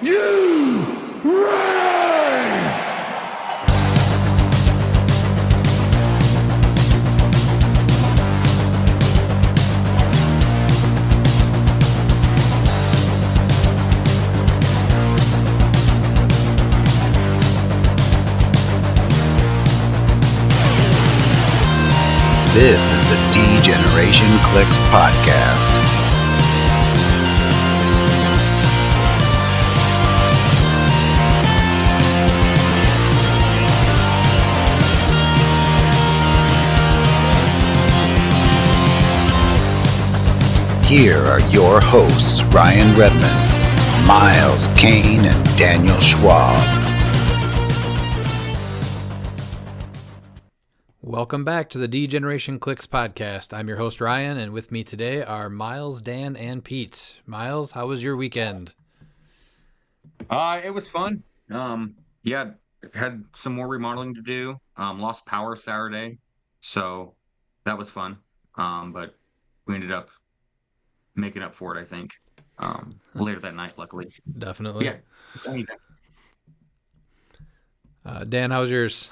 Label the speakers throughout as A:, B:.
A: you ready?
B: This is the D-Generation cliX podcast. Here are your hosts, Ryan Redmond, Miles Kane, and Daniel Schwab.
C: Welcome back to the D-Generation cliX podcast. I'm your host, Ryan, and with me today are Miles, Dan, and Pete. Miles, how was your weekend?
D: It was fun. Yeah, had some more remodeling to do. Lost power Saturday, so that was fun. But we ended up making up for it, I think. Later that night, luckily.
C: Definitely.
D: Yeah.
C: Dan, how was yours?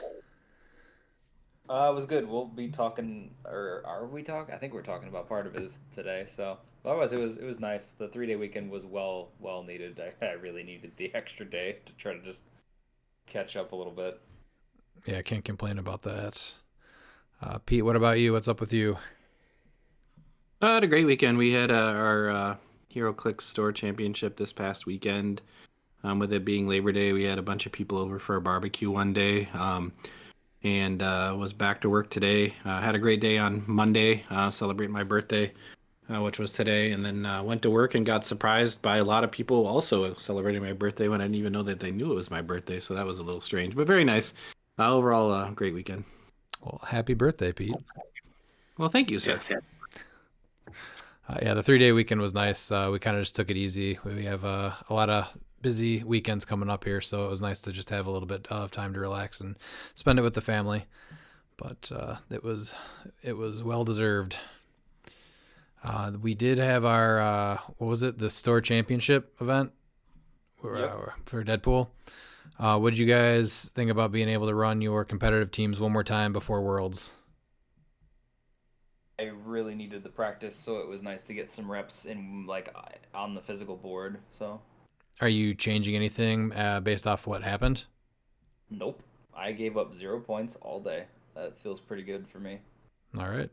E: It was good. We'll be talking, or are we talking? I think we're talking about part of it today. So otherwise, it was nice. The 3-day weekend was well needed. I really needed the extra day to try to just catch up a little bit.
C: Yeah, I can't complain about that. Pete, what about you? What's up with you?
F: I had a great weekend. We had our Hero Click Store Championship this past weekend. With it being Labor Day, we had a bunch of people over for a barbecue one day. And was back to work today. Had a great day on Monday, celebrating my birthday, which was today, and then went to work and got surprised by a lot of people also celebrating my birthday when I didn't even know that they knew it was my birthday, so that was a little strange, but very nice. Overall, great weekend.
C: Well, happy birthday, Pete.
F: Well, thank you, sir.
D: Yes, yeah.
C: Yeah, the 3-day weekend was nice. We kind of just took it easy. We have a lot of busy weekends coming up here, so it was nice to just have a little bit of time to relax and spend it with the family. But it was well deserved. We did have our what was it, the store championship event for Deadpool. What did you guys think about being able to run your competitive teams one more time before Worlds?
E: I really needed the practice, so it was nice to get some reps in, like, on the physical board. So.
C: Are you changing anything based off what happened?
E: Nope. I gave up 0 points all day. That feels pretty good for me.
C: All right.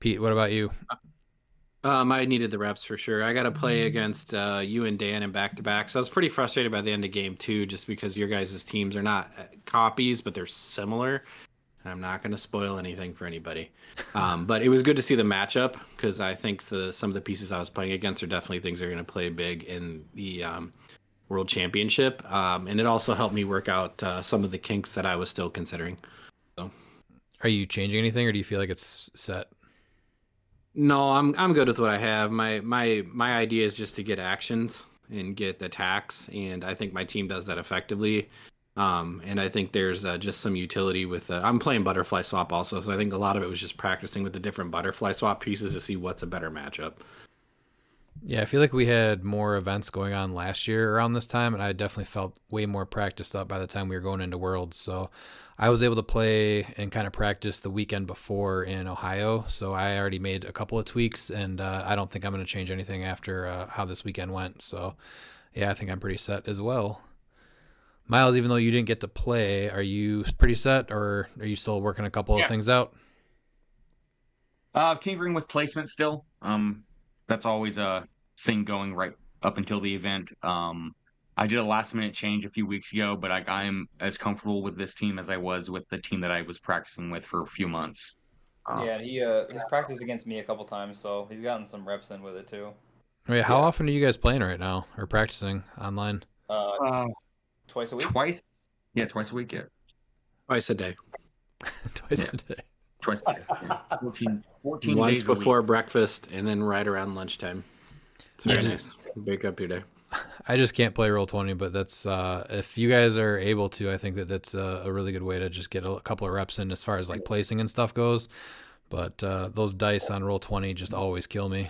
C: Pete, what about you?
F: I needed the reps for sure. I got to play against you and Dan in back-to-back, so I was pretty frustrated by the end of game 2 just because your guys' teams are not copies, but they're similar. I'm not going to spoil anything for anybody. But it was good to see the matchup because I think some of the pieces I was playing against are definitely things that are going to play big in the World Championship. And it also helped me work out some of the kinks that I was still considering. So.
C: Are you changing anything, or do you feel like it's set?
F: No, I'm good with what I have. My idea is just to get actions and get attacks, and I think my team does that effectively. And I think there's just some utility with I'm playing butterfly swap also, so I think a lot of it was just practicing with the different butterfly swap pieces to see what's a better matchup.
C: Yeah, I feel like we had more events going on last year around this time, and I definitely felt way more practiced up by the time we were going into Worlds. So I was able to play and kind of practice the weekend before in Ohio, so I already made a couple of tweaks, and I don't think I'm going to change anything after how this weekend went. So yeah, I think I'm pretty set as well. Miles, even though you didn't get to play, are you pretty set, or are you still working a couple of things out?
D: Tinkering with placement still. That's always a thing going right up until the event. I did a last-minute change a few weeks ago, but I am as comfortable with this team as I was with the team that I was practicing with for a few months.
E: Yeah, he's practiced against me a couple times, so he's gotten some reps in with it too.
C: Wait, how often are you guys playing right now, or practicing online?
E: Twice a week?
D: Twice? Yeah, twice a week, yeah.
F: Twice a day.
C: Twice a day.
D: Twice a day. Yeah. 14
F: Once
D: days
F: before breakfast and then right around lunchtime. It's very nice. Break up your day.
C: I just can't play Roll20, but that's if you guys are able to, I think that's a really good way to just get a couple of reps in as far as like placing and stuff goes. But those dice on Roll20 just always kill me.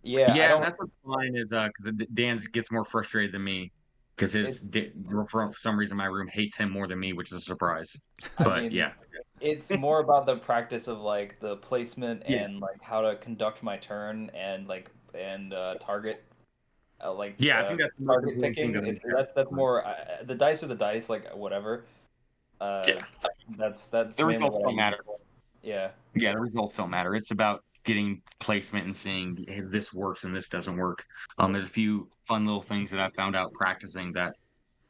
E: Yeah, I
D: Yeah, and
E: don't.
D: that's what's fine is because Dan gets more frustrated than me because
E: It.
D: for some reason my room hates him more than me, which is a surprise.
E: I
D: But
E: mean,
D: yeah,
E: it's more about the practice of like the placement
D: yeah,
E: and like how to conduct my turn and target like
D: yeah. I think that's the most
E: target
D: important thing
E: picking.
D: to
E: That's
D: understand.
E: more the dice are the dice, like whatever.
D: Yeah,
E: Uh, that's
D: the
E: mainly
D: results
E: what I
D: don't
E: use it
D: matter.
E: for. Yeah.
D: Yeah, the results don't matter. It's about getting placement and seeing hey, this works and this doesn't work. There's a few fun little things that I found out practicing that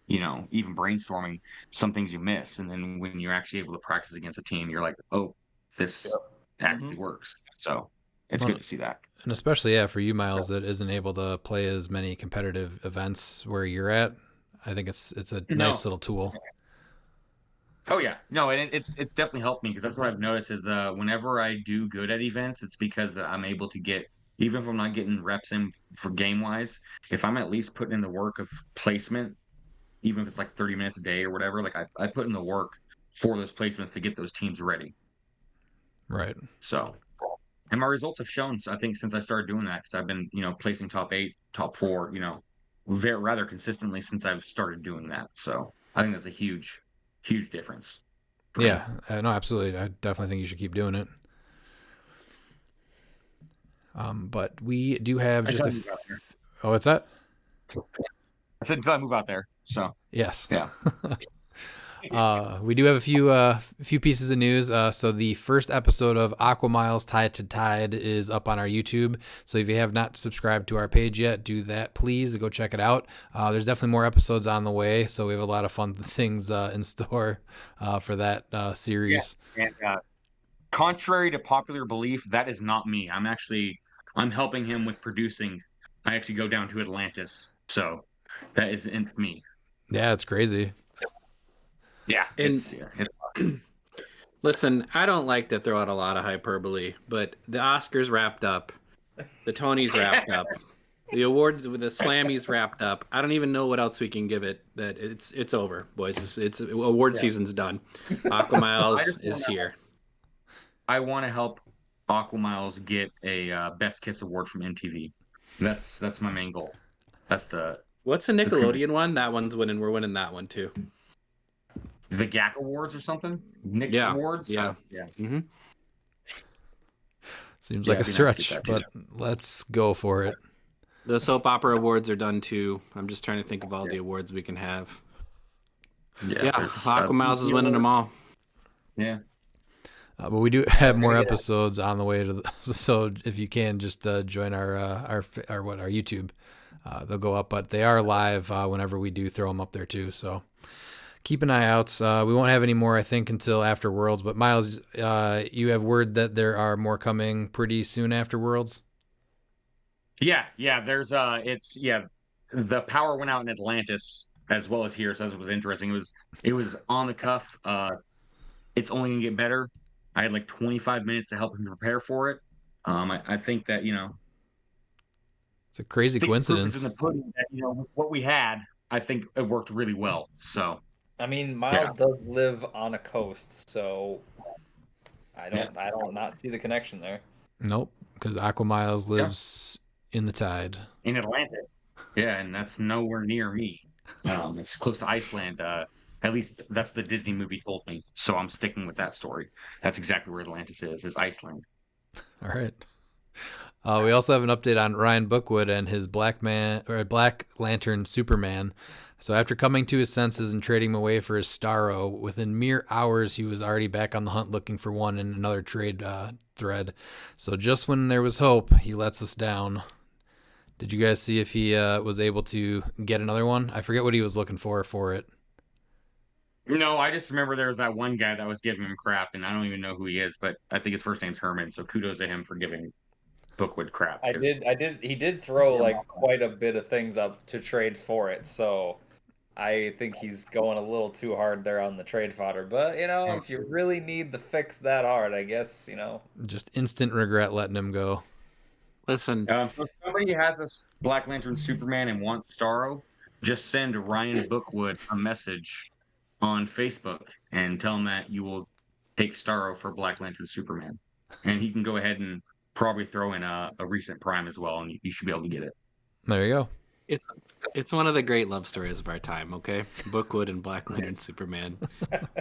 D: even brainstorming, some things you miss, and then when you're actually able to practice against a team, you're like, oh, this
E: Yep.
D: actually works. So it's good
C: Well,
D: to see that.
C: and especially for you, Miles, that isn't able to play as many competitive events where you're at. I think it's a
D: No.
C: nice little tool.
D: Oh yeah, no, and it's definitely helped me because that's what I've noticed is whenever I do good at events, it's because I'm able to get even if I'm not getting reps in for game wise, if I'm at least putting in the work of placement, even if it's like 30 minutes a day or whatever, like I put in the work for those placements to get those teams ready.
C: Right.
D: So, and my results have shown, I think, since I started doing that, because I've been, placing top 8, top 4, very rather consistently since I've started doing that. So I think that's a huge, huge difference for me.
C: Yeah. No, absolutely. I definitely think you should keep doing it. But we do have
D: Until
C: just
D: I move out there.
C: oh, what's that?
D: I said until I move out there. So
C: Yes.
D: yeah.
C: We do have a few pieces of news. So the first episode of Aquamiles Tide to Tide is up on our YouTube. So if you have not subscribed to our page yet, do that, please. Go check it out. There's definitely more episodes on the way, so we have a lot of fun things in store for that series.
D: Yeah. And contrary to popular belief, that is not me. I'm helping him with producing. I actually go down to Atlantis. So that isn't me.
C: Yeah, it's crazy.
D: Yeah.
F: And
D: It's
F: listen, I don't like to throw out a lot of hyperbole, but the Oscars wrapped up, the Tonys wrapped up, the awards with the Slammies wrapped up. I don't even know what else we can give it. That it's over, boys. It's award season's done. Aquamiles is here.
D: I want to help Aquamiles get a Best Kiss award from MTV. That's my main goal. That's
F: What's the Nickelodeon one? That one's winning. We're winning that one too.
D: the GAC awards or something. Nick
F: Yeah,
D: awards.
F: yeah.
D: Yeah.
F: Mm-hmm.
C: Seems
D: Yeah,
C: like a
D: it'd be nice to get
C: stretch,
D: that,
C: but let's go for it.
F: The soap opera awards are done too. I'm just trying to think of all the awards we can have. Yeah,
D: there's,
F: Aquamiles is winning them all.
D: Yeah.
C: But we do have more episodes on the way to so if you can just join our YouTube, they'll go up. But they are live whenever we do throw them up there too. So keep an eye out. We won't have any more, I think, until after Worlds. But Miles, you have word that there are more coming pretty soon after Worlds.
D: Yeah. There's the power went out in Atlantis as well as here, so that was interesting. It was on the cuff. It's only gonna get better. I had like 25 minutes to help him prepare for it. I think that
C: It's a crazy
D: I think the proof is in
C: coincidence.
D: the pudding that with what we had, I think it worked really well. So
E: I mean,
D: yeah,
E: Miles does live on a coast, so
D: yeah,
E: I don't not see the connection there.
C: Nope, because Aquamiles
D: yeah.
C: lives in the tide.
D: In Atlantis. Yeah, and that's nowhere near me. It's close to Iceland. At least that's the Disney movie told me. So I'm sticking with that story. That's exactly where Atlantis is Iceland.
C: All right. We also have an update on Ryan Bookwood and his Black Lantern Superman. So after coming to his senses and trading him away for his Starro, within mere hours he was already back on the hunt looking for one in another trade thread. So just when there was hope, he lets us down. Did you guys see if he was able to get another one? I forget what he was looking for it.
D: No, I just remember there was that one guy that was giving him crap, and I don't even know who he is, but I think his first name's Herman. So kudos to him for giving Bookwood crap.
E: He did throw like quite a bit of things up to trade for it, so I think he's going a little too hard there on the trade fodder. But if you really need the fix that hard, I guess
C: Just instant regret letting him go.
F: Listen,
D: So if somebody has this Black Lantern Superman and wants Starro, just send Ryan Bookwood a message on Facebook and tell him that you will take Starro for Black Lantern Superman, and he can go ahead and probably throw in a recent prime as well, and you should be able to get it.
C: There you go.
F: It's one of the great love stories of our time. Okay, Bookwood and Black Lantern Superman.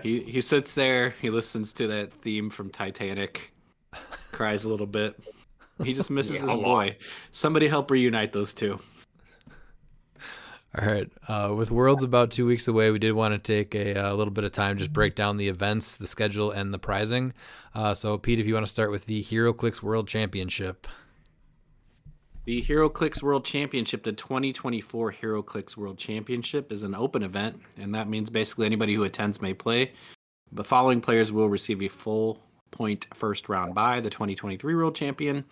F: He sits there. He listens to that theme from Titanic, cries a little bit. He just misses
D: Yeah,
F: his
D: a lot.
F: boy. Somebody help reunite those two.
C: All right. With Worlds about 2 weeks away, we did want to take a little bit of time, just break down the events, the schedule, and the prizing. So, Pete, if you want to start with the HeroClix World Championship.
F: The HeroClix World Championship, the 2024 HeroClix World Championship, is an open event, and that means basically anybody who attends may play. The following players will receive a full point first round bye: the 2023 World Champion,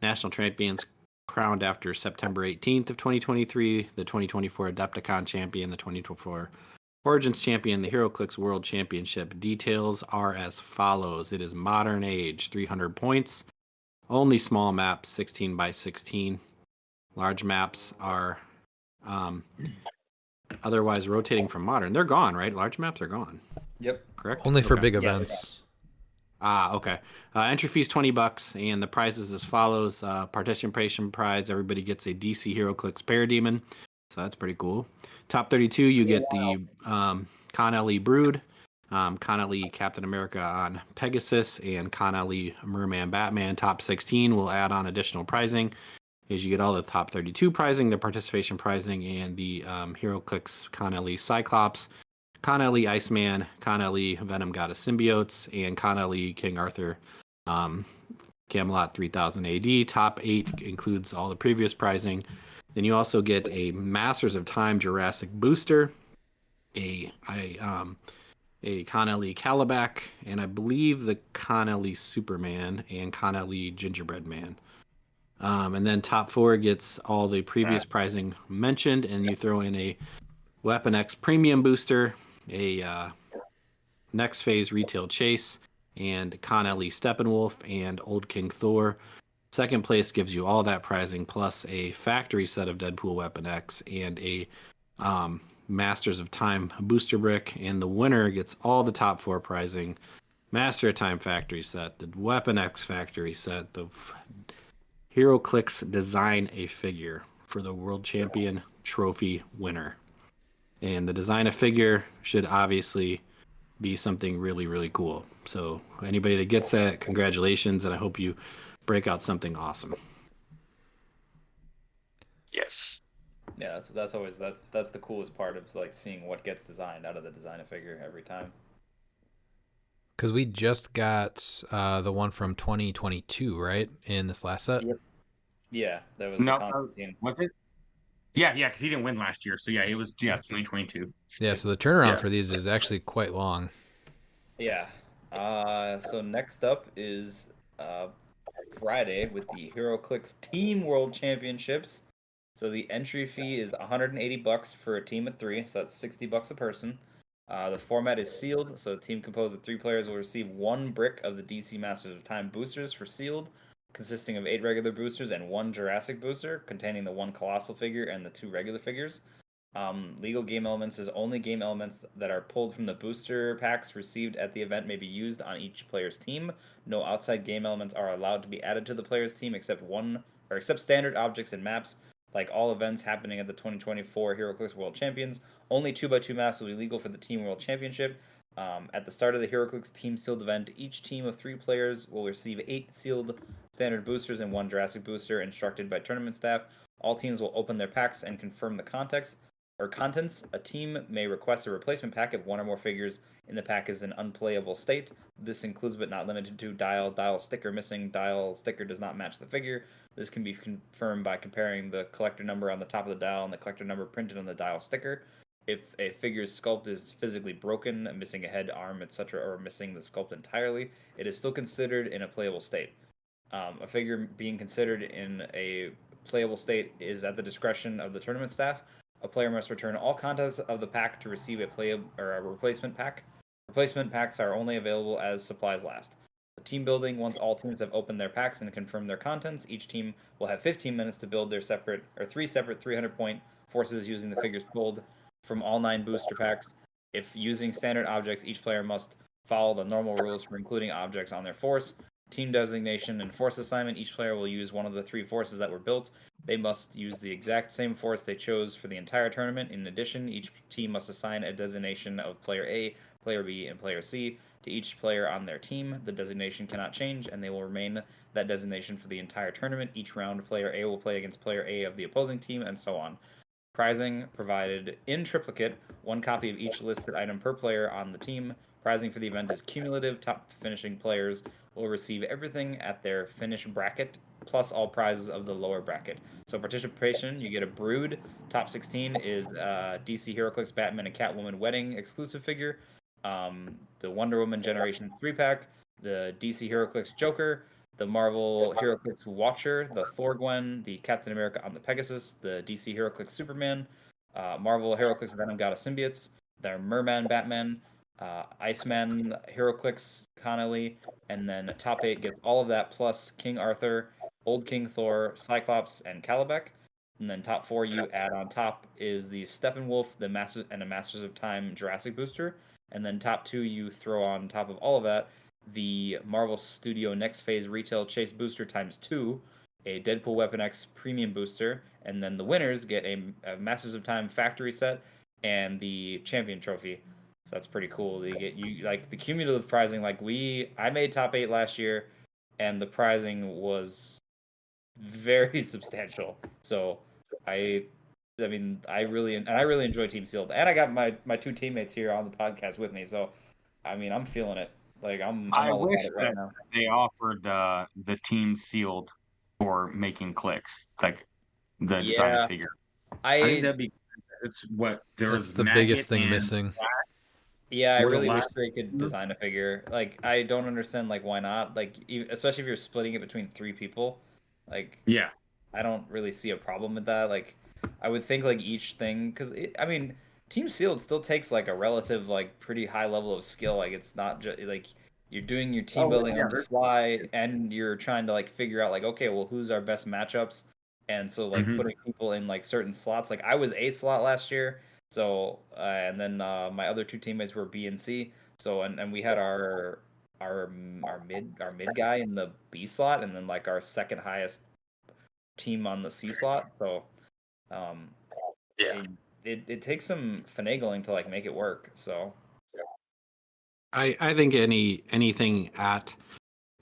F: National Champions crowned after September 18th of 2023, the 2024 Adepticon Champion, the 2024 Origins Champion, the HeroClix World Championship. Details are as follows. It is Modern Age, 300 points. Only small maps, 16 by 16. Large maps are otherwise rotating from Modern. They're gone, right? Large maps are gone.
E: Yep.
F: Correct?
C: Only for
F: Okay.
C: big
E: Yeah,
C: events.
F: Okay. Entry fee's $20, and the prizes as follows. Participation prize, everybody gets a DC HeroClix Parademon, so that's pretty cool. Top 32, you get the Con Le Brood, Con Le Captain America on Pegasus, and Con Le Merman Batman. Top 16 will add on additional pricing, as you get all the top 32 pricing, the participation pricing, and the HeroClix Con Le Cyclops, Con Le Iceman, Con Le Venom Goddess Symbiotes, and Con Le King Arthur Camelot 3000 AD. Top 8 includes all the previous pricing. Then you also get a Masters of Time Jurassic booster, a Con Le Calabac, and I believe the Con Le Superman and Con Le Gingerbread Man. And then top 4 gets all the previous pricing mentioned, and you throw in a Weapon X Premium booster, a Next Phase Retail Chase, and Con Le Steppenwolf and Old King Thor. Second place gives you all that pricing plus a factory set of Deadpool Weapon X and a Masters of Time booster brick, and the winner gets all the top 4 pricing: Master of Time factory set, the Weapon X factory set, the HeroClix Design a Figure for the World Champion Trophy winner. And the design a figure should obviously be something really, really cool. So anybody that gets that, congratulations, and I hope you break out something awesome.
D: Yes.
E: Yeah, that's always that's the coolest part of like seeing what gets designed out of the design of figure every time.
C: Because we just got the one from 2022, right? In this last set?
E: Yep. Yeah, that was
D: No,
E: the Constantine.
D: was it? Yeah, because he didn't win last year. So yeah, it was 2022.
C: Yeah, so the turnaround
D: Yeah.
C: for these is actually quite long.
E: Yeah. So next up is Friday with the HeroClix Team World Championships. So the entry fee is $180 for a team of 3, so that's $60 a person. The format is sealed, so a team composed of 3 players will receive 1 brick of the DC Masters of Time boosters for sealed, consisting of 8 regular boosters and 1 Jurassic booster, containing the 1 Colossal figure and the 2 regular figures. Legal game elements is only game elements that are pulled from the booster packs received at the event may be used on each player's team. No outside game elements are allowed to be added to the player's team except standard objects and maps. Like all events happening at the 2024 HeroClix World Champions, only 2x2 maps will be legal for the Team World Championship. At the start of the HeroClix Team Sealed event, each team of 3 players will receive 8 sealed standard boosters and 1 Jurassic booster instructed by tournament staff. All teams will open their packs and confirm the contents. A team may request a replacement pack if 1 or more figures in the pack is in unplayable state. This includes but not limited to dial sticker missing, dial sticker does not match the figure. This can be confirmed by comparing the collector number on the top of the dial and the collector number printed on the dial sticker. If a figure's sculpt is physically broken, missing a head, arm, etc., or missing the sculpt entirely, it is still considered in a playable state. A figure being considered in a playable state is at the discretion of the tournament staff. A player must return all contents of the pack to receive a replacement pack. Replacement packs are only available as supplies last. Team building: once all teams have opened their packs and confirmed their contents, each team will have 15 minutes to build their 3 separate 300-point forces using the figures pulled from all 9 booster packs. If using standard objects, each player must follow the normal rules for including objects on their force. team designation, and force assignment. Each player will use one of the 3 forces that were built. They must use the exact same force they chose for the entire tournament. In addition, each team must assign a designation of player A, player B, and player C to each player on their team. The designation cannot change, and they will remain that designation for the entire tournament. Each round, player A will play against player A of the opposing team, and so on. Prizing provided in triplicate, 1 copy of each listed item per player on the team. Prizing for the event is cumulative. Top finishing players will receive everything at their finish bracket, plus all prizes of the lower bracket. So participation, you get a Brood. Top 16 is DC HeroClix Batman and Catwoman Wedding exclusive figure. The Wonder Woman Generation 3-pack, the DC HeroClix Joker, the Marvel HeroClix Watcher, the Thor Gwen, the Captain America on the Pegasus, the DC HeroClix Superman, Marvel HeroClix Venom God of Symbiotes, the Merman Batman, Iceman HeroClix Connolly, and then top 8 gets all of that plus King Arthur, Old King Thor, Cyclops, and Calabec. And then top 4 you add on top is the Steppenwolf, the Masters and a Masters of Time Jurassic booster. And then top 2 you throw on top of all of that the Marvel Studio Next Phase Retail Chase Booster ×2, a Deadpool Weapon X Premium Booster, and then the winners get a Masters of Time Factory set and the Champion Trophy. So that's pretty cool. They get you like the cumulative prizing. Like I made top 8 last year, and the prizing was very substantial. So I mean, I really enjoy Team Sealed, and I got my 2 teammates here on the podcast with me. So I mean, I'm feeling it. Like I'm
D: I
E: all
D: wish
E: about it right
D: that
E: now.
D: they offered the team sealed for making clicks, like the designer
E: Yeah,
D: figure. I think
E: I
D: that'd be. It's what there
C: That's
D: was
C: the
D: maggot
C: biggest thing
D: and
C: missing.
E: I
D: what a
E: really wish
D: last.
E: they could design a figure. Like I don't understand like why not? Like especially if you're splitting it between 3 people. Like
D: Yeah.
E: I don't really see a problem with that. Like I would think like each thing cuz I mean Team Sealed still takes like a relative like pretty high level of skill. Like it's not just like you're doing your team
D: Oh
E: building
D: yeah.
E: on the fly and you're trying to like figure out like okay, well who's our best matchups? And so like
D: Mm-hmm.
E: putting people in like certain slots. Like I was A slot last year. So and then my other 2 teammates were B and C. So and we had our mid guy in the B slot and then like our second highest team on the C slot. So um,
D: Yeah.
E: it takes some finagling to like make it work. So
F: I think anything at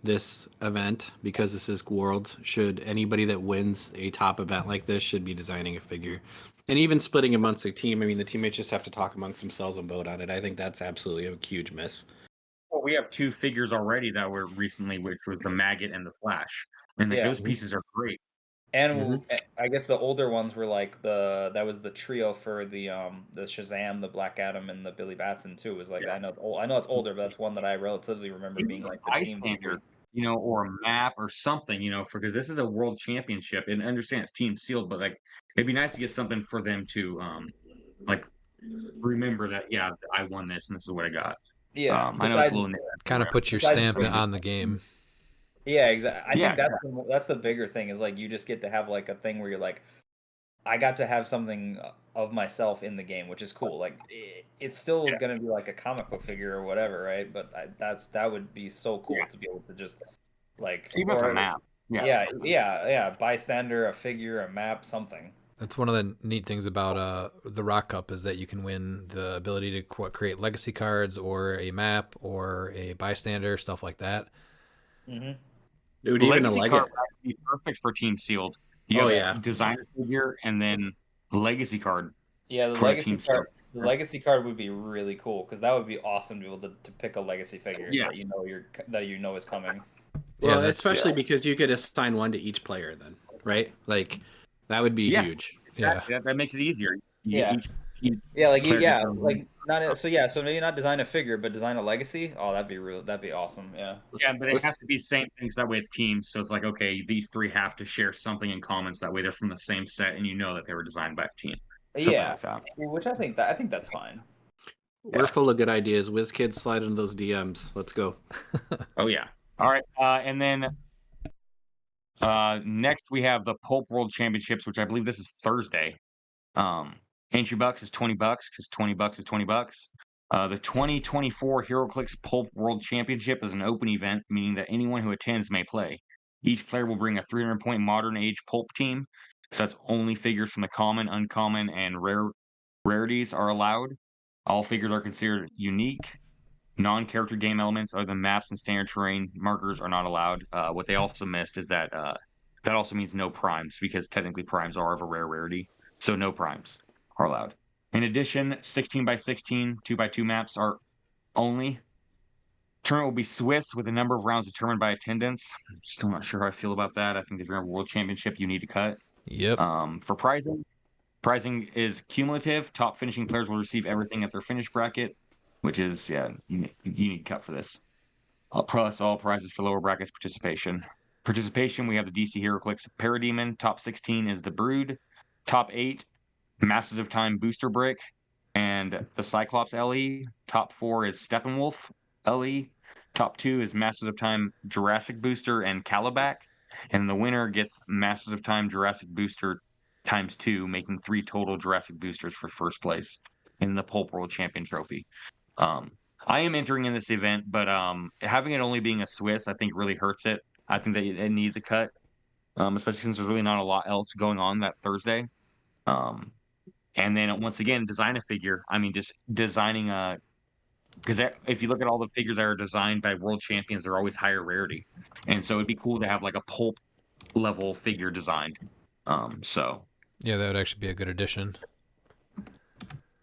F: this event, because this is Worlds, should anybody that wins a top event like this should be designing a figure. And even splitting amongst a team, I mean, the teammates just have to talk amongst themselves and vote on it. I think that's absolutely a huge miss.
D: Well, we have 2 figures already that were recently, which was the maggot and the Flash, and like
E: yeah,
D: those pieces are great.
E: and
F: Mhm.
E: I guess the older ones were like that was the trio for the Shazam, the Black Adam, and the Billy Batson too. It was like
D: Yeah.
E: I know it's older, but that's one that I relatively remember
D: Even
E: being
D: a
E: like the team.
D: bystander, or a map or something, for because this is a world championship, and I understand it's team sealed, but like it'd be nice to get something for them to like remember that yeah, I won this and this is what I got.
E: Yeah.
D: I know it's a
E: Besides
D: little nitty,
C: Kind of puts your
E: besides
C: stamp
D: but
C: on
D: just
C: the game.
E: yeah, exactly. I
D: yeah,
E: think that's the bigger thing is like you just get to have like a thing where you're like I got to have something of myself in the game, which is cool. Like it's still
D: yeah,
E: gonna be like a comic book figure or whatever, right? But that would be so cool
D: yeah.
E: to be able to just like
D: Even for a map, yeah,
E: yeah, bystander, a figure, a map, something.
C: That's one of the neat things about the Rock Cup is that you can win the ability to create legacy cards or a map or a bystander, stuff like that.
E: Hmm.
F: Dude,
D: the
F: even a
D: legacy card
F: Leggett.
D: would actually be perfect for team sealed. You
F: Oh
D: have
E: Yeah,
F: yeah,
D: designer figure and then legacy card
E: yeah.
D: for the team sealed.
E: The legacy card would be really cool because that would be awesome to be able to pick a legacy figure
D: Yeah,
E: that you know is coming.
C: Yeah,
F: well,
C: that's
F: especially because you could assign one to each player, then, right? Like that would be
D: yeah,
F: huge.
C: yeah.
D: exactly. That makes it easier.
E: Yeah,
D: Each
E: yeah, like
D: player gets
E: yeah,
D: their own.
E: like not so yeah, so maybe not design a figure, but design a legacy. Oh, that'd be awesome. Yeah.
D: Yeah, but it
F: Let's
D: has to be same things. That way it's teams. So it's like, okay, these 3 have to share something in common. So that way they're from the same set and you know that they were designed by a team. Something
E: Yeah,
D: like that.
E: which I think that's fine.
F: We're
D: Yeah.
F: full of good ideas. Whiz kids, slide into those DMs. Let's go.
D: Oh, yeah. All right. And then next we have the Pulp World Championships, which I believe this is Thursday. Entry bucks is $20 because $20 is $20. The 2024 HeroClix Pulp World Championship is an open event, meaning that anyone who attends may play. Each player will bring a 300-point modern age Pulp team, so that's only figures from the common, uncommon, and rarities are allowed. All figures are considered unique. Non-character game elements other than maps and standard terrain markers are not allowed. What they also missed is that that also means no primes, because technically primes are of a rare rarity, so no primes are allowed. In addition, 16 by 16, 2 by 2 maps are only. Tournament will be Swiss with a number of rounds determined by attendance. I'm still not sure how I feel about that. I think if you're in a world championship, you need to cut.
C: Yep.
D: For prizing is cumulative. Top finishing players will receive everything at their finish bracket, which is, yeah, you need to cut for this. Plus all prizes for lower brackets participation. Participation, we have the DC HeroClix Parademon. Top 16 is the Brood. Top 8, Masters of Time Booster Brick and the Cyclops LE. Top 4 is Steppenwolf LE. Top 2 is Masters of Time Jurassic Booster and Calabac. And the winner gets Masters of Time Jurassic Booster times 2, making 3 total Jurassic Boosters for first place in the Pulp World Champion Trophy. Um, I am entering in this event, but having it only being a Swiss, I think really hurts it. I think that it needs a cut, especially since there's really not a lot else going on that Thursday. Um, and then once again, design a figure. I mean, just designing a because if you look at all the figures that are designed by world champions, they're always higher rarity, and so it'd be cool to have like a pulp level figure designed. So
C: Yeah, that would actually be a good addition.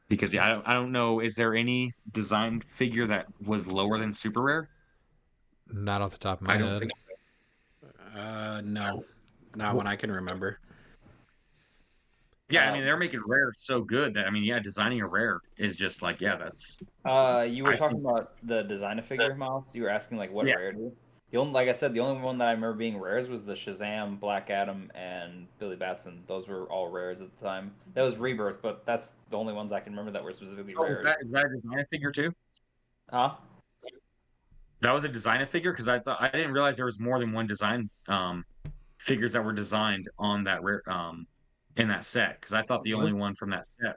D: because yeah, I don't know, is there any designed figure that was lower than super rare?
C: Not off the top of my
D: I don't
C: head.
D: think.
F: No, not one I can remember.
D: Yeah, I mean they're making rare so good that I mean, yeah, designing a rare is just like, yeah, that's.
E: You were
D: I
E: talking
D: think
E: about the design of figure, Miles. You were asking like what
D: yeah.
E: rarity. The only, like I said, the only one that I remember being rares was the Shazam, Black Adam, and Billy Batson. Those were all rares at the time. That was Rebirth, but that's the only ones I can remember that were specifically
D: Oh,
E: rares.
D: is that a design figure too?
E: Huh?
D: That was a design figure because I didn't realize there was more than one design figures that were designed on that rare in that set because I thought the only
F: Was
D: one from that set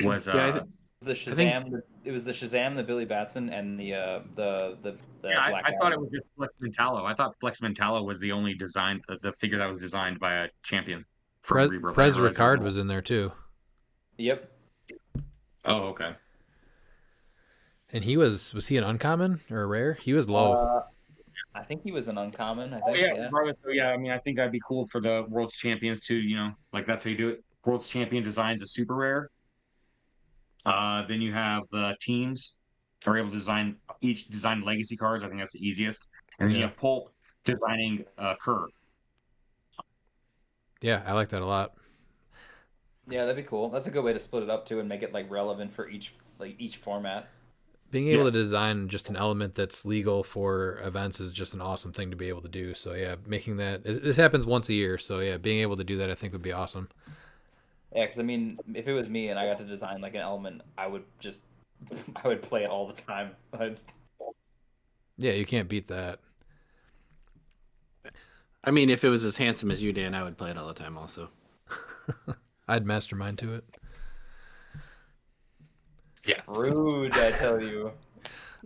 D: was
F: yeah,
E: The
F: I think
E: Shazam, it was the Shazam, the Billy Batson, and the
D: yeah,
E: Black
D: I thought it
E: Adam.
D: was just Flex Mentallo. I thought Flex Mentallo was the only design the figure that was designed by a champion from Rebirth. I
C: Prez
D: didn't realize there was
C: Ricard
D: more.
C: was in there too,
E: Yep.
D: Oh, okay.
C: and he an uncommon or a rare? He was low.
E: I think he was an uncommon. I
D: Oh
E: think,
D: yeah,
E: yeah.
D: regardless. So yeah, I mean, I think that'd be cool for the world's champions to, like that's how you do it. World's champion designs a super rare. Then you have the teams are able to design legacy cards. I think that's the easiest. And then you
C: Yeah,
D: have Pulp designing Kerr.
C: yeah, I like that a lot.
E: Yeah, that'd be cool. That's a good way to split it up too and make it like relevant for each format.
C: Being able
D: Yeah.
C: to design just an element that's legal for events is just an awesome thing to be able to do. So yeah, making that this happens once a year. So yeah, being able to do that I think would be awesome.
E: Yeah, because I mean, if it was me and I got to design like an element, I would just I would play it all the time.
C: Yeah, you can't beat that.
F: I mean, if it was as handsome as you, Dan, I would play it all the time. Also,
C: I'd mastermind to it.
D: Yeah.
E: Rude, I tell you.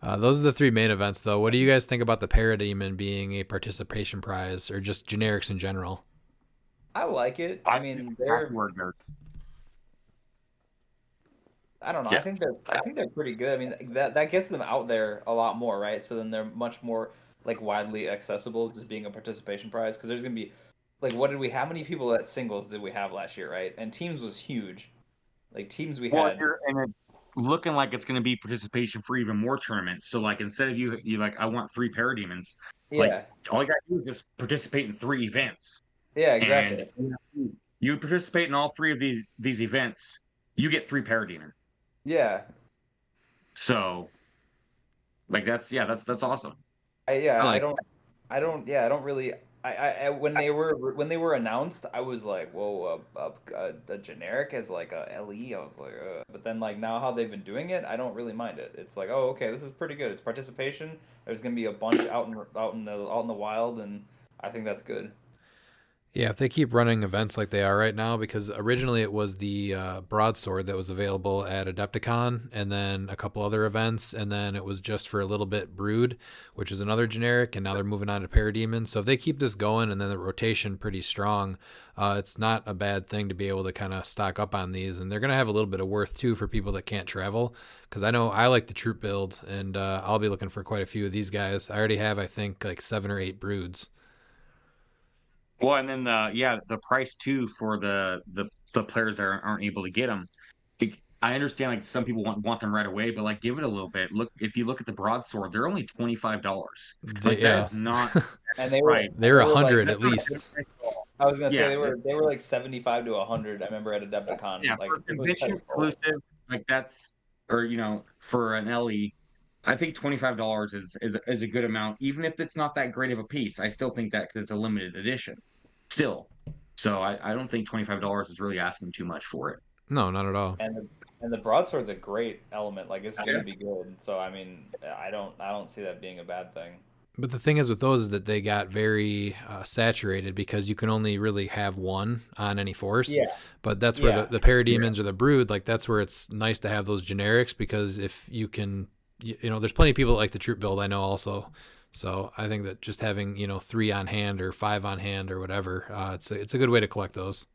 C: Those are the three main events, though. What do you guys think about the Parademon being a participation prize, or just generics in general?
E: I like it. I
D: I
E: mean,
D: backward nerds.
E: I don't know.
D: Yeah.
E: I think they're pretty good. I mean, that gets them out there a lot more, right? So then they're much more like widely accessible, just being a participation prize. Because there's gonna be like, what did we? How many people at singles did we have last year, right? And teams was huge. Like teams we
D: Well,
E: had.
D: and it's looking like it's going to be participation for even more tournaments. So, like, instead of you like, I want 3 Parademons, like,
E: Yeah.
D: all you got to do is just participate in 3 events.
E: Yeah.
D: And
E: Exactly.
D: you participate in all 3 of these events, you get 3 Parademon.
E: Yeah.
D: So, like, that's awesome.
E: Yeah.
F: I
E: I
F: like.
E: don't. I don't. Yeah. I don't really. When they were announced, I was like, whoa, a generic as like a LE. I was like, but then like now how they've been doing it, I don't really mind it. It's like, oh, okay, this is pretty good. It's participation. There's gonna be a bunch out in the wild, and I think that's good.
C: Yeah, if they keep running events like they are right now, because originally it was the broadsword that was available at Adepticon, and then a couple other events, and then it was just for a little bit Brood, which is another generic, and now they're moving on to Parademon. So if they keep this going and then the rotation pretty strong, it's not a bad thing to be able to kind of stock up on these, and they're going to have a little bit of worth too for people that can't travel. Because I know I like the troop build, and I'll be looking for quite a few of these guys. I already have, I think, like 7 or 8 Broods.
D: Well, and then the price too for the players that aren't able to get them. I understand like some people want them right away, but like give it a little bit. Look, if you look at the broadsword, they're only $25. Like that
C: Yeah.
D: is not
E: And they were
D: right.
C: They're a
E: like
C: hundred at
D: That's not a good
C: least.
D: price at all.
E: I was gonna say
D: Yeah,
E: they were like 75 to 100. I remember at
D: yeah.
E: Adepticon, like
D: For
E: it was
D: convention
E: kind of cool.
D: exclusive, like that's or for an LE, I think $25 is a good amount, even if it's not that great of a piece. I still think that because it's a limited edition, still. So I don't think $25 is really asking too much for it.
C: No, not at all.
E: And the broadsword's a great element. Like it's
D: Yeah.
E: gonna be good. So I mean, I don't see that being a bad thing.
C: But the thing is with those is that they got very saturated because you can only really have one on any force.
E: Yeah,
C: But that's where
E: yeah.
C: the parademons or the brood, like that's where it's nice to have those generics because if you can, there's plenty of people that like the troop build. I know also. So I think that just having 3 on hand or 5 on hand or whatever, it's a good way to collect those.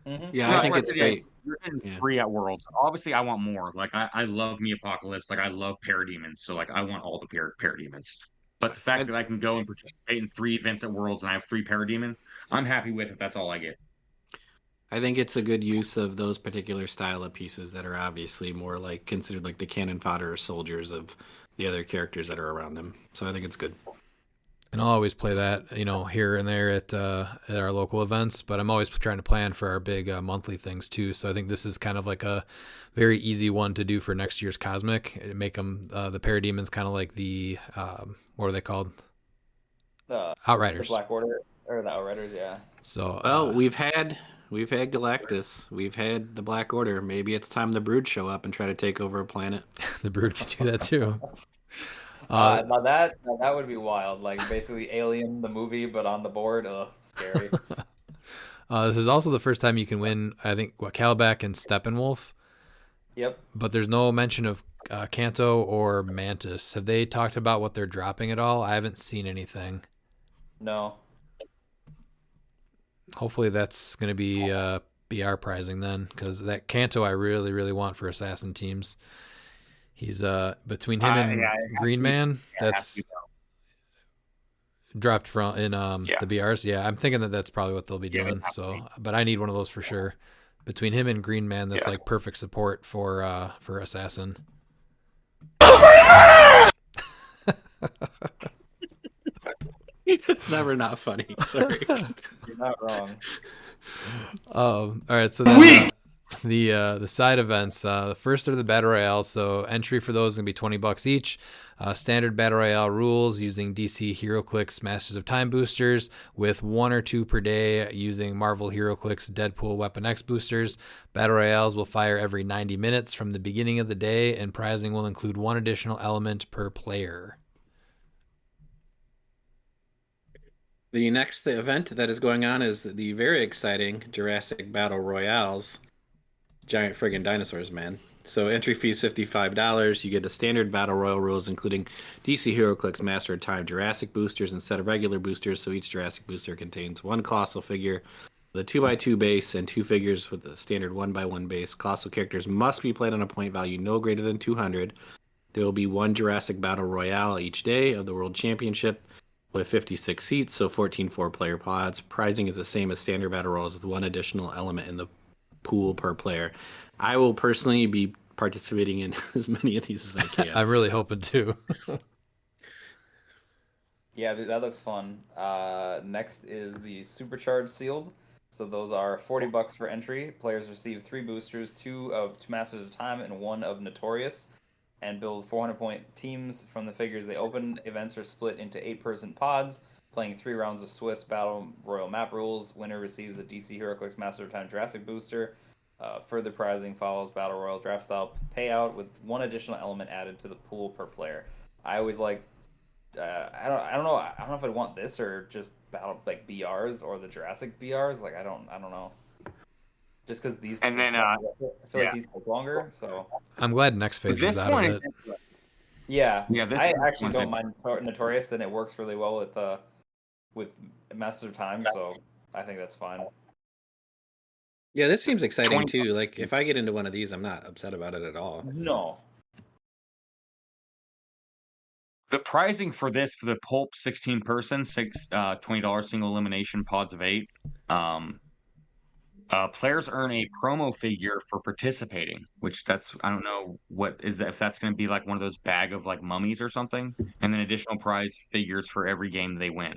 F: Yeah, I
D: No,
F: think
D: like I
F: it's
D: said, yeah,
F: great.
D: you're getting
F: Yeah.
D: 3 at Worlds. Obviously, I want more. Like I love me Apocalypse. Like I love Parademons. So like I want all the Parademons. But the fact
F: I
D: that I can go and participate in 3 events at Worlds and I have 3 Parademon, I'm happy with it. That's all I get.
F: I think it's a good use of those particular style of pieces that are obviously more like considered like the cannon fodder or soldiers of the other characters that are around them. So I think it's good.
C: And I'll always play that, here and there at our local events. But I'm always trying to plan for our big monthly things too. So I think this is kind of like a very easy one to do for next year's Cosmic. Make them the Parademons kind of like the what are they called?
E: The
C: Outriders.
E: Black Order or the Outriders, yeah.
C: So
F: Well, we've had Galactus, we've had the Black Order. Maybe it's time the Brood show up and try to take over a planet.
C: the Brood can do that too.
E: Now that would be wild. Like basically Alien the movie, but on the board. Ugh, scary.
C: This is also the first time you can win. I think Calabac and Steppenwolf,
E: Yep.
C: but there's no mention of Kanto or Mantis. Have they talked about what they're dropping at all? I haven't seen anything.
E: No.
C: Hopefully that's going to be BR prizing then, because that Kanto I really really want for assassin teams. He's between him and
D: Yeah,
C: Green Man.
D: it has
C: That's
D: to
C: dropped from in
D: Yeah.
C: the BRs. Yeah, I'm thinking that that's probably what they'll be
D: Yeah,
C: doing. So, but I need one of those for sure. Between him and Green Man, that's
D: Yeah.
C: like perfect support for assassin.
F: It's never not funny. Sorry.
E: You're not wrong.
C: All right, so then the side events. The first are the battle royales. So entry for those is gonna be $20 each. Standard battle royale rules using DC HeroClix Masters of Time boosters with 1 or 2 per day using Marvel HeroClix Deadpool Weapon X boosters. Battle royales will fire every 90 minutes from the beginning of the day, and prizing will include 1 additional element per player.
F: The next event that is going on is the very exciting Jurassic Battle Royales. Giant friggin' dinosaurs, man. So entry fee is $55. You get a standard battle royal rules, including DC HeroClix Master of Time Jurassic boosters instead of regular boosters. So each Jurassic booster contains 1 colossal figure with a 2x2 base and 2 figures with a standard 1x1 base. Colossal characters must be played on a point value no greater than 200. There will be 1 Jurassic Battle Royale each day of the World Championship with 56 seats, so 14 4-player pods. Pricing is the same as standard battle royals with 1 additional element in the pool per player. I will personally be participating in as many of these as I can.
C: I'm really hoping to.
E: Yeah, that looks fun. Next is the Supercharged Sealed. So those are $40 for entry. Players receive 3 boosters, 2 of Masters of Time and 1 of Notorious, and build 400-point teams from the figures they open. Events are split into 8-person pods, playing 3 rounds of Swiss Battle Royal map rules. Winner receives a DC HeroClix Master of Time Jurassic booster. Further prizing follows Battle Royal draft style payout with 1 additional element added to the pool per player. I always like I don't know if I'd want this or just battle like BRs or the Jurassic BRs. Like I don't know. Just because these
D: And
E: take
D: then
E: longer. I feel like
D: yeah,
E: these take longer. So
C: I'm glad Next Phase is
D: this
C: out of
D: one is
C: it.
E: yeah,
D: yeah, this
E: I
D: next
E: actually
D: one's
E: don't mind Notorious, and it works really well with Masters of Time. So I think that's fine.
F: Yeah, this seems exciting
D: 20.
F: too. Like if I get into one of these, I'm not upset about it at all.
E: No.
D: The pricing for this for the Pulp 16 person, $20 single elimination pods of 8. Um, players earn a promo figure for participating, which that's I don't know what is that if that's going to be like one of those bag of like mummies or something, and then additional prize figures for every game they win.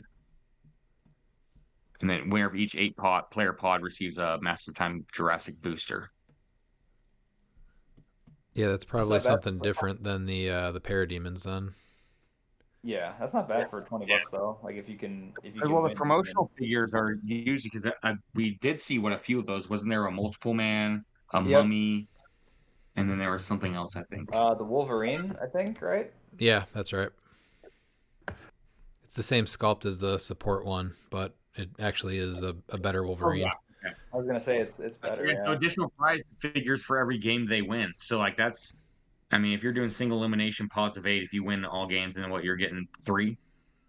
D: And then winner of each 8 player pod receives a Massive Time Jurassic booster.
C: Yeah, that's
E: That's
C: probably
E: not bad.
C: something different than the Parademons then.
E: Yeah, that's not bad for 20 bucks though. Like if you can
D: Well, the
E: win.
D: promotional figures are usually because we did see what a few of those. Wasn't there a multiple man, a
E: Yep.
D: mummy, and then there was something else, I think.
E: The Wolverine, I think, right?
C: Yeah, that's right. It's the same sculpt as the support one, but it actually is a better
D: Oh yeah.
C: Wolverine.
D: Okay.
E: I was gonna say it's better.
D: Yeah, so
E: Yeah.
D: additional prize figures for every game they win. So like that's, I mean, if you're doing single elimination pods of 8, if you win all games, then what you're getting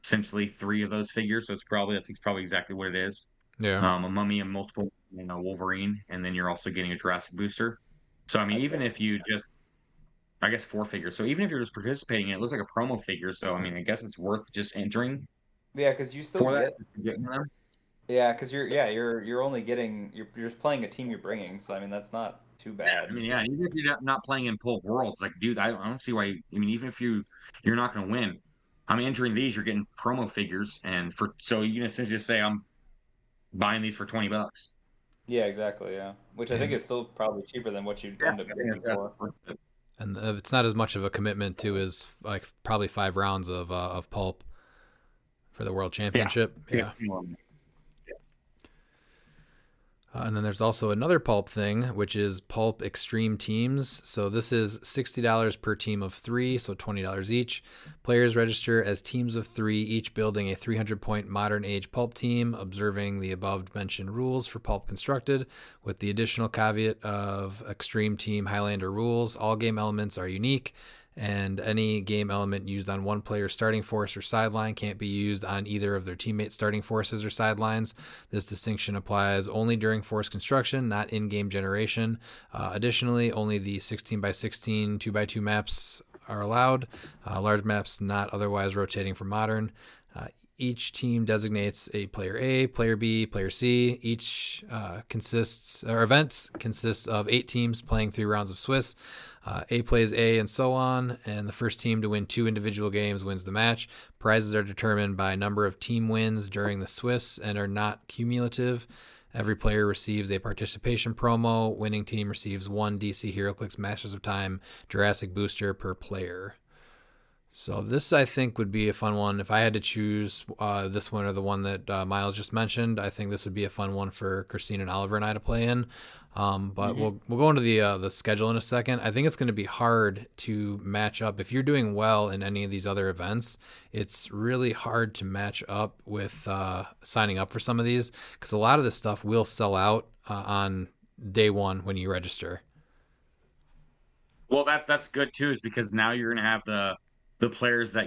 D: essentially three of those figures. So that's probably exactly what it is.
C: Yeah.
D: A mummy, a multiple, Wolverine, and then you're also getting a Jurassic booster. So I mean, even
E: Okay.
D: if you just, I guess 4 figures. So even if you're just participating, it looks like a promo figure. So I mean, I guess it's worth just entering
E: Yeah, because you still
D: for that.
E: get.
D: Just to get one of them.
E: Yeah, because you're only getting you're just playing a team you're bringing. So I mean that's not too
D: Yeah, I
E: bad.
D: mean, yeah, even if you're not playing in Pulp Worlds, like, dude, I don't see why. I mean, even if you're not going to win, I'm entering these. You're getting promo figures, and for so you can essentially just say I'm buying these for $20.
E: Yeah, exactly. Yeah, which I think
C: And
E: is still probably cheaper than what you'd
D: Yeah,
E: end up
D: I think
E: getting
D: that's
E: for.
D: worth it.
C: and it's not as much of a commitment to as like probably 5 rounds of pulp for the world
D: Yeah,
C: championship.
D: I think
C: Yeah.
D: it's more.
C: And then there's also another Pulp thing, which is Pulp Extreme Teams. So this is $60 per team of 3, so $20 each. Players register as teams of 3, each building a 300-point modern age Pulp team, observing the above mentioned rules for Pulp Constructed, with the additional caveat of Extreme Team Highlander rules. All game elements are unique, and any game element used on one player's starting force or sideline can't be used on either of their teammates' starting forces or sidelines. This distinction applies only during force construction, not in-game generation. Additionally, only the 16 by 16 2x2 maps are allowed. Large maps not otherwise rotating for modern. Each team designates a player A, player B, player C. Each events consists of 8 teams playing 3 rounds of Swiss. A plays A and so on, and the first team to win 2 individual games wins the match. Prizes are determined by number of team wins during the Swiss and are not cumulative. Every player receives a participation promo. Winning team receives 1 DC HeroClix Masters of Time Jurassic booster per player. So this, I think, would be a fun one. If I had to choose this one or the one that Miles just mentioned, I think this would be a fun one for Christine and Oliver and I to play in. But we'll go into the schedule in a second. I think it's going to be hard to match up. If you're doing well in any of these other events, it's really hard to match up with signing up for some of these, because a lot of this stuff will sell out on day one when you register.
D: Well, that's good too, is because now you're going to have the players that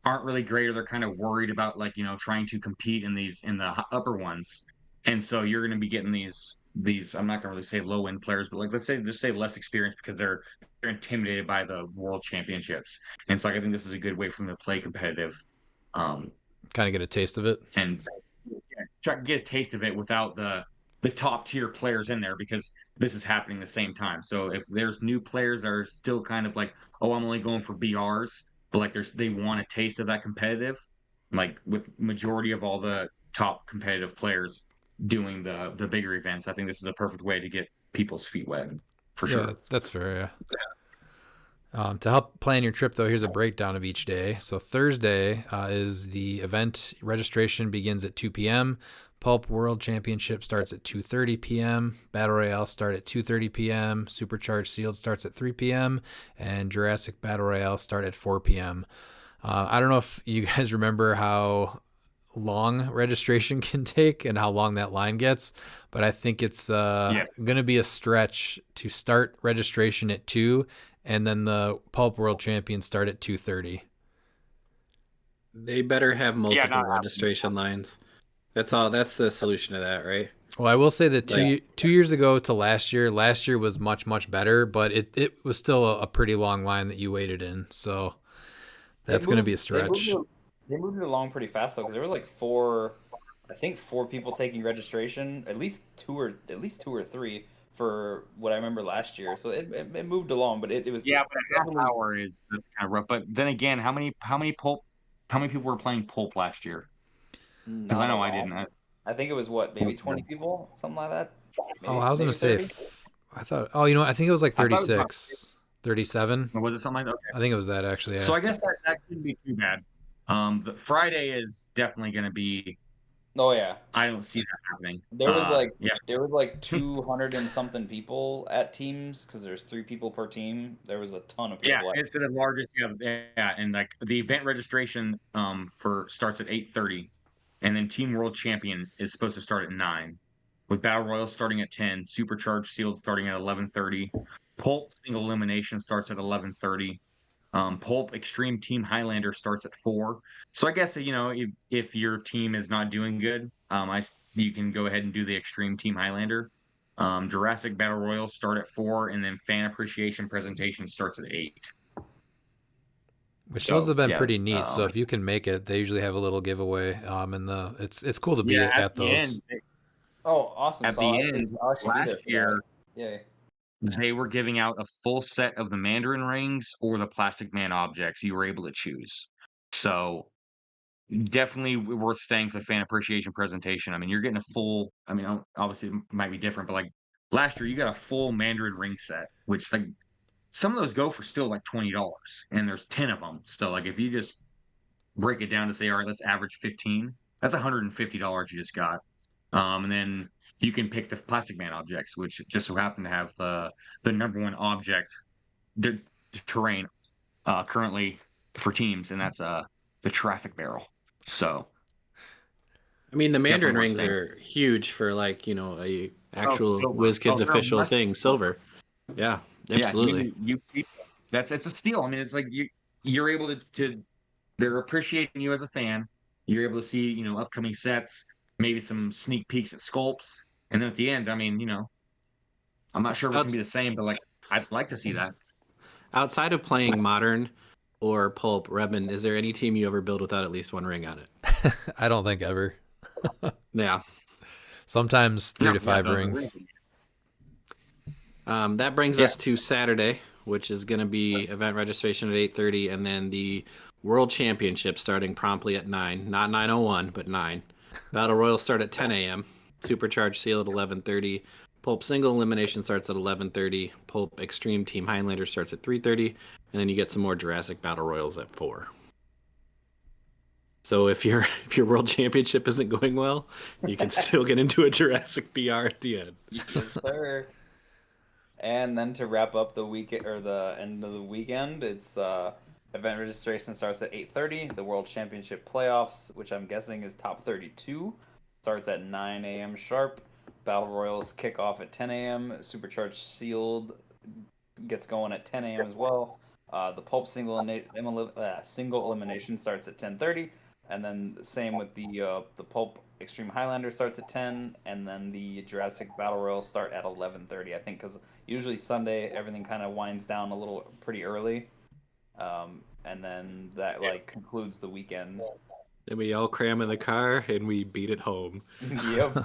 D: aren't really great, or they're kind of worried about like trying to compete in the upper ones, and so you're going to be getting these I'm not going to really say low end players, but like let's say just say less experienced, because they're intimidated by the world championships, and so like, I think this is a good way for them to play competitive, um,
C: Kind of get a taste of it.
D: and yeah, try to get a taste of it without the top tier players in there, because this is happening the same time. So if there's new players that are still kind of like, oh, I'm only going for BRs, but like they want a taste of that competitive, like with majority of all the top competitive players doing the bigger events, I think this is a perfect way to get people's feet wet for
C: Yeah,
D: sure.
C: that's fair. Yeah. To help plan your trip, though, here's a breakdown of each day. So Thursday is the event. Registration begins at 2 p.m. Pulp World Championship starts at 2:30 p.m. Battle Royale start at 2:30 p.m. Supercharged Sealed starts at 3 p.m. And Jurassic Battle Royale start at 4 p.m. I don't know if you guys remember how long registration can take and how long that line gets, but I think it's
D: Yes.
C: going to be a stretch to start registration at 2 and then the Pulp World Champions start at 2:30.
F: They better have multiple
D: not
F: registration lines. That's all. That's the solution to that, right?
C: Well, I will say that
F: Like-
C: 2 years ago to last year was much better, but it was still a pretty long line that you waited in. So that's going to be a stretch.
E: They moved it along pretty fast though, because there was like four, I think four people taking registration, at least two or three for what I remember last year. So it moved along, but it was
D: Yeah, but a half
E: definitely
D: hour is that's kind of rough. But then again, how many people were playing Pulp last year? Because I
E: not a
D: know I
E: lot.
D: didn't.
E: I think it was what, maybe 20 people, something like that.
C: Oh,
E: Maybe
C: I was going
E: maybe
C: to say
E: 30.
C: I thought you know what? I think it was like
D: I thought it was
C: 36, 37.
D: or was it something like that?
C: I think it was that actually.
D: So
C: Yeah.
D: I guess that shouldn't be too bad. The Friday is definitely going to be.
E: Oh yeah.
D: I don't see that happening. Yeah,
E: There was like 200 and something people at teams because there's three people per team. There was a ton of
D: yeah.
E: people.
D: It's the largest. Yeah, and like the event registration for starts at 8:30, and then Team World Champion is supposed to start at 9, with Battle Royal starting at 10, Supercharged Sealed starting at 11:30, Pulp Single Elimination starts at 11:30. Pulp Extreme Team Highlander starts at 4. So I guess if your team is not doing good, you can go ahead and do the Extreme Team Highlander. Jurassic Battle Royal start at 4, and then Fan Appreciation Presentation starts at 8.
C: Which those
D: So
C: have been
D: yeah,
C: pretty neat. So if you can make it, they usually have a little giveaway. And it's cool to be
D: yeah.
C: at those.
E: Oh, awesome!
D: At
E: So
D: the end
E: I'll actually be
D: last
E: there for
D: year,
E: that. Yeah.
D: they were giving out a full set of the Mandarin rings or the Plastic Man objects. You were able to choose. So definitely worth staying for the fan appreciation presentation. I mean, you're getting a full. I mean, obviously it might be different, but like last year, you got a full Mandarin ring set, which like some of those go for still like $20, and there's 10 of them. So like if you just break it down to say, all right, let's average 15, that's $150 you just got. And then you can pick the Plastic Man objects, which just so happen to have the number one object, the terrain currently for teams, and that's the traffic barrel. So
F: I mean, the Mandarin
D: definitely worth
F: rings
D: staying.
F: are huge for like a actual
D: Silver.
F: WizKids
D: They're
F: official
D: much
F: thing, silver. Yeah,
D: Yeah,
F: absolutely.
D: it's a steal. I mean, it's like you're able to they're appreciating you as a fan. You're able to see, upcoming sets, maybe some sneak peeks at sculpts, and then at the end, I mean, I'm not sure if it's gonna
F: Outs-
D: be the same, but like I'd like to see that.
F: Outside of playing Modern or Pulp, Redmond, is there any team you ever build without at least one ring on it?
C: I don't think ever.
F: Yeah.
C: Sometimes 3 to 5
D: the
C: rings.
F: That brings
D: Yeah.
F: us to Saturday, which is going to be event registration at 8:30, and then the World Championship starting promptly at 9. Not 9:01, but 9. Battle Royal start at 10 a.m. Supercharged Seal at 11:30. Pulp Single Elimination starts at 11:30. Pulp Extreme Team Highlander starts at 3:30, and then you get some more Jurassic Battle Royals at 4. So if your World Championship isn't going well, you can still get into a Jurassic BR at the end.
E: Yes, sir. And then to wrap up the weekend or the end of the weekend, it's event registration starts at 8:30. The World Championship playoffs, which I'm guessing is top 32, starts at 9 a.m. sharp. Battle Royals kick off at 10 a.m. Supercharged Sealed gets going at 10 a.m. as well. The Pulp single elimination starts at 10:30, and then same with the Pulp Extreme Highlander starts at 10, and then the Jurassic Battle Royal start at 11:30. I think because usually Sunday everything kind of winds down a little pretty early, and then that like concludes the weekend.
F: Then we all cram in the car and we beat it home.
E: Yep.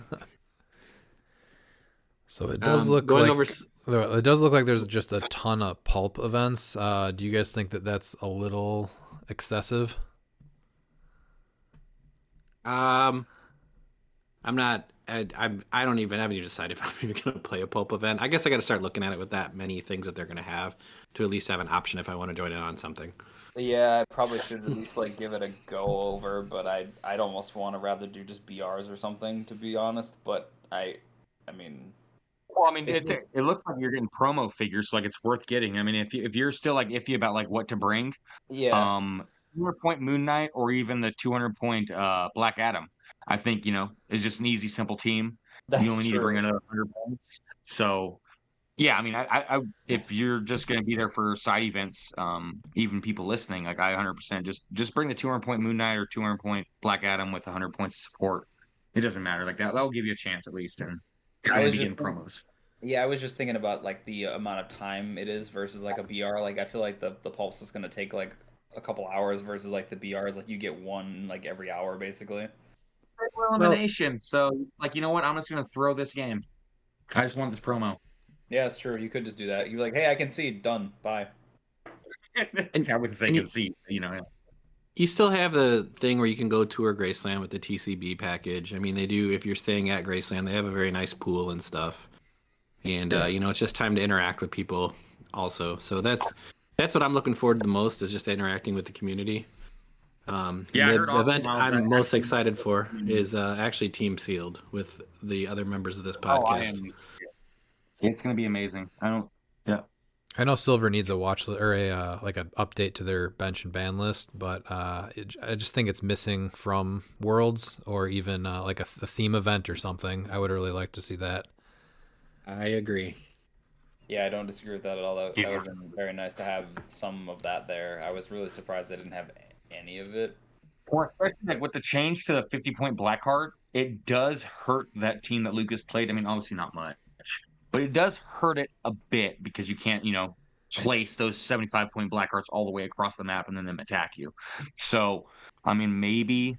C: So it does look like
F: over.
C: it does look like there's just a ton of Pulp events. Do you guys think that that's a little excessive?
F: I'm not. I don't even haven't even decided if I'm even going to play a Pulp event. I guess I got to start looking at it with that many things that they're going to have to at least have an option if I want to join in on something.
E: Yeah, I probably should at least like give it a go over, but I'd almost want to rather do just BRs or something to be honest. But I mean,
D: Well, I mean, it looks like you're getting promo figures, so like it's worth getting. I mean, if you're still like iffy about like what to bring,
E: yeah,
D: 200-point Moon Knight or even the 200-point Black Adam, I think, is just an easy, simple team. You
E: That's
D: only need to bring
E: true.
D: another 100 points. So, yeah, I mean, if you're just going to be there for side events, even people listening, like I 100% just bring the 200-point Moon Knight or 200-point Black Adam with 100 points of support. It doesn't matter. Like that'll give you a chance at least, and you're
E: I
D: going to
E: was
D: be
E: just
D: getting promos.
E: Yeah, I was just thinking about like the amount of time it is versus like a BR. Like I feel like the pulse is gonna take like a couple hours versus like the BRs. Like you get one like every hour basically.
F: Well,
D: Elimination. So, like, you know what? I'm just going to throw this game. I just want this promo.
E: Yeah, it's true. You could just do that. You'd be like, hey, I can see. Done. Bye.
F: and
D: I wouldn't say
F: and
D: conceit,
F: you still have the thing where you can go tour Graceland with the TCB package. I mean, they do, if you're staying at Graceland, they have a very nice pool and stuff. And
D: Yeah.
F: it's just time to interact with people also. So that's what I'm looking forward to the most, is just interacting with the community.
D: Yeah, I
F: The
D: heard also
F: event
D: Miles that
F: I'm most
D: actually.
F: excited for is actually Team Sealed with the other members of this
D: Oh, I
F: podcast.
D: am. It's going to be amazing. I don't. Yeah.
C: I know Silver needs a or a like an update to their bench and ban list, but I just think it's missing from Worlds or even like a theme event or something. I would really like to see that.
F: I agree.
E: Yeah, I don't disagree with that at all. That
D: Yeah.
E: would have been very nice to have some of that there. I was really surprised they didn't have any of it.
D: Or especially like with the change to the 50-point black card, it does hurt that team that Lucas played. I mean, obviously not much, but it does hurt it a bit because you can't, place those 75-point black cards all the way across the map and then them attack you. So, I mean, maybe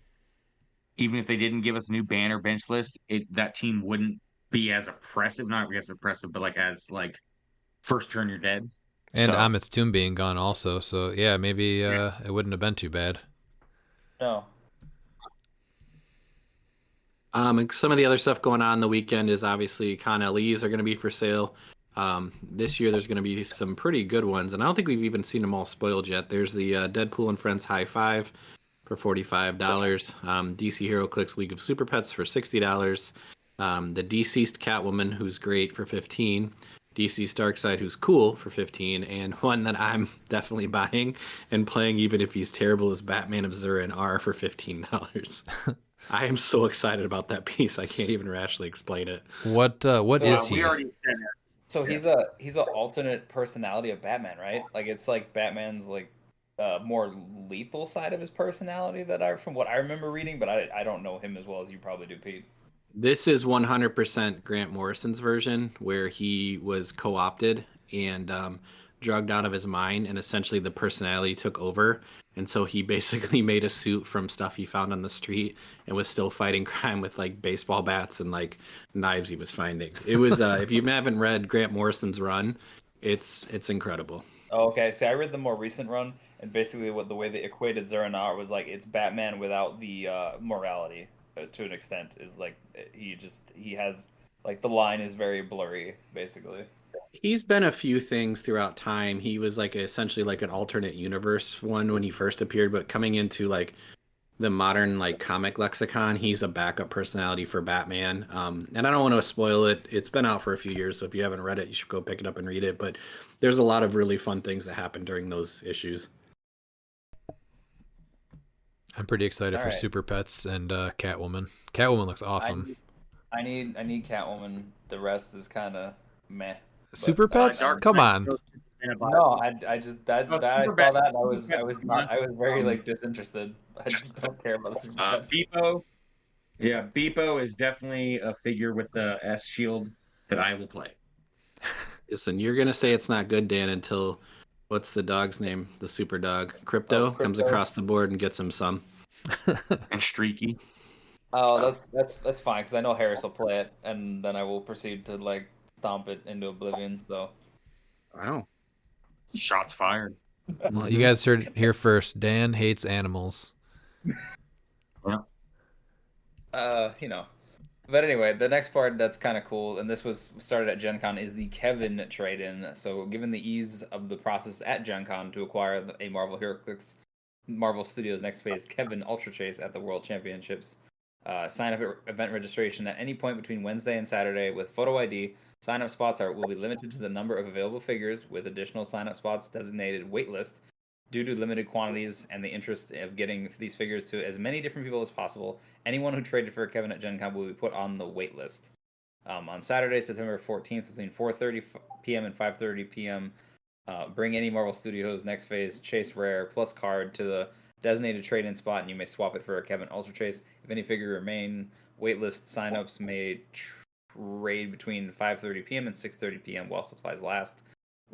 D: even if they didn't give us a new ban or bench list, that team wouldn't be as oppressive, not as oppressive, but like as like first turn you're dead.
C: And
D: So
C: Amit's tomb being gone also, so yeah, maybe
D: yeah.
C: it wouldn't have been too bad.
E: No.
F: And some of the other stuff going on the weekend is obviously Con LEs are going to be for sale. This year there's going to be some pretty good ones, and I don't think we've even seen them all spoiled yet. There's the Deadpool and Friends High Five for $45. DC Hero Clicks League of Super Pets for $60. The Deceased Catwoman, who's great, for $15. DC's Darkseid, who's cool, for $15, and one that I'm definitely buying and playing, even if he's terrible, is Batman of Zura and R for $15. I am so excited about that piece. I can't even rationally explain it.
C: What
E: So,
C: is
D: We
C: he?
D: already said that.
E: So
D: Yeah.
E: he's a alternate personality of Batman, right? Like it's like Batman's like more lethal side of his personality that I from what I remember reading, but I don't know him as well as you probably do, Pete.
F: This is 100% Grant Morrison's version, where he was co-opted and drugged out of his mind, and essentially the personality took over. And so he basically made a suit from stuff he found on the street and was still fighting crime with like baseball bats and like knives he was finding. It was if you haven't read Grant Morrison's run, it's incredible.
E: Oh, okay. See, I read the more recent run, and basically what the way they equated Zeranar was like it's Batman without the morality to an extent. Is like he has like the line is very blurry, basically.
F: He's been a few things throughout time. He was like essentially like an alternate universe one when he first appeared, but coming into like the modern like comic lexicon, he's a backup personality for Batman. And I don't want to spoil it. It's been out for a few years, so if you haven't read it, you should go pick it up and read it. But there's a lot of really fun things that happen during those issues.
C: I'm pretty excited
E: All
C: for
E: right.
C: Super Pets and Catwoman. Catwoman looks awesome.
E: I need Catwoman. The rest is kind of meh.
C: Super Pets?
D: Dark
C: Come
D: Knight
C: on.
D: goes in a vibe.
E: No, I just that I saw
D: Super
E: that
D: Pets-
E: I was not I was very like disinterested. I just don't care about the Super Pets.
D: Beepo. Yeah, Beepo is definitely a figure with the S shield that I will play.
F: Listen, you're gonna say it's not good, Dan, until what's the dog's name? The super dog. Crypto comes
E: Crypto.
F: across the board and gets him some.
D: And Streaky.
E: Oh, that's fine because I know Harris will play it, and then I will proceed to like stomp it into oblivion. So,
F: Wow.
D: Shots fired.
C: Well, you guys heard it here first. Dan hates animals.
E: you know. But anyway, the next part that's kind of cool, and this was started at Gen Con, is the Kevin trade-in. So, given the ease of the process at Gen Con to acquire a Marvel HeroClix Marvel Studios Next Phase Kevin Ultra Chase at the World Championships, sign up event registration at any point between Wednesday and Saturday with photo ID. Sign up spots will be limited to the number of available figures, with additional sign up spots designated waitlist. Due to limited quantities and the interest of getting these figures to as many different people as possible, anyone who traded for a Kevin at Gen Con will be put on the wait list. On Saturday, September 14th, between 4:30 p.m. and 5:30 p.m., bring any Marvel Studios Next Phase Chase Rare plus card to the designated trade-in spot, and you may swap it for a Kevin Ultra Chase. If any figure remain, waitlist signups may trade between 5:30 p.m. and 6:30 p.m. while supplies last.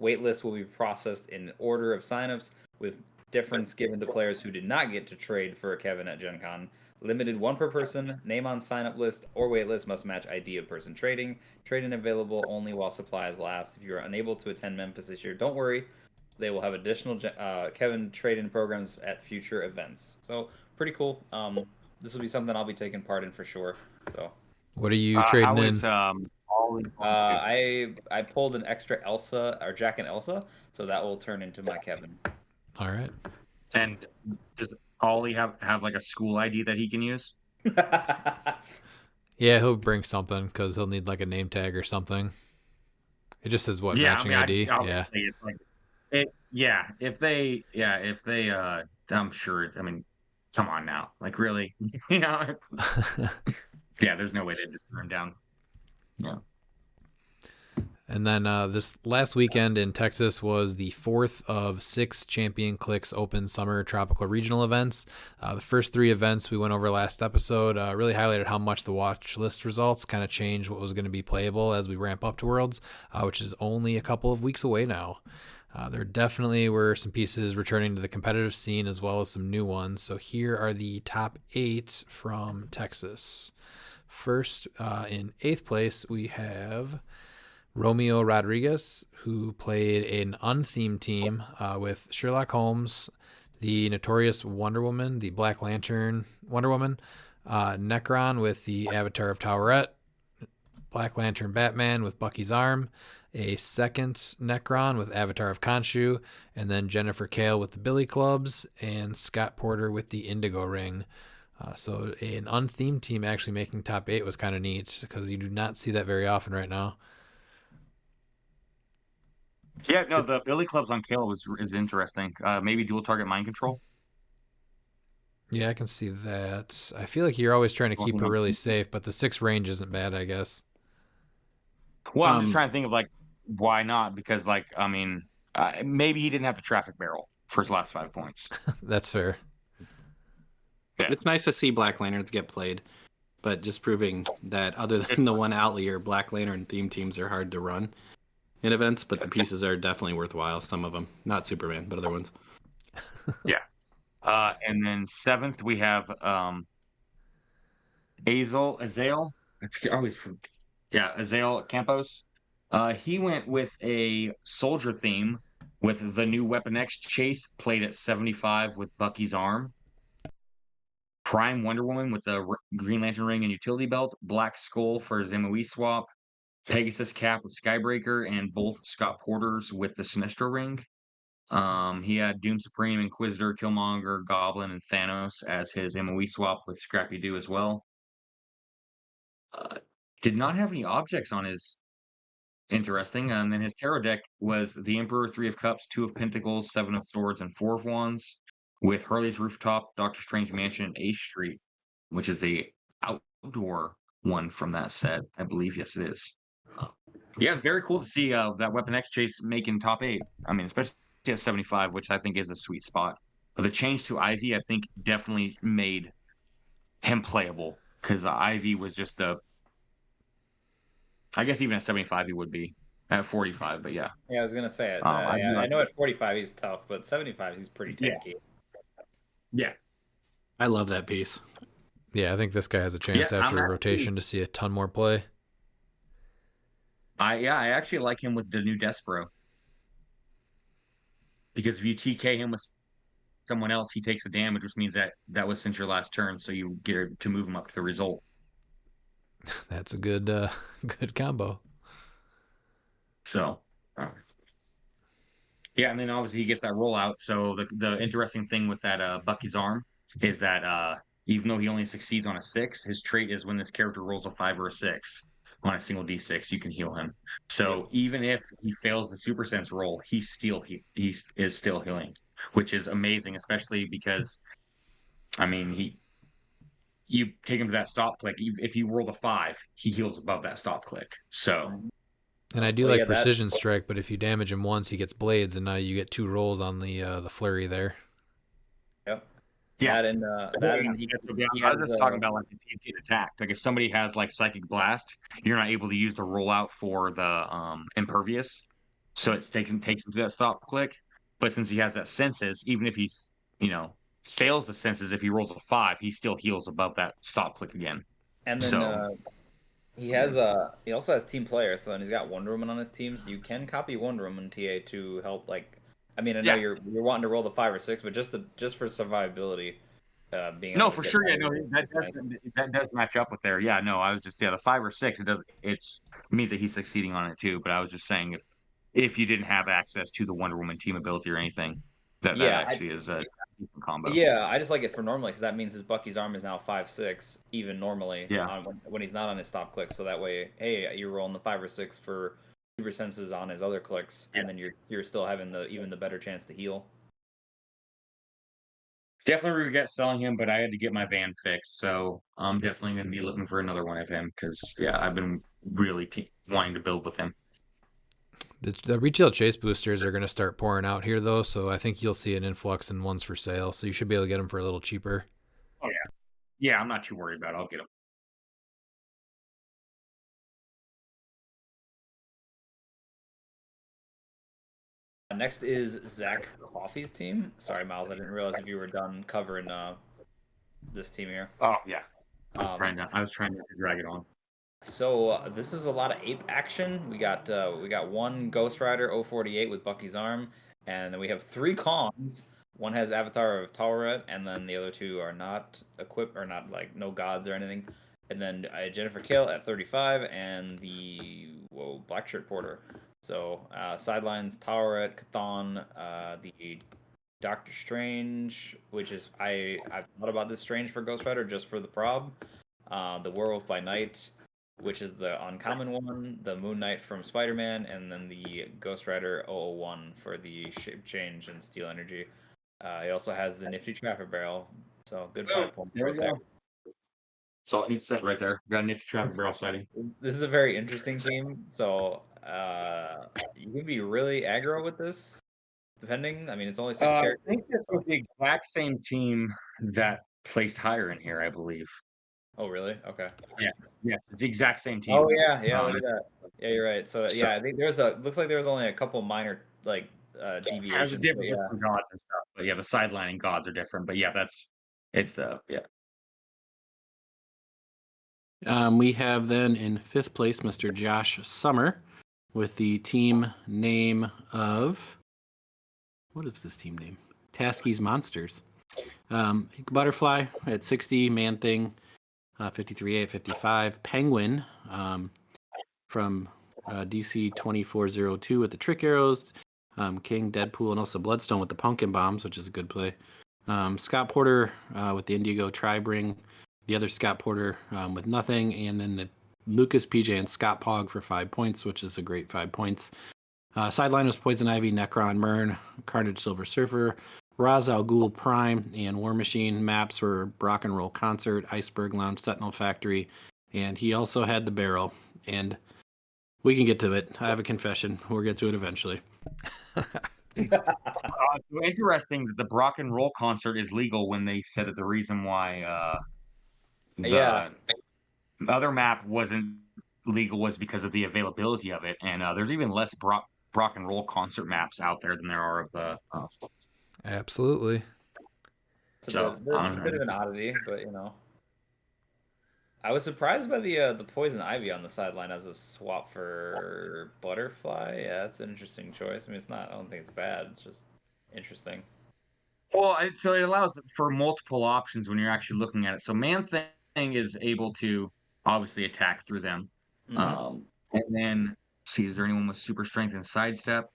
E: Waitlist will be processed in order of signups, with difference given to players who did not get to trade for a Kevin at Gen Con. Limited one per person, name on sign up list or waitlist must match ID of person trading. Trade-in available only while supplies last. If you are unable to attend Memphis this year, don't worry. They will have additional Kevin trade-in programs at future events. So pretty cool. This will be something I'll be taking part in for sure. So
C: What are you trading
D: How
C: in?
D: is all in
E: I pulled an extra Elsa or Jack and Elsa, so that will turn into my Kevin.
C: All right.
D: and does Ollie have like a school ID that he can use?
C: Yeah, he'll bring something because he'll need like a name tag or something. It just says what,
D: Yeah, I
C: matching
D: mean,
C: ID?
D: obviously
C: Yeah.
D: it's like if they I'm sure. I mean, come on now, like really, you know? Yeah, there's no way they just turn him down. Yeah.
C: And then this last weekend in Texas was the fourth of 6 Champion Clix Open Summer Tropical Regional events. The first 3 events we went over last episode really highlighted how much the watch list results kind of changed what was going to be playable as we ramp up to Worlds, which is only a couple of weeks away now. There definitely were some pieces returning to the competitive scene as well as some new ones. So here are the top 8 from Texas. First, in 8th place, we have Romeo Rodriguez, who played an unthemed team with Sherlock Holmes, the Notorious Wonder Woman, the Black Lantern Wonder Woman, Necron with the Avatar of Taweret, Black Lantern Batman with Bucky's arm, a second Necron with Avatar of Khonshu, and then Jennifer Kale with the Billy Clubs, and Scott Porter with the Indigo Ring. So an unthemed team actually making top 8 was kind of neat because you do not see that very often right now.
D: Yeah, no, the Billy Clubs on Kale is interesting. Maybe dual target mind control.
C: Yeah, I can see that. I feel like you're always trying to keep her really safe, but the 6 range isn't bad, I guess.
D: Well, I'm just trying to think of like why not? Because like I mean, maybe he didn't have the traffic barrel for his last 5 points.
C: That's fair.
D: Yeah.
F: It's nice to see Black Lanterns get played, but just proving that other than the one outlier, Black Lantern theme teams are hard to run in events, but the pieces are definitely worthwhile. Some of them, not Superman, but other ones.
D: Yeah. And then 7th we have Azael. I always Azael Campos. He went with a soldier theme with the new Weapon X chase played at 75 with Bucky's arm. Prime Wonder Woman with the Green Lantern ring and utility belt. Black Skull for his MOE swap. Pegasus Cap with Skybreaker, and both Scott Porters with the Sinestro ring. He had Doom Supreme, Inquisitor, Killmonger, Goblin, and Thanos as his MOE swap with Scrappy Doo as well. Did not have any objects on his interesting. And then his tarot deck was the Emperor, 3 of Cups, 2 of Pentacles, 7 of Swords, and 4 of Wands, with Hurley's Rooftop, Doctor Strange Mansion, and Ace Street, which is the outdoor one from that set, I believe. Yes, it is. Yeah, very cool to see that Weapon X chase making top 8. I mean, especially at 75, which I think is a sweet spot. But the change to Ivy, I think, definitely made him playable because Ivy was just I guess even at 75 he would be at 45, but yeah.
E: Yeah, I was gonna say it.
D: I
E: I know at 45 he's tough, but 75 he's pretty tanky.
D: Yeah.
F: I love that piece.
C: Yeah, I think this guy has a chance after rotation to see a ton more play.
D: I actually like him with the new Despero. Because if you TK him with someone else, he takes the damage, which means that was since your last turn, so you get to move him up to the result.
C: That's a good good combo.
D: So, yeah, and then obviously he gets that rollout. So the interesting thing with that Bucky's arm is that even though he only succeeds on a 6, his trait is when this character rolls a 5 or a 6. on a single D6, you can heal him. So even if he fails the Super Sense roll, he is still healing, which is amazing, especially because I mean you take him to that stop click. If you roll the 5, he heals above that stop click. So
C: And I do
E: Well,
C: like
E: yeah, that
C: precision strike, but if you damage him once, he gets blades, and now you get 2 rolls on the flurry there.
E: yep.
D: yeah,
E: That and he
D: I
E: has
D: was just talking about like if you get attacked. Like if somebody has like Psychic Blast, you're not able to use the rollout for the Impervious, so it takes him to that stop click. But since he has that senses, even if he's you know fails the senses, if he rolls a 5, he still heals above that stop click again.
E: and then
D: So
E: he also has team player, so and he's got Wonder Woman on his team, so you can copy Wonder Woman TA to help like I mean I know
D: yeah,
E: you're wanting to roll the 5 or 6, but just for survivability, being
D: no,
E: able to
D: for
E: get
D: sure.
E: that
D: Yeah, no, that does match up with there. Yeah, no, I was just the 5 or 6. It means that he's succeeding on it too. But I was just saying if you didn't have access to the Wonder Woman team ability or anything, that
E: yeah,
D: actually is a decent combo.
E: yeah, I just like it for normally because that means his Bucky's arm is now 5/6 even normally
D: Yeah,
E: on when he's not on his stop click. So that way, hey, you're rolling the 5 or 6 for super senses on his other clicks,
D: yeah.
E: and then you're still having the better chance to heal.
D: Definitely regret selling him, but I had to get my van fixed, so I'm definitely going to be looking for another one of him because yeah, I've been really wanting to build with him.
C: The retail chase boosters are going to start pouring out here, though, so I think you'll see an influx in ones for sale. So you should be able to get them for a little cheaper.
D: Oh yeah, I'm not too worried about it. I'll get him.
E: Next is Zach Coffey's team. Sorry, Miles, I didn't realize if you were done covering this team here.
D: Oh yeah,
E: Um,
D: I was trying to drag it on.
E: So this is a lot of ape action. We got one Ghost Rider 048 with Bucky's arm, and then we have 3 Kongs. One has Avatar of Tauret, and then the other 2 are not equipped or not like no gods or anything. And then Jennifer Kale at 35, and the Black Shirt Porter. So sidelines Tauret, Chthon, the Doctor Strange, which is I've thought about this Strange for Ghost Rider just for the prob. The Werewolf by Night, which is the uncommon one, the Moon Knight from Spider-Man, and then the Ghost Rider 001 for the shape change and steel energy. He also has the nifty trapper barrel, so good 5 points.
D: There we go. So it needs set right there. Got a nifty traffic barrel sighting.
E: This is a very interesting team, so you can be really aggro with this, depending. I mean, it's only 6
D: I
E: characters.
D: think this was the exact same team that placed higher in here, I believe.
E: Oh, really? Okay.
D: Yeah, it's the exact same team.
E: Oh yeah, look
D: Um,
E: at that. Yeah, you're right. So
D: so
E: yeah, I think looks like there was only a couple minor like
D: There's a
E: deviations. But
D: difference
E: yeah.
D: between gods and stuff, but yeah, the sidelining gods are different. But yeah, it's the yeah.
F: We have then in 5th place Mr. Josh Summer with the team name of, what is this team name? Tasky's Monsters. Butterfly at 60, Man Thing 53 at 55, Penguin from DC 2402 with the Trick Arrows, King, Deadpool, and also Bloodstone with the Pumpkin Bombs, which is a good play. Scott Porter with the Indigo Tri-Bring, the other Scott Porter with nothing, and then the Lucas, PJ, and Scott Pog for 5 points, which is a great 5 points. Sideline was Poison Ivy, Necron, Mern, Carnage, Silver Surfer, Ra's al Ghul Prime, and War Machine. Maps were Rock and Roll Concert, Iceberg Lounge, Sentinel Factory, and he also had the barrel. And we can get to it. I have a confession. We'll get to it eventually.
D: So interesting that the Brock and Roll concert is legal when they said that the reason why the other map wasn't legal was because of the availability of it, and there's even less Brock and Roll concert maps out there than there are of the.
C: Absolutely.
E: It's a bit of an oddity, but you know. I was surprised by the Poison Ivy on the sideline as a swap for Butterfly. Yeah, that's an interesting choice. I mean, it's not. I don't think it's bad. It's just interesting.
D: Well, so it allows for multiple options when you're actually looking at it. So Man Thing is able to obviously attack through them. And then see, is there anyone with super strength and sidestep?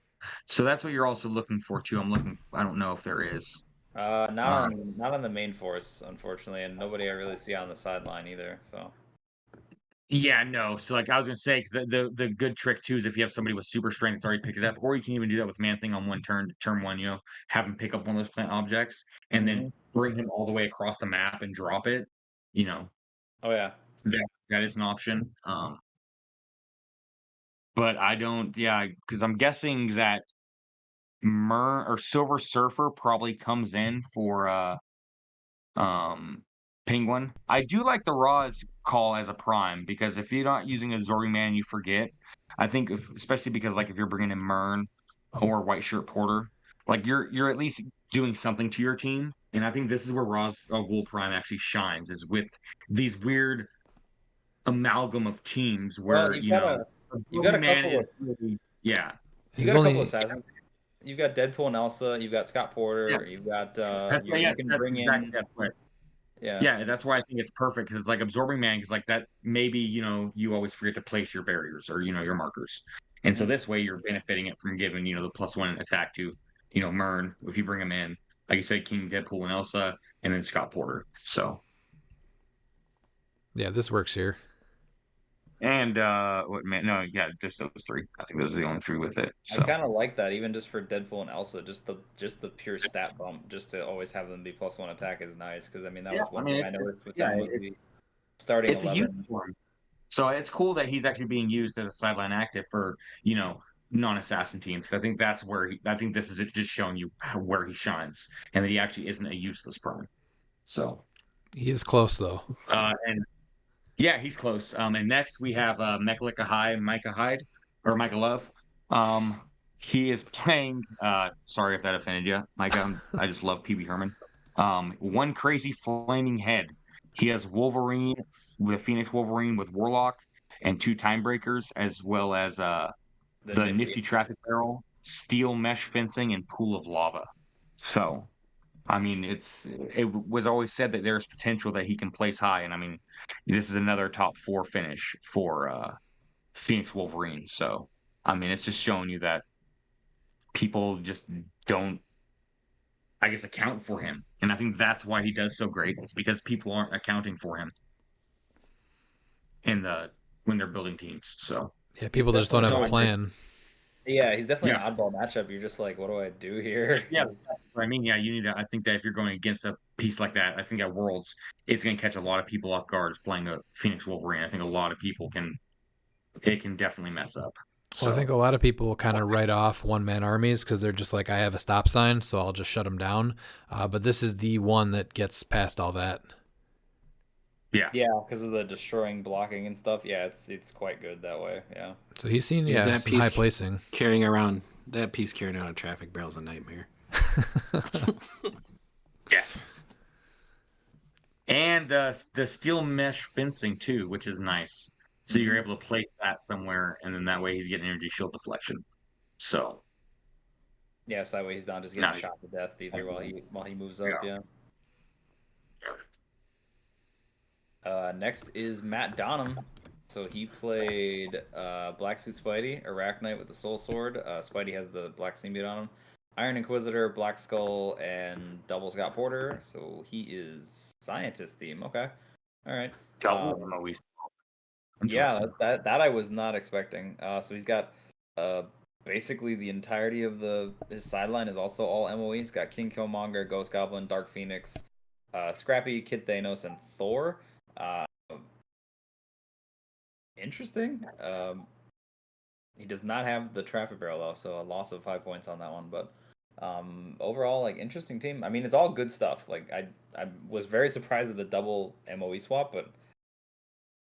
D: So that's what you're also looking for too. I don't know if there is.
E: Not on the main force, unfortunately, and nobody I really see on the sideline either. So
D: Yeah, no. So like I was gonna say, because the good trick too is if you have somebody with super strength that's already picked it up, or you can even do that with Man Thing on one turn one. Have him pick up one of those plant objects and then
E: Mhm.
D: bring him all the way across the map and drop it. You know
E: Oh yeah.
D: that is an option. But I don't. Yeah, because I'm guessing that Mer or Silver Surfer probably comes in for Penguin. I do like the Raw's call as a prime because if you're not using Absorbing Man, you forget. I think, especially because like if you're bringing in Mern or White Shirt Porter, like you're at least doing something to your team. And I think this is where Raw's Ghoul Prime actually shines is with these weird amalgam of teams
E: Well,
D: where
E: you've got
D: Absorbing
E: a
D: Man
E: couple
D: is
E: of
D: really yeah
E: you
C: He's
E: got a couple of
C: only
E: assassins. You've got Deadpool and Elsa. You've got Scott
D: yeah
E: Porter. You've got
D: that's
E: you
D: yeah
E: you can
D: that's
E: bring
D: exactly
E: in
D: that's right.
E: yeah.
D: Yeah, that's why I think it's perfect because it's like absorbing man because like that maybe you always forget to place your barriers or your markers, and so
E: Mhm.
D: this way you're benefiting it from giving the +1 attack to Mern if you bring him in like you said King Deadpool and Elsa and then Scott Porter. So
C: yeah, this works here.
D: and what man no yeah just those three. I think those are the only three with it.
E: I
D: So
E: kind of like that, even just for Deadpool and Elsa, just the pure stat bump, just to always have them be +1 attack is nice. Because I mean, that
D: yeah,
E: was
D: I
E: one
D: mean
E: thing I noticed with
D: yeah
E: them with the starting
D: it's a huge
E: 11.
D: one. So it's cool that he's actually being used as a sideline active for, non-assassin teams. I think that's where I think this is it just showing you where he shines and that he actually isn't a useless prime. So,
C: He is close though.
D: and yeah, he's close. And next we have Mechalika High, Micah Hyde or Micah Love. Um, he is playing. Sorry if that offended you, Micah. I just love PB Herman. One crazy flaming head. He has Wolverine, the Phoenix Wolverine with Warlock, and two time breakers, as well as
E: The
D: the
E: Nifty.
D: nifty traffic barrel, steel mesh fencing, and pool of lava. So I mean, it was always said that there's potential that he can place high, and I mean, this is another top four finish for Phoenix Wolverine. So, I mean, it's just showing you that people just don't, I guess, account for him, and I think that's why he does so great. It's because people aren't accounting for him in the when they're building teams. So,
C: Yeah,
E: He's
C: people just don't
E: definitely
D: it's
C: have
E: an
C: a
D: always
E: odd.
D: great.
C: plan.
E: Yeah, he's definitely
D: Yeah,
E: an oddball matchup. You're just like, what do I do here?
D: yeah. I mean, yeah, you need to. I think that if you're going against a piece like that, I think at Worlds, it's going to catch a lot of people off guard. Playing a Phoenix Wolverine, I think a lot of people can it can definitely mess up.
C: Well, I think a
D: So
C: lot of people kind of write off one man armies because they're just like, I have a stop sign, so I'll just shut them down. But this is the one that gets past all that.
D: yeah,
E: Yeah, because of the destroying, blocking, and stuff. Yeah, it's quite good that way. Yeah.
C: So he's seen,
F: Yeah,
C: yeah,
F: that
C: some
F: piece
C: high placing.
F: carrying around a traffic barrel is a nightmare.
D: yes, and the steel mesh fencing too, which is nice. So you're
E: Mhm.
D: able to place that somewhere, and then that way he's getting energy shield deflection. So
E: Yeah, so that way he's not just getting
D: nice.
E: shot to death either while he moves up.
D: Yeah.
E: Yeah. Next is Matt Donham. So he played Black Suit Spidey, Arachnite with the Soul Sword. Spidey has the Black Symbiote on him. Iron Inquisitor, Black Skull, and Double Scott Porter. So he is Scientist theme. Okay. All right.
D: Double MOE.
E: Yeah,
D: Interesting.
E: that I was not expecting. So he's got uh basically the entirety of his sideline is also all MOE. He's got King Killmonger, Ghost Goblin, Dark Phoenix, Scrappy, Kid Thanos, and Thor. Uh, Interesting. He does not have the traffic barrel though, so a loss of 5 points on that one. But overall, like interesting team. I mean, it's all good stuff. Like I was very surprised at the double MOE swap, but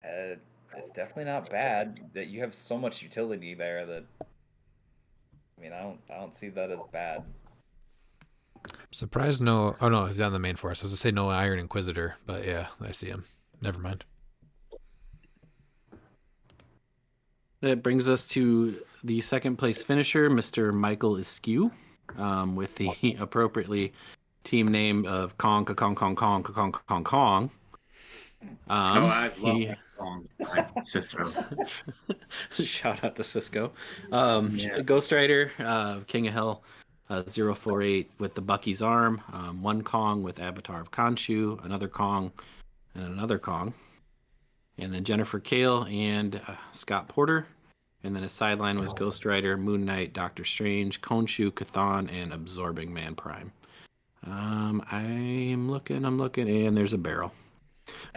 E: uh, it's definitely not bad. That you have so much utility there that I mean, I don't see that as bad.
C: Surprised no. Oh no, he's on the main force. I was gonna say no Iron Inquisitor, but yeah, I see him. Never mind.
F: That brings us to the second place finisher, Mr. Michael Askew, with the appropriately team name of Kong, Kong, Kong, Kong, Kong, Kong, Kong.
D: I love
F: He
D: that song, sister.
F: shout out to Cisco.
D: Yeah.
F: Ghost Rider, King of Hell, 048 with the Bucky's arm, one Kong with Avatar of Khonshu, another Kong, and another Kong. and then Jennifer Kale and Scott Porter. And then his sideline was Ghost Rider, Moon Knight, Doctor Strange, Khonshu, Chthon, and Absorbing Man Prime. I'm looking, and there's a barrel.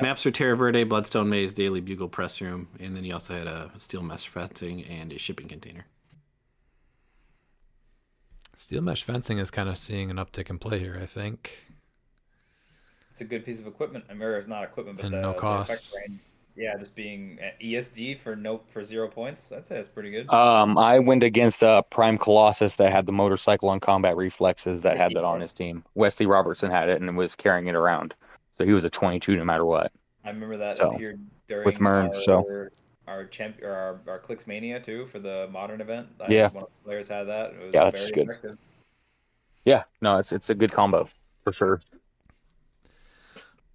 F: Maps for Terra Verde, Bloodstone Maze, Daily Bugle Press Room, and then he also had a steel mesh fencing and a shipping container.
C: Steel mesh fencing is kind of seeing an uptick in play here, I think.
E: It's a good piece of equipment. I mean, it's not equipment, but
C: And
E: the
C: no
E: effect
C: cost.
E: range. Yeah, just being ESD for 0 points. I'd say that's pretty good.
G: I went against Prime Colossus that had the motorcycle and combat reflexes that had that on his team. Wesley Robertson had it and was carrying it around, so he was a 22 no matter what.
E: I remember that
G: So,
E: appeared
G: with
E: during
G: Mern, so
E: our Clix Mania too for the modern event.
G: Yeah.
E: One of the players had that. It was
G: Yeah, that's
E: very
G: good.
E: effective.
G: yeah, no, it's a good combo for sure.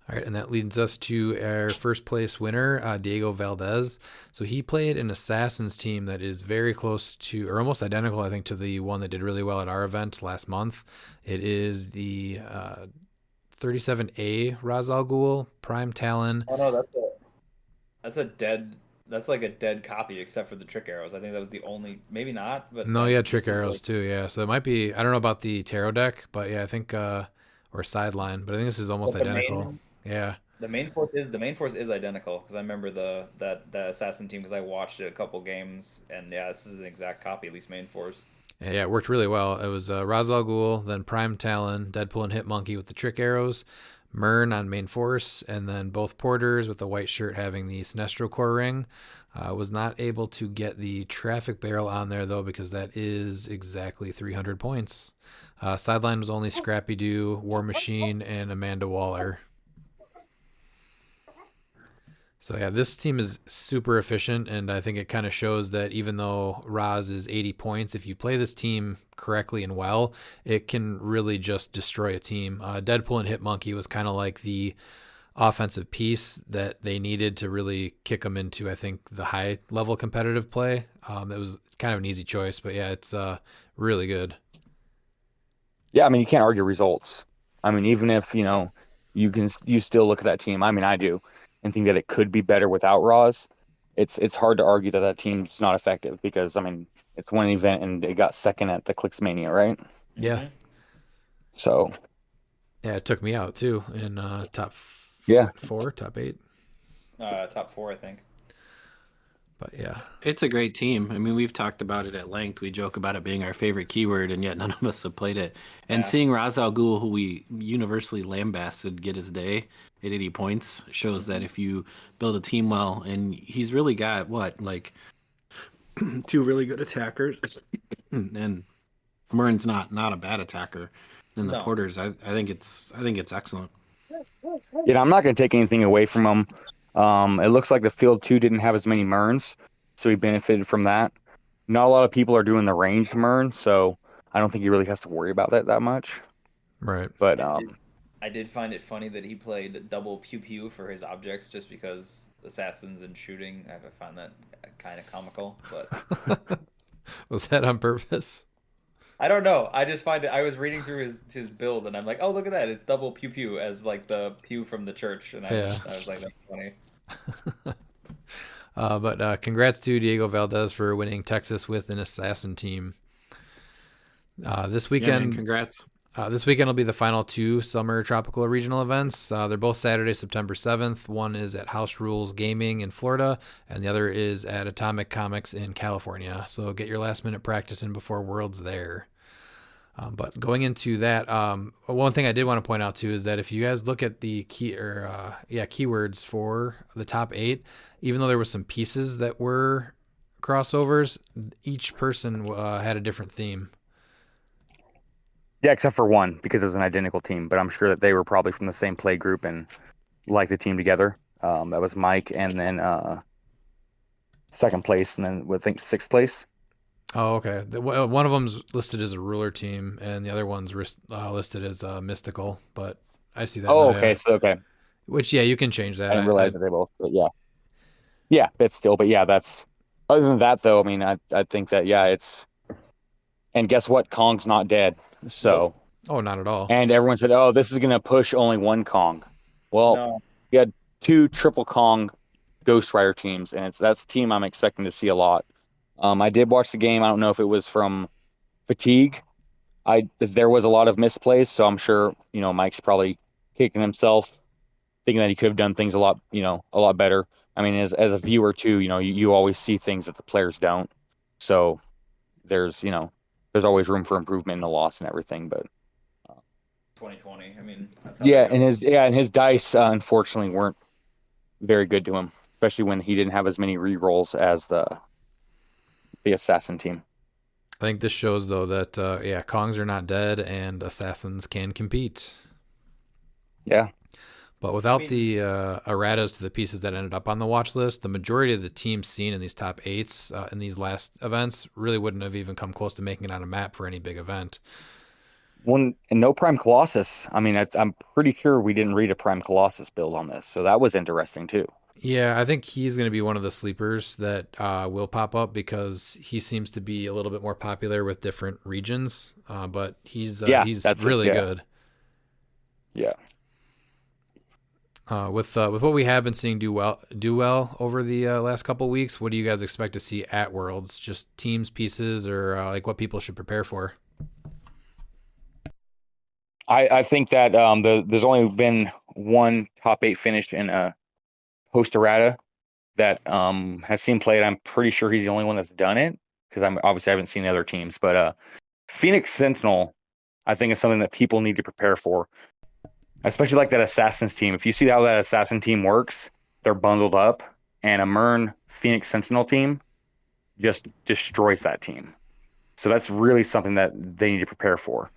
C: All right, and that leads us to our first place winner, Diego Valdez. So he played an Assassins team that is very close to, or almost identical, I think, to the one that did really well at our event last month. It is the 37A Ra's al Ghul, Prime Talon.
E: Oh no, that's like a dead copy except for the trick arrows. I think that was the only, maybe not, but
C: No, yeah, trick
E: this is
C: arrows
E: like,
C: too, yeah. So it might be, I don't know about the tarot deck, but yeah, I think, or sideline, but I think this is almost
E: but
C: identical. Yeah.
E: the main force is identical because I remember that assassin team because I watched it a couple games and yeah, this is an exact copy, at least main force.
C: Yeah, it worked really well. It was Ra's al Ghul, then Prime Talon, Deadpool and Hitmonkey with the trick arrows, Mern on main force, and then both porters with the white shirt having the Sinestro core ring. Was not able to get the traffic barrel on there though because that is exactly 300 points. Sideline was only Scrappy Doo, War Machine, and Amanda Waller. So yeah, this team is super efficient, and I think it kind of shows that even though Raz is 80 points, if you play this team correctly and well, it can really just destroy a team. Deadpool and Hitmonkey was kind of like the offensive piece that they needed to really kick them into, I think, the high level competitive play. It was kind of an easy choice, but yeah, it's really good.
G: Yeah, I mean you can't argue results. I mean even if you still look at that team. I mean I do, and think that it could be better without Roz. It's hard to argue that team's not effective because I mean it's one event and it got second at the Clix Mania, right?
C: Yeah.
G: So
C: Yeah, it took me out too in top
G: Yeah.
C: 4, top 8.
E: Top 4, I think.
C: But yeah,
F: It's a great team. I mean, we've talked about it at length. We joke about it being our favorite keyword, and yet none of us have played it. And
E: Yeah.
F: seeing Ra's al Ghul, who we universally lambasted, get his day at 80 points shows that if you build a team well, and he's really got like 2 really good attackers, and Murren's not a bad attacker. And the
E: No.
F: Porters, I think it's excellent.
G: Yeah, I'm not going to take anything away from him. It looks like the field 2 didn't have as many Merns, so he benefited from that. Not a lot of people are doing the ranged Mern, so I don't think he really has to worry about that much.
C: right.
G: But
E: I did find it funny that he played double pew pew for his objects just because assassins and shooting. I found that kind of comical, but
C: Was that on purpose?
E: I don't know. I just find it. I was reading through his build and I'm like, oh look at that! It's double pew pew as like the pew from the church, and
C: Yeah.
E: I was like, that's funny.
C: But congrats to Diego Valdez for winning Texas with an assassin team. This
F: Yeah, man,
C: weekend,
F: congrats.
C: this weekend will be the final 2 summer tropical regional events. They're both Saturday, September 7th. One is at House Rules Gaming in Florida, and the other is at Atomic Comics in California. So get your last minute practice in before Worlds there. But going into that, one thing I did want to point out too is that if you guys look at the keywords for the top 8, even though there were some pieces that were crossovers, each person had a different theme.
G: yeah, except for one because it was an identical team. But I'm sure that they were probably from the same play group and liked the team together. That was Mike, and then second place, and then I think sixth place.
C: Oh, okay. One of them's listed as a ruler team, and the other one's listed as mystical. But I see that.
G: Oh,
C: now,
G: okay,
C: yeah.
G: so okay.
C: Which, yeah, you can change that.
G: I didn't realize that they both. But yeah, but still. But yeah, that's. Other than that, though, I mean, I think that it's. And guess what? Kong's not dead. So.
C: Oh, not at all.
G: And everyone said, "Oh, this is gonna push only one Kong." Well,
E: No,
G: you had 2 triple Kong Ghost Rider teams, and that's a team I'm expecting to see a lot. I did watch the game. I don't know if it was from fatigue. There was a lot of misplays, so I'm sure Mike's probably kicking himself, thinking that he could have done things a lot better. I mean, as a viewer too, you always see things that the players don't. So there's always room for improvement in the loss and everything. But
E: 2020. I mean, that's how
G: yeah,
E: that goes.
G: and his dice unfortunately weren't very good to him, especially when he didn't have as many re-rolls as the assassin team.
C: I think this shows though that Kongs are not dead and assassins can compete.
G: Yeah.
C: But without the erratas to the pieces that ended up on the watch list, the majority of the teams seen in these top eights in these last events really wouldn't have even come close to making it on a map for any big event.
G: And no Prime Colossus. I mean, I'm pretty sure we didn't read a Prime Colossus build on this, so that was interesting too.
C: Yeah, I think he's going to be one of the sleepers that will pop up because he seems to be a little bit more popular with different regions. But he's really good.
G: Yeah.
C: With what we have been seeing do well over the last couple of weeks, what do you guys expect to see at Worlds? Just teams, pieces, or like what people should prepare for?
G: I think that there's only been one top 8 finish in a post errata that has seen played. I'm pretty sure he's the only one that's done it because I haven't seen the other teams. But Phoenix Sentinel, I think, is something that people need to prepare for, especially like that Assassins team. If you see how that Assassin team works, they're bundled up, and a Mern Phoenix Sentinel team just destroys that team. So that's really something that they need to prepare for.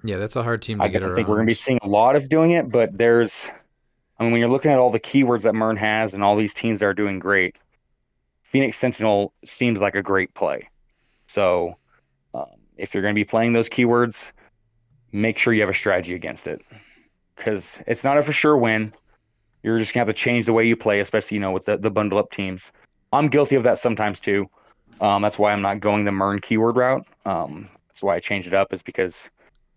C: Yeah, that's a hard team to get around.
G: I think we're going to be seeing a lot of doing it, but when you're looking at all the keywords that Mern has and all these teams that are doing great, Phoenix Sentinel seems like a great play. So if you're going to be playing those keywords, make sure you have a strategy against it, because it's not a for sure win. You're just going to have to change the way you play, especially with the bundle up teams. I'm guilty of that sometimes too. That's why I'm not going the Mern keyword route. That's why I changed it up, is because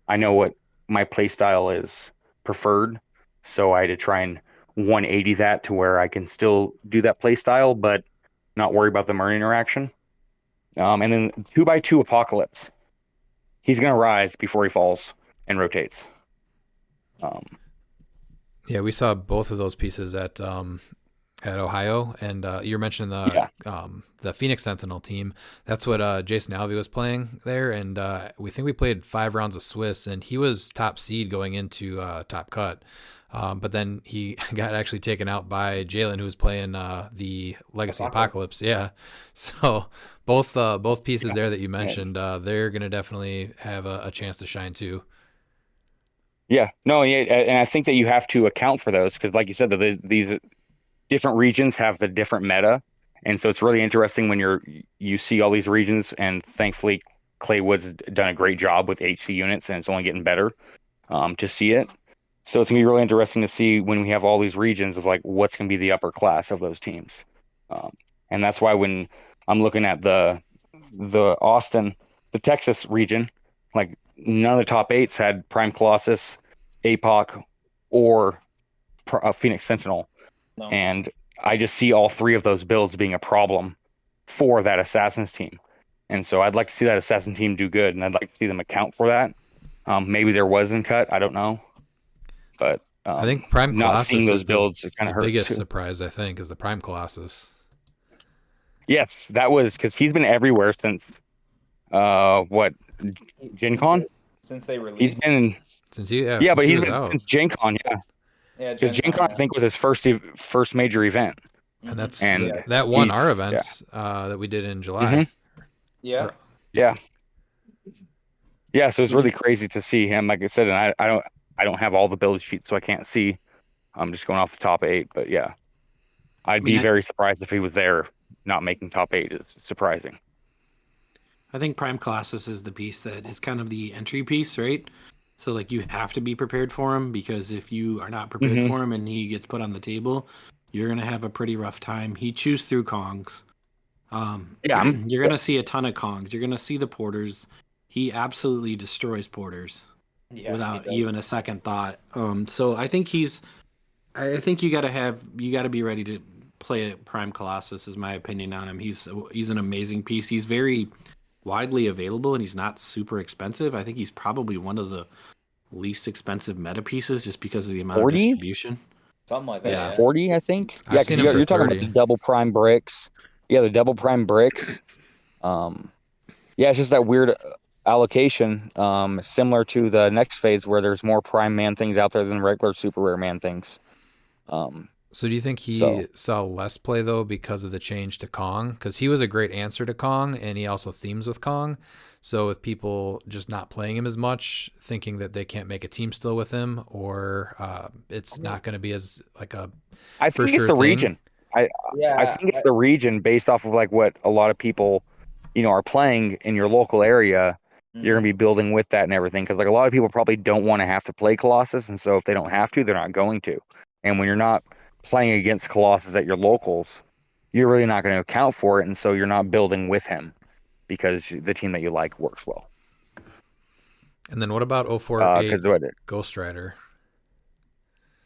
G: I know what my play style is preferred. So I had to try and 180 that to where I can still do that play style, but not worry about the Mern interaction. And then 2x2 Apocalypse. He's going to rise before he falls and rotates.
C: Yeah, we saw both of those pieces at Ohio, and you're mentioning the Phoenix Sentinel team. That's what Jason Alvey was playing there, and we think we played 5 rounds of Swiss, and he was top seed going into top cut. But then he got actually taken out by Jalen, who was playing the Legacy Apocalypse. Yeah, so both pieces there that you mentioned, they're going to definitely have a chance to shine too.
G: Yeah, no, and I think that you have to account for those because, like you said, these different regions have the different meta, and so it's really interesting when you see all these regions. And thankfully, Claywood's done a great job with HC units, and it's only getting better to see it. So it's gonna be really interesting to see when we have all these regions of like what's gonna be the upper class of those teams, and that's why when I'm looking at the Austin, the Texas region, like none of the top 8s had Prime Colossus, APOC, or Phoenix Sentinel. No. And I just see all 3 of those builds being a problem for that Assassins team. And so I'd like to see that Assassin team do good, and I'd like to see them account for that. Maybe there wasn't cut, I don't know. But
C: I think Prime Colossus
G: those builds
C: the biggest surprise, I think, is the Prime Colossus.
G: Yes, that was because he's been everywhere since Gen Con?
E: Since they released.
G: He's been
C: since
G: he's been since Gen Con, yeah. Yeah, because Gen Con I think was his first major event.
C: And that won our event that we did in July.
E: Mm-hmm. Yeah.
G: Yeah, so it's really crazy to see him. Like I said, and I don't have all the build sheets, so I can't see. I'm just going off the top 8, but yeah. I'd be very surprised if he was there. Not making top 8 is surprising.
F: I think Prime Colossus is the piece that is kind of the entry piece, right? So like you have to be prepared for him, because if you are not prepared for him and he gets put on the table, you're going to have a pretty rough time. He chews through Kongs. You're going to see a ton of Kongs. You're going to see the Porters. He absolutely destroys Porters without even a second thought. So I think he's I think you got to be ready to play a Prime Colossus. Is my opinion on him. He's an amazing piece. He's very widely available and he's not super expensive. I think he's probably one of the least expensive meta pieces just because of the amount of
G: 40?
F: distribution.
E: Something like that.
G: It's
F: Yeah.
G: 40, I think. Yeah,
C: I've
G: because
C: seen him for
G: you're talking about
C: 30.
G: the double prime bricks. Yeah, the double prime bricks. Um, yeah, it's just that weird allocation, similar to the next phase where there's more prime man things out there than regular super rare man things. Um,
C: So do you think
G: so
C: he saw less play though because of the change to Kong? Because he was a great answer to Kong, and he also themes with Kong. So with people just not playing him as much, thinking that they can't make a team still with him, or it's not going to be as like a
G: I
C: for
G: think it's
C: sure
G: the
C: thing.
G: region. I I
E: Yeah.
G: think it's the region based off of like what a lot of people, are playing in your local area. You're gonna
E: Mhm.
G: be building with that and everything because like a lot of people probably don't want to have to play Colossus, and so if they don't have to, they're not going to. And when you're not playing against Colossus at your locals, you're really not going to account for it, and so you're not building with him because the team that you like works well.
C: And then what about 048
G: Because what?
C: Ghost Rider?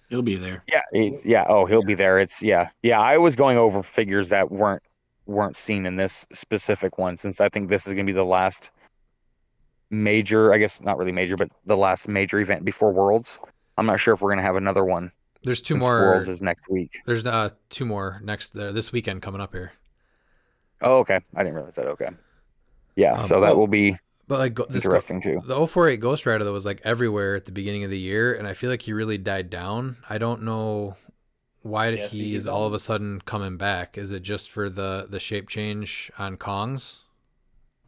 F: He'll be there.
G: Yeah, yeah. Oh, he'll be there. It's yeah. I was going over figures that weren't seen in this specific one since I think this is gonna be the last major. I guess not really major, but the last major event before Worlds. I'm not sure if we're gonna have another one
C: There's two
G: since Worlds
C: more.
G: is next week.
C: There's two more next this weekend coming up here.
G: Oh, okay. I didn't realize that. Okay. Yeah, so that
C: Well,
G: will be
C: but like
G: interesting too.
C: the 048 Ghost Rider that was like everywhere at the beginning of the year, and I feel like he really died down. I don't know why
E: Yeah, see,
C: he is all of a sudden coming back. Is it just for the shape change on Kongs?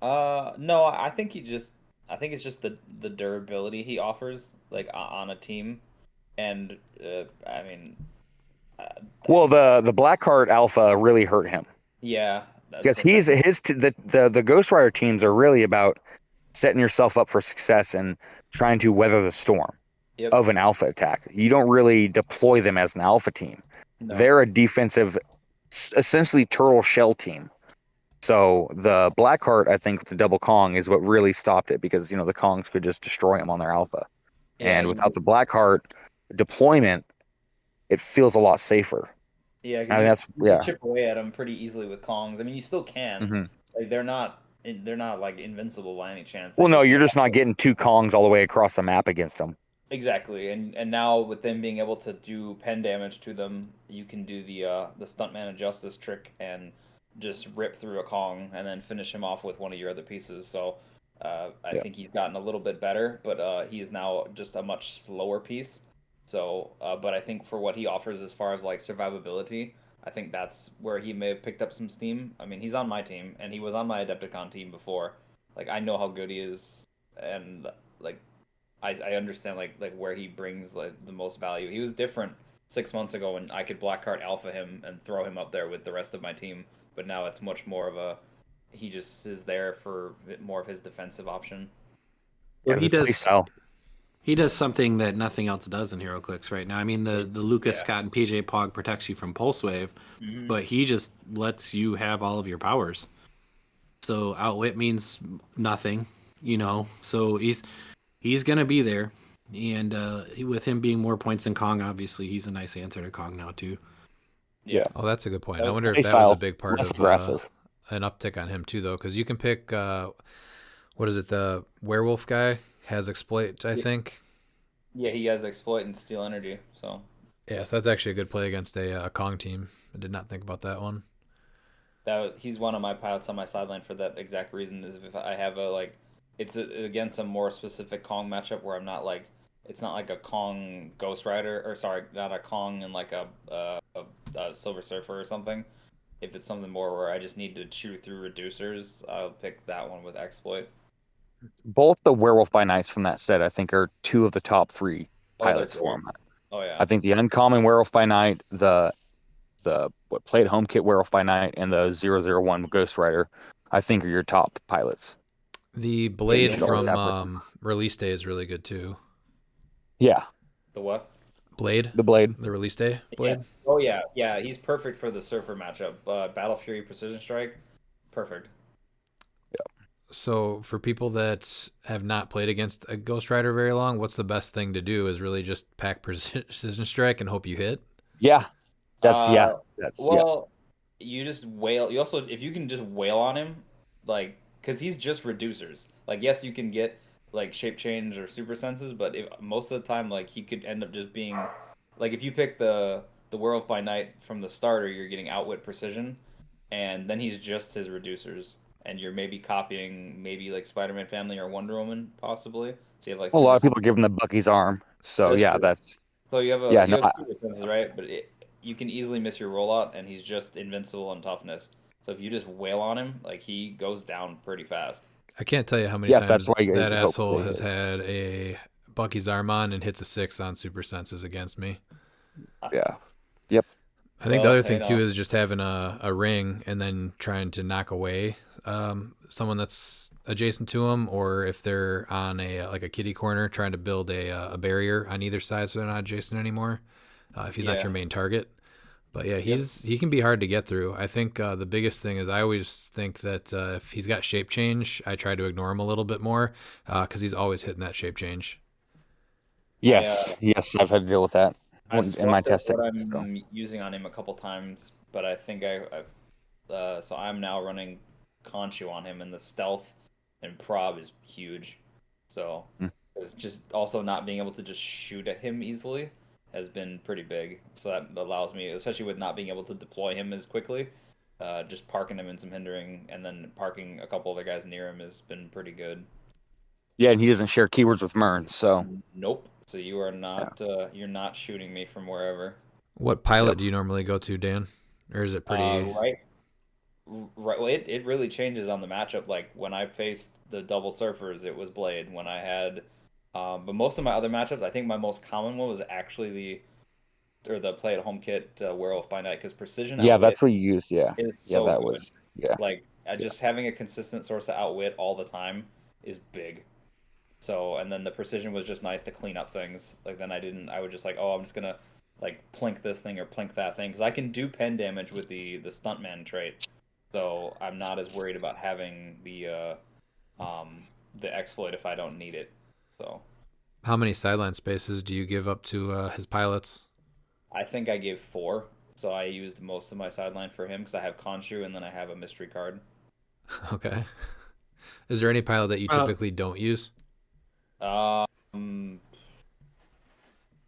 E: No, I think it's just the durability he offers, like on a team, and I mean, uh,
G: Well, the Blackheart Alpha really hurt him
E: yeah,
G: because the Ghost Rider teams are really about setting yourself up for success and trying to weather the storm
E: yep,
G: of an alpha attack. You don't really deploy them as an alpha team.
E: no,
G: They're a defensive, essentially turtle shell team. So the Blackheart, I think, with the double Kong is what really stopped it because the Kongs could just destroy them on their alpha.
E: yeah,
G: And without the Blackheart deployment, it feels a lot safer.
E: yeah,
G: I
E: because
G: mean, that's
E: you can
G: yeah.
E: chip away at them pretty easily with Kongs. I mean, you still can.
G: Hmm.
E: Like they're not like invincible by any chance. They
G: Well, no,
E: just
G: you're just not getting two Kongs all the way across the map against them.
E: exactly, and now with them being able to do pen damage to them, you can do the stuntman of justice trick and just rip through a Kong and then finish him off with one of your other pieces. So I
G: Yeah.
E: think he's gotten a little bit better, but he is now just a much slower piece. So, but I think for what he offers as far as like survivability, I think that's where he may have picked up some steam. I mean, he's on my team and he was on my Adepticon team before. Like I know how good he is, and like I understand like where he brings like the most value. He was different 6 months ago when I could black card alpha him and throw him up there with the rest of my team, but now it's much more of a he just is there for more of his defensive option.
G: Yeah,
F: Well,
G: the play style.
F: he does something that nothing else does in HeroClix right now. I mean, the Lucas
E: Yeah.
F: Scott and PJ Pog protects you from Pulse Wave,
E: Mhm.
F: but he just lets you have all of your powers. So outwit means nothing, So he's gonna be there, and with him being more points than Kong, obviously he's a nice answer to Kong now too.
E: Yeah.
C: Oh, that's a good point.
E: That
C: I
E: was
C: wonder
G: Play
C: if that was a
G: style,
C: big part
G: less
C: of
G: aggressive.
C: an uptick on him too, though, because you can pick what is it? The werewolf guy has exploit, I
E: Yeah,
C: think.
E: yeah, he has exploit and steal energy. So
C: Yeah, so that's actually a good play against a Kong team. I did not think about that one.
E: he's one of my pilots on my sideline for that exact reason. Is if I have a like, it's against a more specific Kong matchup where I'm not like, it's not like a Kong Ghost Rider or sorry, not a Kong and like a Silver Surfer or something. If it's something more where I just need to chew through reducers, I'll pick that one with exploit.
G: Both the Werewolf by Nights from that set, I think, are two of the top three
E: Oh, they're
G: pilots for
E: great.
G: him.
E: Oh yeah,
G: I think the Uncommon Werewolf by Night, the what Play at Home Kit Werewolf by Night, and the 001 Ghost Rider, I think are your top pilots
C: The
E: yeah.
G: that you
C: blade
G: should always
C: from
G: have with them.
C: release day is really good too.
G: Yeah,
E: The what?
C: Blade,
G: the Blade.
C: the release day
E: Yeah.
C: blade.
E: Oh yeah, yeah. He's perfect for the Surfer matchup. Battle Fury Precision Strike, perfect.
C: So for people that have not played against a Ghost Rider very long, what's the best thing to do? Is really just pack precision strike and hope you hit.
G: Yeah,
E: Uh,
G: that's yeah.
E: well, you just wail. You also, if you can just wail on him, like, because he's just reducers. Like, yes, you can get like shape change or super senses, but most of the time, like, he could end up just being like if you pick the Werewolf by Night from the starter, you're getting outwit precision, and then he's just his reducers, and you're maybe copying maybe like Spider-Man Family or Wonder Woman possibly. So you have like
G: A lot
E: super.
G: of people give him the Bucky's arm. So
E: That's
G: yeah,
E: true.
G: that's
E: So you have
G: yeah.
E: you
G: No,
E: have super senses, right? But you can easily miss your rollout, and he's just invincible on toughness. So if you just wail on him, like he goes down pretty fast.
C: I can't tell you how many
G: yeah, that's
C: times
G: why you
C: that
G: hope
C: asshole
G: they
C: has
G: hit.
C: had a Bucky's arm on and hits a 6 on super senses against me.
G: Yeah. Yep.
C: I think the
E: Well,
C: other thing too is just having a ring and then trying to knock away someone that's adjacent to them, or if they're on a like a kitty corner, trying to build a barrier on either side so they're not adjacent anymore. If he's not
E: yeah,
C: your main target. But yeah,
E: yep.
C: he can be hard to get through. I think the biggest thing is I always think that if he's got shape change, I try to ignore him a little bit more because he's always hitting that shape change.
E: I
G: Yes, I've had to deal with that
E: I've
G: in my
E: swapped out what
G: testing. So
E: I'm using on him a couple times, but I think I've so I'm now running Conchu on him, and the stealth and prob is huge. So
G: mm.
E: it's just also not being able to just shoot at him easily has been pretty big. So that allows me, especially with not being able to deploy him as quickly, just parking him in some hindering, and then parking a couple other guys near him has been pretty good.
G: yeah, and he doesn't share keywords with Mern. So
E: Nope. So you are
G: yeah.
E: not you're not shooting me from wherever.
C: What
G: Yep.
C: pilot do you normally go to, Dan? Or is it pretty?
E: Right. Right. Well, it really changes on the matchup. Like when I faced the double surfers, it was Blade. When I had, but most of my other matchups, I think my most common one was actually the play at home kit Werewolf by Night because precision
G: Yeah,
E: outwit
G: that's what you used. Yeah.
E: is
G: Yeah,
E: so
G: that
E: good.
G: was yeah.
E: Like
G: Yeah.
E: just having a consistent source of outwit all the time is big. So and then the precision was just nice to clean up things. Like then I would just like I'm just gonna like plink this thing or plink that thing because I can do pen damage with the stuntman trait. So I'm not as worried about having um the exploit if I don't need it. So
C: How many sideline spaces do you give up to his pilots?
E: I think I gave 4. So I used most of my sideline for him because I have Khonshu and then I have a mystery card.
C: Okay. Is there any pilot that you typically don't use?
E: Um,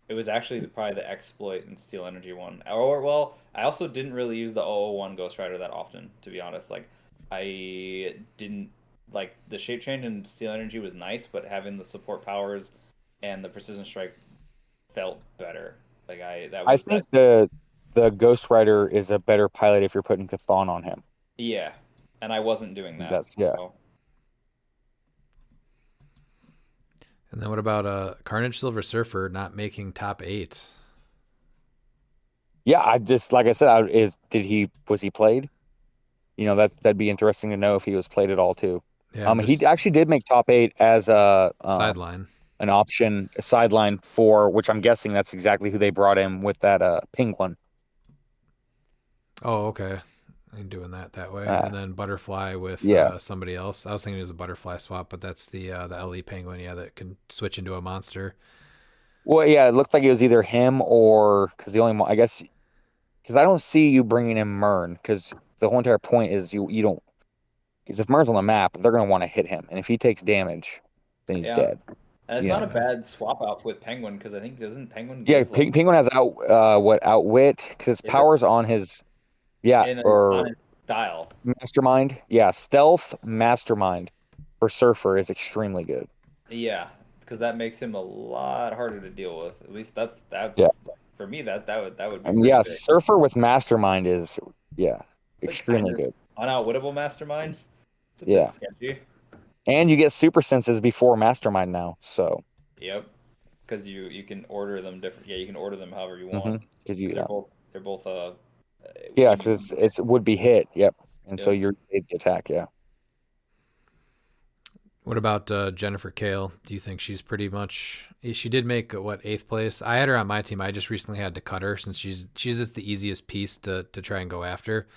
E: it was actually probably the exploit and steel energy one. Or well, I also didn't really use the 001 Ghost Rider that often, to be honest. Like I didn't like the shape change and steel energy was nice, but having the support powers and the precision strike felt better. Like I that
G: I
E: was
G: think
E: that
G: the Ghost Rider is a better pilot if you're putting Chthon on him.
E: yeah, and I wasn't
G: I
E: doing
G: think
E: that.
G: that's yeah.
E: So
C: And then what about Carnage Silver Surfer not making top 8?
G: Yeah, I just like I said, was he played? That'd be interesting to know if he was played at all too.
C: Yeah, I'm
G: He
C: just
G: actually did make top 8 as
C: sideline.
G: an option, a sideline for which I'm guessing that's exactly who they brought in with that penguin.
C: Oh, okay. I'm doing that way,
G: Uh,
C: and then Butterfly with
G: yeah.
C: somebody else. I was thinking it was a Butterfly swap, but that's the LE Penguin, yeah, that can switch into a monster.
G: Well, yeah, it looked like it was either him or because the only I guess because I don't see you bringing in Mern because the whole entire point is you don't because if Mern's on the map, they're gonna want to hit him, and if he takes damage, then he's
E: yeah,
G: dead.
E: and it's
G: You
E: not
G: know.
E: a bad swap out with Penguin because I think doesn't Penguin
G: Yeah,
E: give like
G: Penguin has outwit because his
E: is it
G: powers on his yeah
E: in a
G: or
E: honest style?
G: mastermind stealth mastermind for Surfer is extremely good.
E: Yeah, because that makes him a lot harder to deal with. At least
G: Yeah,
E: that's for me that would be
G: and
E: pretty
G: yeah,
E: big.
G: Surfer with mastermind is
E: Like kind
G: extremely
E: of
G: good.
E: unoutwittable mastermind. It's a bit
G: Yeah,
E: sketchy.
G: and you get super senses before mastermind now, so
E: Yep, because you can order them different. Yeah, you can order them however you want.
G: because
E: Because they're both
G: yeah,
E: immune.
G: because it's would be hit. Yep, and so
E: Yep.
G: you're the attack. Yeah.
C: What about Jennifer Kale? Do you think she's pretty much? She did make what 8th place. I had her on my team. I just recently had to cut her since she's just the easiest piece to try and go after.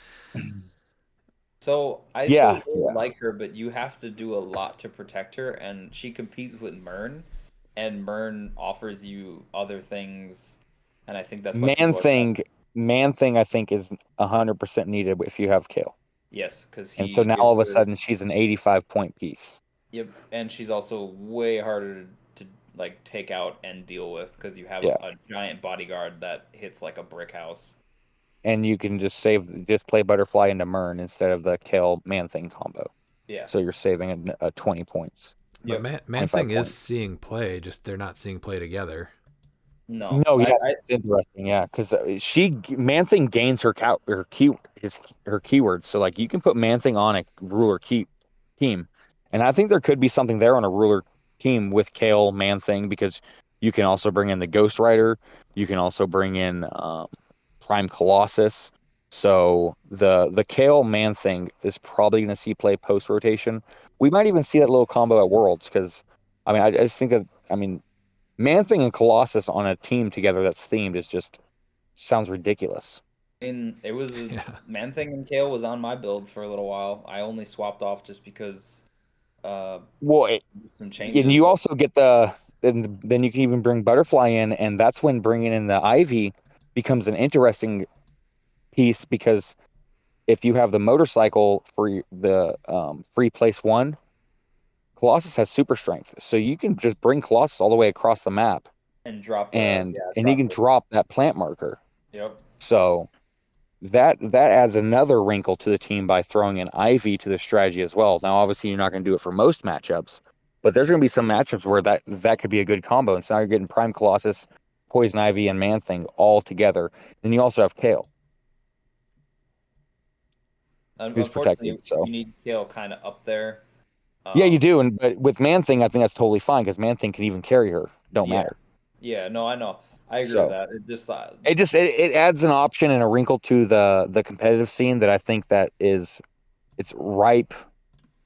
E: So I
G: Yeah,
E: still really
G: yeah.
E: like her, but you have to do a lot to protect her, and she competes with Mern, and Mern offers you other things, and I think that's why
G: Man
E: people are bad.
G: thing, man thing, I think is 100% needed if you have Kale.
E: Yes, because
G: And so
E: he
G: now
E: gives
G: all of a
E: her.
G: sudden she's an 85-point piece.
E: Yep, and she's also way harder to like take out and deal with because you have
G: Yeah.
E: a giant bodyguard that hits like a brick house.
G: And you can just play Butterfly into Mern instead of the Kale Man thing combo.
E: Yeah.
G: So you're saving 20 points,
C: But
E: Yep.
C: Man
G: 25
C: Thing is
G: points.
C: seeing play, just they're not seeing play together.
E: No,
G: No, yeah,
E: I
G: it's interesting. Yeah, because Man Thing gains her keywords. So like you can put Man Thing on a ruler team, and I think there could be something there on a ruler team with Kale Man Thing because you can also bring in the Ghost Rider. You can also bring in Prime Colossus. So the Kale Man Thing is probably going to see play post rotation. We might even see that little combo at Worlds because I mean I just think that I mean Man Thing and Colossus on a team together that's themed is just sounds ridiculous.
E: mean it was
C: Yeah.
E: Man Thing and Kale was on my build for a little while. I only swapped off just because uh
G: Well,
E: some
G: and
E: changes,
G: you
E: but
G: also get then you can even bring Butterfly in, and that's when bringing in the Ivy becomes an interesting piece because if you have the motorcycle for the free place one, Colossus has super strength, so you can just bring Colossus all the way across the map,
E: and drop the
G: and
E: yeah
G: he
E: drop
G: can
E: the
G: drop that plant marker.
E: yep.
G: So that adds another wrinkle to the team by throwing an Ivy to the strategy as well. Now, obviously, you're not going to do it for most matchups, but there's going to be some matchups where that could be a good combo. And so now you're getting Prime Colossus, Poison Ivy, and Man Thing all together. Then you also have Kale, who's
E: Unfortunately,
G: protected. So
E: you need Kale kind of up there.
G: yeah, you
E: Um,
G: do. And but with Man Thing, I think that's totally fine because Man Thing can even carry her. Don't
E: yeah,
G: matter.
E: yeah, no, I know, I agree with
G: So
E: that. It just
G: it adds an option and a wrinkle to the competitive scene that I think that it's ripe.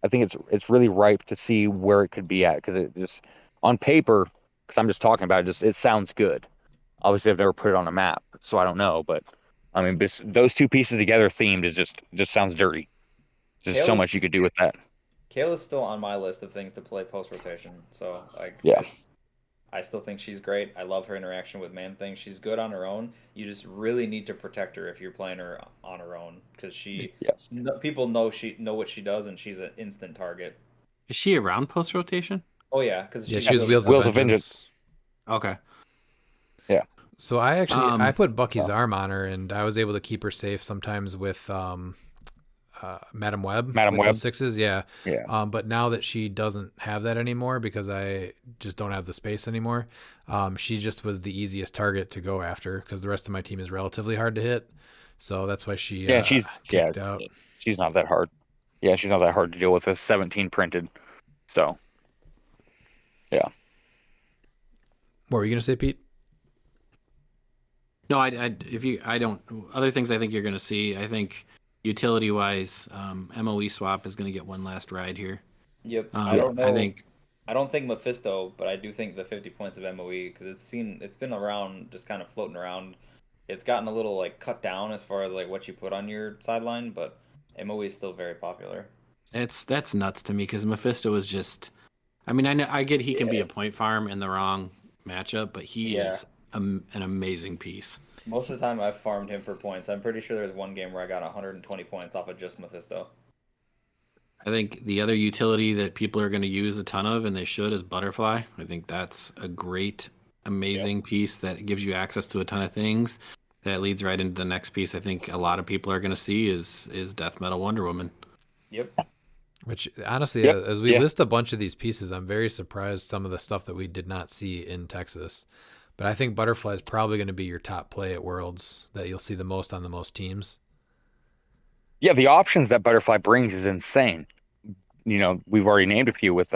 G: I think it's really ripe to see where it could be at because it just on paper, because I'm just talking about it, just it sounds good. Obviously, I've never put it on a map, so I don't know. But I mean, those two pieces together themed is just sounds dirty. There's
E: Kale
G: so
E: is
G: much you could do with that.
E: Kale is still on my list of things to play post rotation. So like
G: Yeah.
E: it's I still think she's great. I love her interaction with Man Thing. She's good on her own. You just really need to protect her if you're playing her on her own because
G: Yes.
E: people know she know what she does and she's an instant target.
F: Is she around post rotation?
E: Oh yeah, because
C: Yeah,
E: she's
C: she was
E: Wheels of
G: Yes.
C: Wheels of
G: Wheels
E: Vengeance.
G: of Vengeance.
C: Vengeance.
F: Okay.
G: Yeah.
C: So I
F: Um,
C: put Bucky's
G: So,
C: arm on her, and I was able to keep her safe sometimes with Madam Web
G: Madam
C: with those
G: Web.
C: sixes. Yeah.
G: Yeah.
C: But now that she doesn't have that anymore because I just don't have the space anymore, she just was the easiest target to go after because the rest of my team is relatively hard to hit. So that's why she
G: Yeah. And
C: kicked out.
G: she's not that hard. Yeah, she's not that hard to deal with. It's 17 printed. So yeah.
C: What were you gonna say, Pete?
F: no, if you, I don't. Other things I think you're going to see. I think utility wise, MOE swap is going to get one last ride here.
E: Yep. I
G: Yeah.
E: don't
F: I
E: know.
F: think
E: I don't think Mephisto, but I do think the 50 points of MOE because it's been around, just kind of floating around. It's gotten a little like cut down as far as like what you put on your sideline, but MOE is still very popular.
F: that's nuts to me because Mephisto is just. I mean, I know I get he can be
E: Yeah.
F: a point farm in the wrong matchup, but he
E: Yeah.
F: is an amazing piece.
E: Most of the time I've farmed him for points. I'm pretty sure there was one game where I got 120 points off of just Mephisto.
F: I think the other utility that people are going to use a ton of, and they should, is Butterfly. I think that's a great,
E: Yep.
F: amazing piece that gives you access to a ton of things. That leads right into the next piece. I think a lot of people are going to see is Death Metal Wonder Woman.
E: Yep.
C: Which honestly,
G: Yep.
C: as we
G: Yeah.
C: list a bunch of these pieces, I'm very surprised some of the stuff that we did not see in Texas. But I think Butterfly is probably going to be your top play at Worlds that you'll see the most on the most teams.
G: Yeah, the options that Butterfly brings is insane. We've already named a few with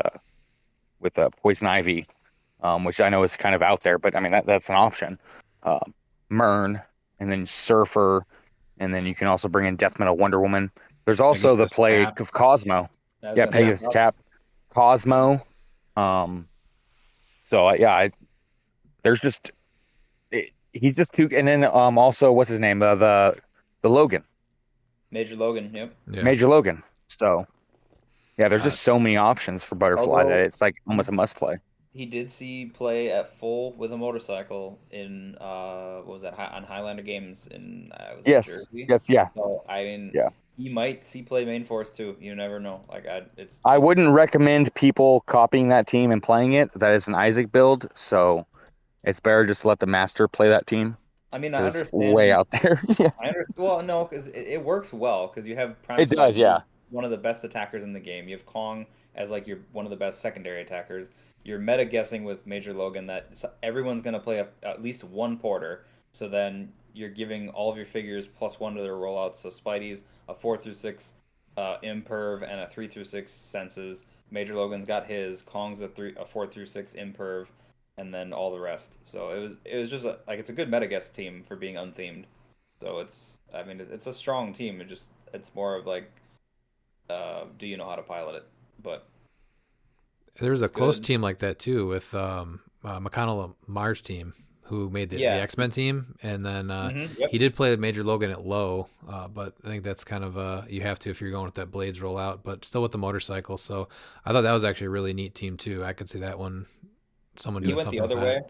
G: Poison Ivy, which I know is kind of out there, but I mean that's an option. Mern, and then Surfer, and then you can also bring in Death Metal Wonder Woman. There's also the
F: Pegasus
G: play
F: Cap.
G: of Cosmo.
E: I was
G: Yeah,
E: gonna say
F: Yeah.
G: Pegasus Cap, Cosmo. Um, there's just he's just too. And then also what's his name? The Logan.
E: Major Logan. Yep.
C: Yeah.
G: Major Logan. So yeah, there's
C: Uh,
G: just so many options for Butterfly that
E: Although
G: it's like almost a must play.
E: he did see play at full with a motorcycle in what was that on Highlander Games in was it
G: Yes,
E: Jersey?
G: yes, yeah,
E: So I mean,
G: yeah.
E: he might see play main force too. You never know. Like it's
G: I
E: just
G: wouldn't recommend people copying that team and playing it. That is an Isaac build, so it's better just to let the master play that team
E: I mean, I
G: because it's way
E: understand.
G: out there. Yeah,
E: I understand. Well, no, because it works well because you have Prime
G: it does.
E: Stone, who's
G: Yeah,
E: one of the best attackers in the game. You have Kong as like your one of the best secondary attackers. You're meta guessing with Major Logan that everyone's gonna play at least one porter. So then you're giving all of your figures +1 to their rollouts. So Spidey's a 4 through 6 imperv and a 3 through 6 senses. Major Logan's got his. Kong's a 4 through 6 imperv, and then all the rest. So it was just like it's a good meta guess team for being unthemed. So I mean, it's a strong team. It's more of like, do you know how to pilot it? But
C: there was a
E: it's
C: close
E: good.
C: team like that too with McConnell Mars team who made the
E: Yeah.
C: X-Men team, and then
E: Yep.
C: he did play Major Logan at low, but I think that's kind of you have to if you're going with that Blades rollout, but still with the motorcycle. So I thought that was actually a really neat team too. I could see that one, someone
E: He
C: doing
E: went the
C: something with
E: other
C: that.
E: way.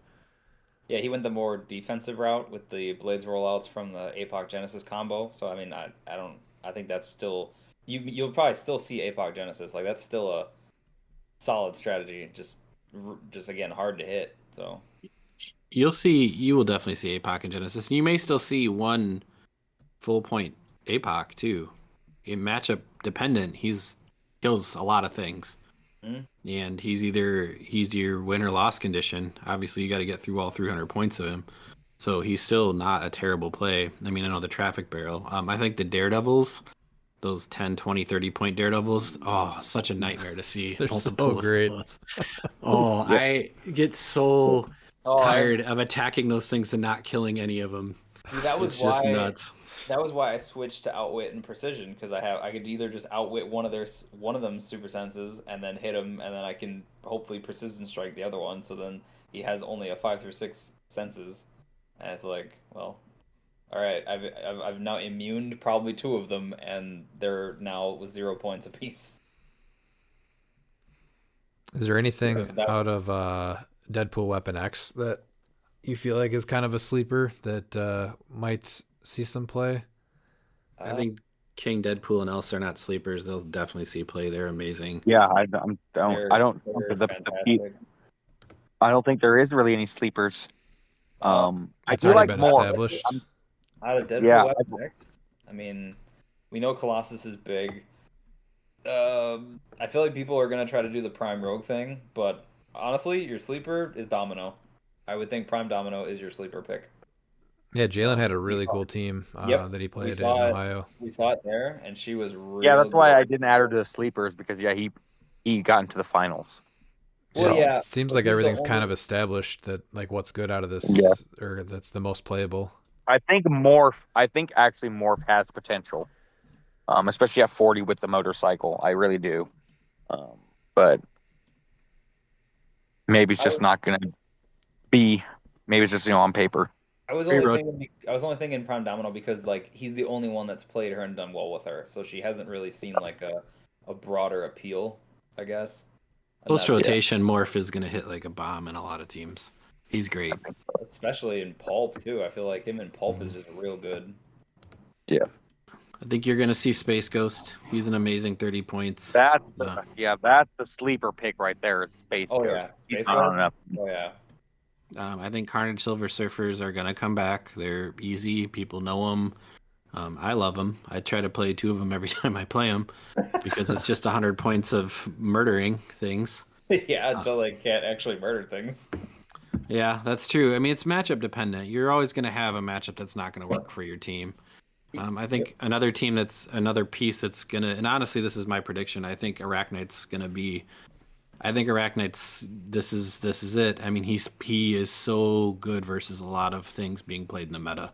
E: Yeah, he went the more defensive route with the Blades rollouts from the APOC Genesis combo. So I mean, I don't. I think that's still you'll probably still see APOC Genesis. Like that's still a solid strategy. Just again hard to hit. So
F: You will definitely see APOC and Genesis. And you may still see one full point APOC too. In matchup dependent, he's kills a lot of things.
E: mm,
F: And he's your win or loss condition. Obviously, you got to get through all 300 points of him. So he's still not a terrible play. I mean, I know the traffic barrel. I think the Daredevils, those 10, 20, 30 point Daredevils, oh, such a nightmare to see
C: They're so
F: multiple of
C: great.
F: those. Oh,
G: yep.
F: I get so
E: oh,
F: tired of attacking those things and not killing any of them.
E: see that was
F: It's just
E: why
F: nuts.
E: that was why I switched to outwit and precision because I could either just outwit one of them super senses and then hit him and then I can hopefully precision strike the other one so then he has only a 5 through 6 senses and it's like well all right I've now immuned probably two of them and they're now 0 points apiece
C: Is there anything
E: because that
C: out of Deadpool Weapon X that you feel like is kind of a sleeper that might see some play?
F: I
E: uh,
F: think King, Deadpool, and Elsa are not sleepers. They'll definitely see play. They're amazing.
G: Yeah.
E: they're
G: I don't think
E: they're
G: that
E: fantastic.
G: I don't think there is really any sleepers.
E: Uh,
G: I
C: It's
G: do
C: already
G: like
C: been
G: more.
C: established.
E: Out of Deadpool
G: Yeah,
E: Weapon X, I mean, we know Colossus is big. I feel like people are gonna try to do the Prime Rogue thing, but honestly, your sleeper is Domino. I would think Prime Domino is your sleeper pick.
C: Yeah, Jalen
E: So
C: had a
E: we
C: really
E: saw,
C: cool team
E: yep,
C: that he
E: we
C: played in
E: saw it.
C: Ohio.
E: We saw it there, and she was
G: yeah.
E: real
G: That's why I
E: good.
G: didn't add her to the sleepers because yeah, he got into the finals.
E: Well,
C: Yeah,
G: So
C: it
E: yeah,
C: seems
E: but
C: like
E: he's the
C: everything's kind
E: only.
C: of established that like what's good out of
G: yeah,
C: this or that's the most playable.
G: I think more. I think actually more has potential. Especially at 40 with the motorcycle. I really do. Um, but maybe it's
E: I
G: just
E: was
G: not going to be. Maybe it's just on paper.
E: I was
F: Hey,
E: only
F: Rod.
E: thinking I was only thinking Prime Domino because like he's the only one that's played her and done well with her, so she hasn't really seen like a broader appeal, I guess. And
F: Post
E: that's
G: Yeah,
F: rotation, Morph is going to hit like a bomb in a lot of teams. He's
G: I
F: great.
G: think.
E: especially in Pulp too. I feel like him in Pulp is just real good.
G: Yeah,
F: I think you're going to see Space Ghost. He's an amazing 30 points.
G: that's the sleeper pick right there. Space
E: Oh
G: Ghost.
E: yeah,
G: He's
E: Space
G: not on
E: Ghost.
G: enough.
E: Oh yeah.
F: I think Carnage Silver Surfers are going to come back. They're easy. People know them. I love them. I try to play two of them every time I play them because it's just 100 points of murdering things.
E: Yeah,
F: Uh,
E: until they can't actually murder things.
F: yeah, that's true. I mean, it's matchup dependent. You're always going to have a matchup that's not going to work for your team. I think another team that's another piece that's gonna, and honestly, this is my prediction. I think Arachnite's gonna be. I think Arachnite's. This is it. I mean, he is so good versus a lot of things being played in the meta.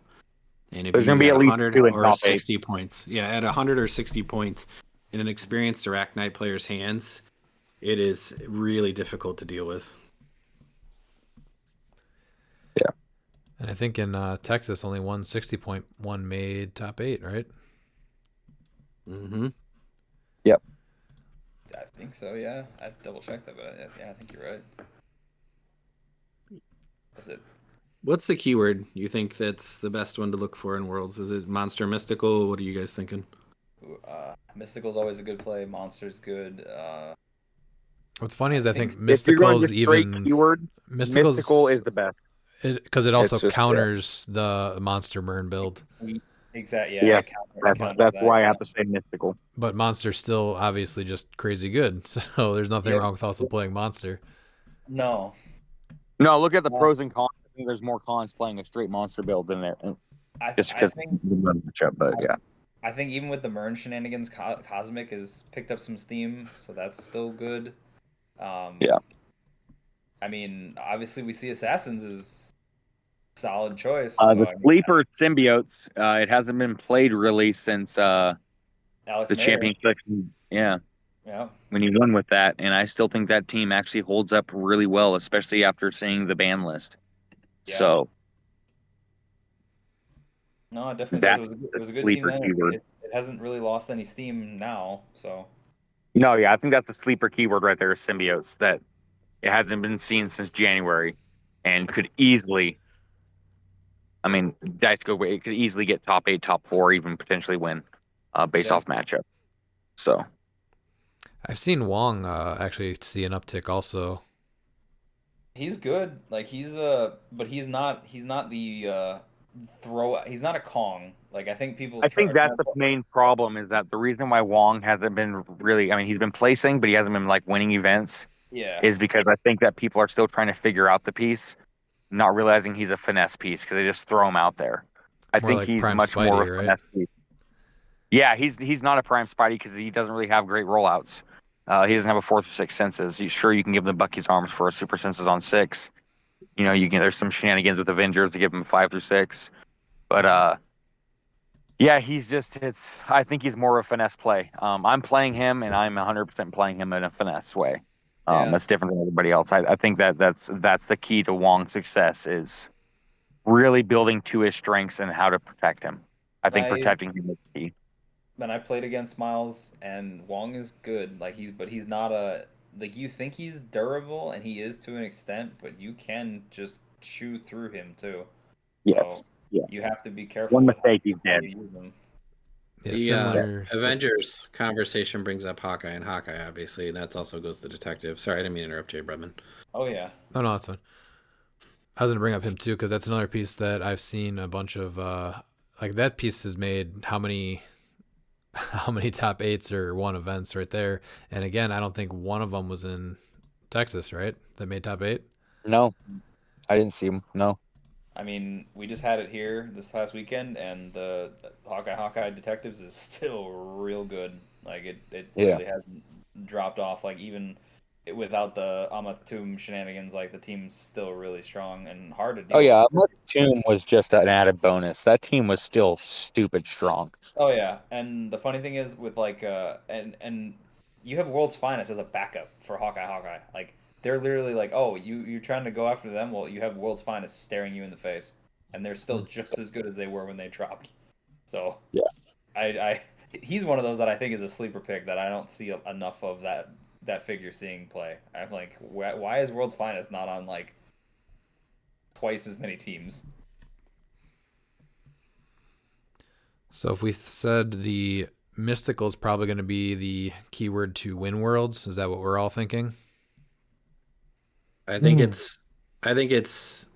F: And if
G: There's going to
F: you
G: be
F: at
G: at least
F: 100
G: two in
F: or
G: top eight.
F: 60 points, yeah, at 100 or 60 points in an experienced Arachnite player's hands, it is really difficult to deal with.
G: Yeah.
C: And I think in Texas only 160.1 made top 8, right?
F: Mm-hmm.
E: I think so. Yeah, I double checked that, but yeah, I think you're right. Was it?
F: What's the keyword you think that's the best one to look for in Worlds? Is it monster mystical? What are you guys thinking?
E: Mystical's always a good play. Monster's good.
C: What's funny
E: I
C: is I
E: think
C: think
G: If you're going
C: Mystical's
G: just straight
C: even
G: keyword, mystical
C: Mystical's
G: is the best.
C: because it
G: It's
C: also
G: just
C: counters the monster Mern build,
E: exactly. Yeah,
G: yeah.
E: it
G: That's
E: counters
G: that's
E: that.
G: why I
E: Yeah.
G: have to say mystical.
C: but monster's still obviously just crazy good. So there's nothing
E: Yep.
C: wrong with also playing monster.
E: No.
G: No, look at the
E: Uh,
G: pros and cons. I think there's more cons playing a straight monster build than there, just
E: I
G: because
E: think
G: the matchup. But yeah,
E: I think even with the Mern shenanigans, Cosmic has picked up some steam, so that's still good. Um,
G: yeah.
E: I mean, obviously we see Assassins is solid choice. So
G: The
E: I mean,
G: sleeper symbiotes. It hasn't been played really since
E: Alex
G: the
E: Mayer.
G: championship. Yeah,
E: Yeah.
G: when you won with that, and I still think that team actually holds up really well, especially after seeing the ban list.
E: Yeah.
G: So
E: No, it definitely does.
G: that's
E: It
G: the
E: was a good team
G: sleeper
E: then.
G: keyword.
E: It hasn't really lost any steam now. So
G: No, yeah, I think that's the sleeper keyword right there, symbiotes. That it hasn't been seen since January, and could easily. I mean, dice go away. It could easily get top 8, top 4, even potentially win, based
E: yeah,
G: off matchup. So
C: I've seen Wong actually see an uptick also.
E: he's good. Like but he's not the throw. He's not a Kong. Like I think people
G: I think
E: are
G: that's
E: trying
G: the
E: to.
G: main problem is that the reason why Wong hasn't been really. I mean, he's been placing, but he hasn't been like winning events.
E: Yeah.
G: Is because I think that people are still trying to figure out the piece, not realizing he's a finesse piece because they just throw him out there. I
C: More
G: think
C: like
G: he's
C: Prime
G: much more of
C: Spidey,
G: a
C: right?
G: finesse piece. Yeah, he's not a prime Spidey because he doesn't really have great rollouts. He doesn't have a fourth or sixth senses. Sure, you can give them Bucky's arms for a super senses on 6. You know, you can. There's some shenanigans with Avengers to give him 5 through 6. But yeah, he's just. It's. I think he's more of a finesse play. I'm playing him, and I'm 100% playing him in a finesse way.
E: Yeah.
G: That's different than everybody else. I think that's the key to Wong's success is really building to his strengths and how to protect him. I think
E: I
G: protecting him is key.
E: when I played against Miles and Wong is good. But he's not a like you think he's durable and he is to an extent, but you can just chew through him too. So
G: Yes. Yeah.
E: you have to be careful
G: One
E: with
G: mistake, he's
E: how
G: dead.
E: you use him.
C: Yeah,
F: The
C: similar.
F: Avengers conversation brings up Hawkeye, and Hawkeye, obviously, and that also goes to Detective. Sorry, I didn't mean to interrupt you, Bredman.
E: Oh yeah.
C: Oh no, that's fine. I was gonna bring up him too because that's another piece that I've seen a bunch of. Like that piece has made how many how many top 8s or one events right there. And again, I don't think one of them was in Texas, right? That made top 8.
G: No, I didn't see him. No.
E: I mean, we just had it here this past weekend, and the Hawkeye Detectives is still real good. Like it
G: Yeah.
E: really hasn't dropped off. Like even without the Amatum shenanigans, like the team's still really strong and hard to
G: Oh
E: deal with.
G: yeah, Tomb was just an added bonus. That team was still stupid strong.
E: Oh yeah, and the funny thing is with like and you have World's Finest as a backup for Hawkeye. Like they're literally like, oh, you're trying to go after them. Well, you have World's Finest staring you in the face, and they're still just as good as they were when they dropped. So
G: Yeah.
E: I he's one of those that I think is a sleeper pick that I don't see enough of that figure seeing play. I'm like, why is World's Finest not on like twice as many teams?
C: So if we said the mystical is probably going to be the keyword to win worlds, is that what we're all thinking?
F: I think it's, I think it's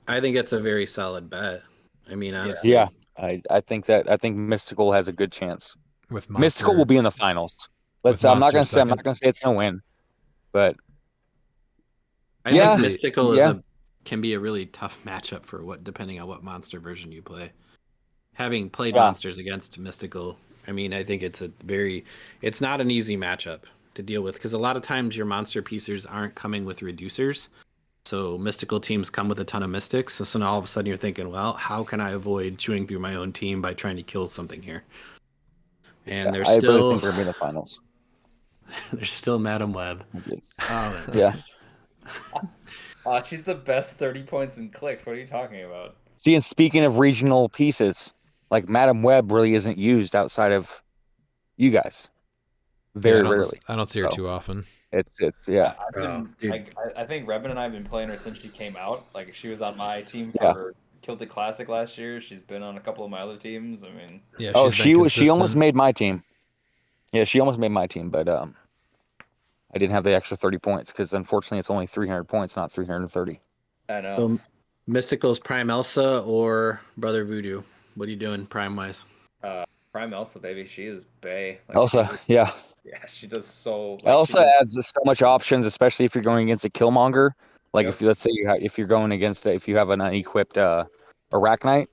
F: a very solid bet. I mean,
E: Yeah.
F: honestly,
G: Yeah. I think Mystical has a good chance.
C: With
G: Mystical will
C: monster,
G: be in the finals.
C: with
G: I'm not
C: monster
G: gonna say
C: second.
G: it's gonna win, but
F: I
G: yeah,
F: think Mystical
G: yeah.
F: can be a really tough matchup for depending on what monster version you play. Having played
G: Yeah.
F: monsters against Mystical, I mean, I think it's not an easy matchup to deal with because a lot of times your monster pieces aren't coming with reducers. So mystical teams come with a ton of mystics. So now all of a sudden you're thinking, well, how can I avoid chewing through my own team by trying to kill something here? And
G: I really think we're gonna be in the finals.
F: there's still Madam Web. Oh,
G: Yeah.
E: She's the best 30 points in clicks. What are you talking about?
G: See, and speaking of regional pieces, like Madam Web really isn't used outside of You guys,
C: Yeah,
G: very rarely.
C: I don't see her
G: So
C: too often.
G: it's yeah,
E: I've been
F: dude.
E: like I think Redmond and I have been playing her since she came out. Like she was on my team
G: yeah.
E: for Kilted Classic last year. She's been on a couple of my other teams. I mean,
C: Yeah,
G: Oh,
C: she's been
G: she almost
C: consistent.
G: made my team. Yeah, she almost made my team, but I didn't have the extra 30 points because unfortunately it's only 300 points, not 330.
E: I know.
F: So, Mystical's Prime Elsa or Brother Voodoo? What are you doing prime wise?
E: Prime Elsa, baby, she is Bay. Like
G: Elsa, yeah.
E: yeah, she does so like she
G: Elsa
E: does.
G: adds so much options, especially if you're going against a Killmonger. Like
E: Yep.
G: if let's say if you're going against if you have an unequipped Arachnite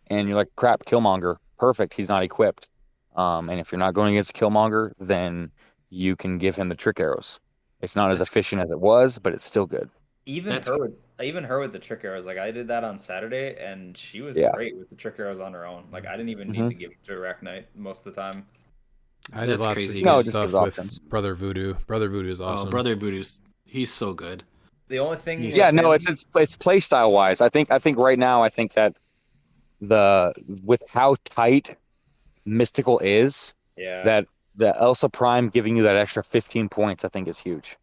G: and you're like crap Killmonger, perfect, he's not equipped. And if you're not going against a Killmonger, then you can give him the trick arrows. It's not as
F: That's
G: efficient as it was, but it's still good.
F: That's
E: Even her with the trick arrows. Like I did that on Saturday, and she was
G: Yeah.
E: great with the trick arrows on her own. Like I didn't even need
G: Mhm.
E: to give it to Arachnite most of the time.
C: I did
F: That's
C: lots
F: crazy.
C: of
G: No,
C: good
G: it just
C: stuff
G: gives
C: with
G: options.
C: Brother Voodoo. Brother Voodoo is awesome.
F: Oh, Brother Voodoo's he's so good.
E: The only thing,
F: Yeah,
E: with
G: Yeah, no,
E: him-
G: it's play style wise. I think right now I think that with how tight Mystical is,
E: yeah.
G: that the Elsa Prime giving you that extra 15 points, I think is huge.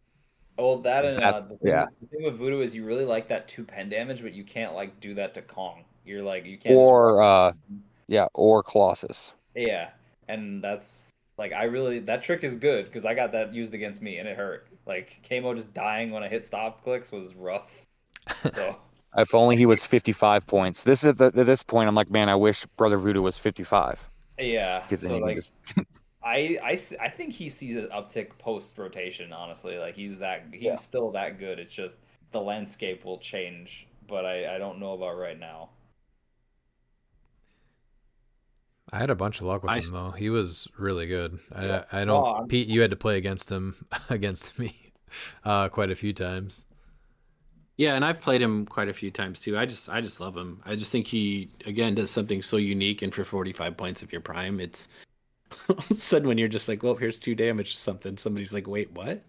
E: Well, that and
G: That's yeah.
E: the thing with Voodoo is you really like that 2 pen damage, but you can't like do that to Kong. You're like you can't just
G: Or
E: walk.
G: or Colossus.
E: Yeah, and that's like I really that trick is good because I got that used against me and it hurt. Like Kamo just dying when I hit stop clicks was rough. So
G: If only he was 55 points. This is at this point, I'm like, man, I wish Brother Voodoo was 55
E: yeah,
G: because then
E: so
G: you can
E: like
G: just
E: I think he sees an uptick post rotation. Honestly, like
G: Yeah.
E: he's still that good. It's just the landscape will change, but I don't know about right now.
C: I had a bunch of luck with
F: I
C: him though. He was really good. I
E: No,
C: don't. Pete, you had to play against him against me quite a few times.
F: Yeah, and I've played him quite a few times too. I just love him. I just think he again does something so unique, and for 45 points of your prime, it's all of a sudden when you're just like, well, here's 2 damage to something. Somebody's like, wait, what?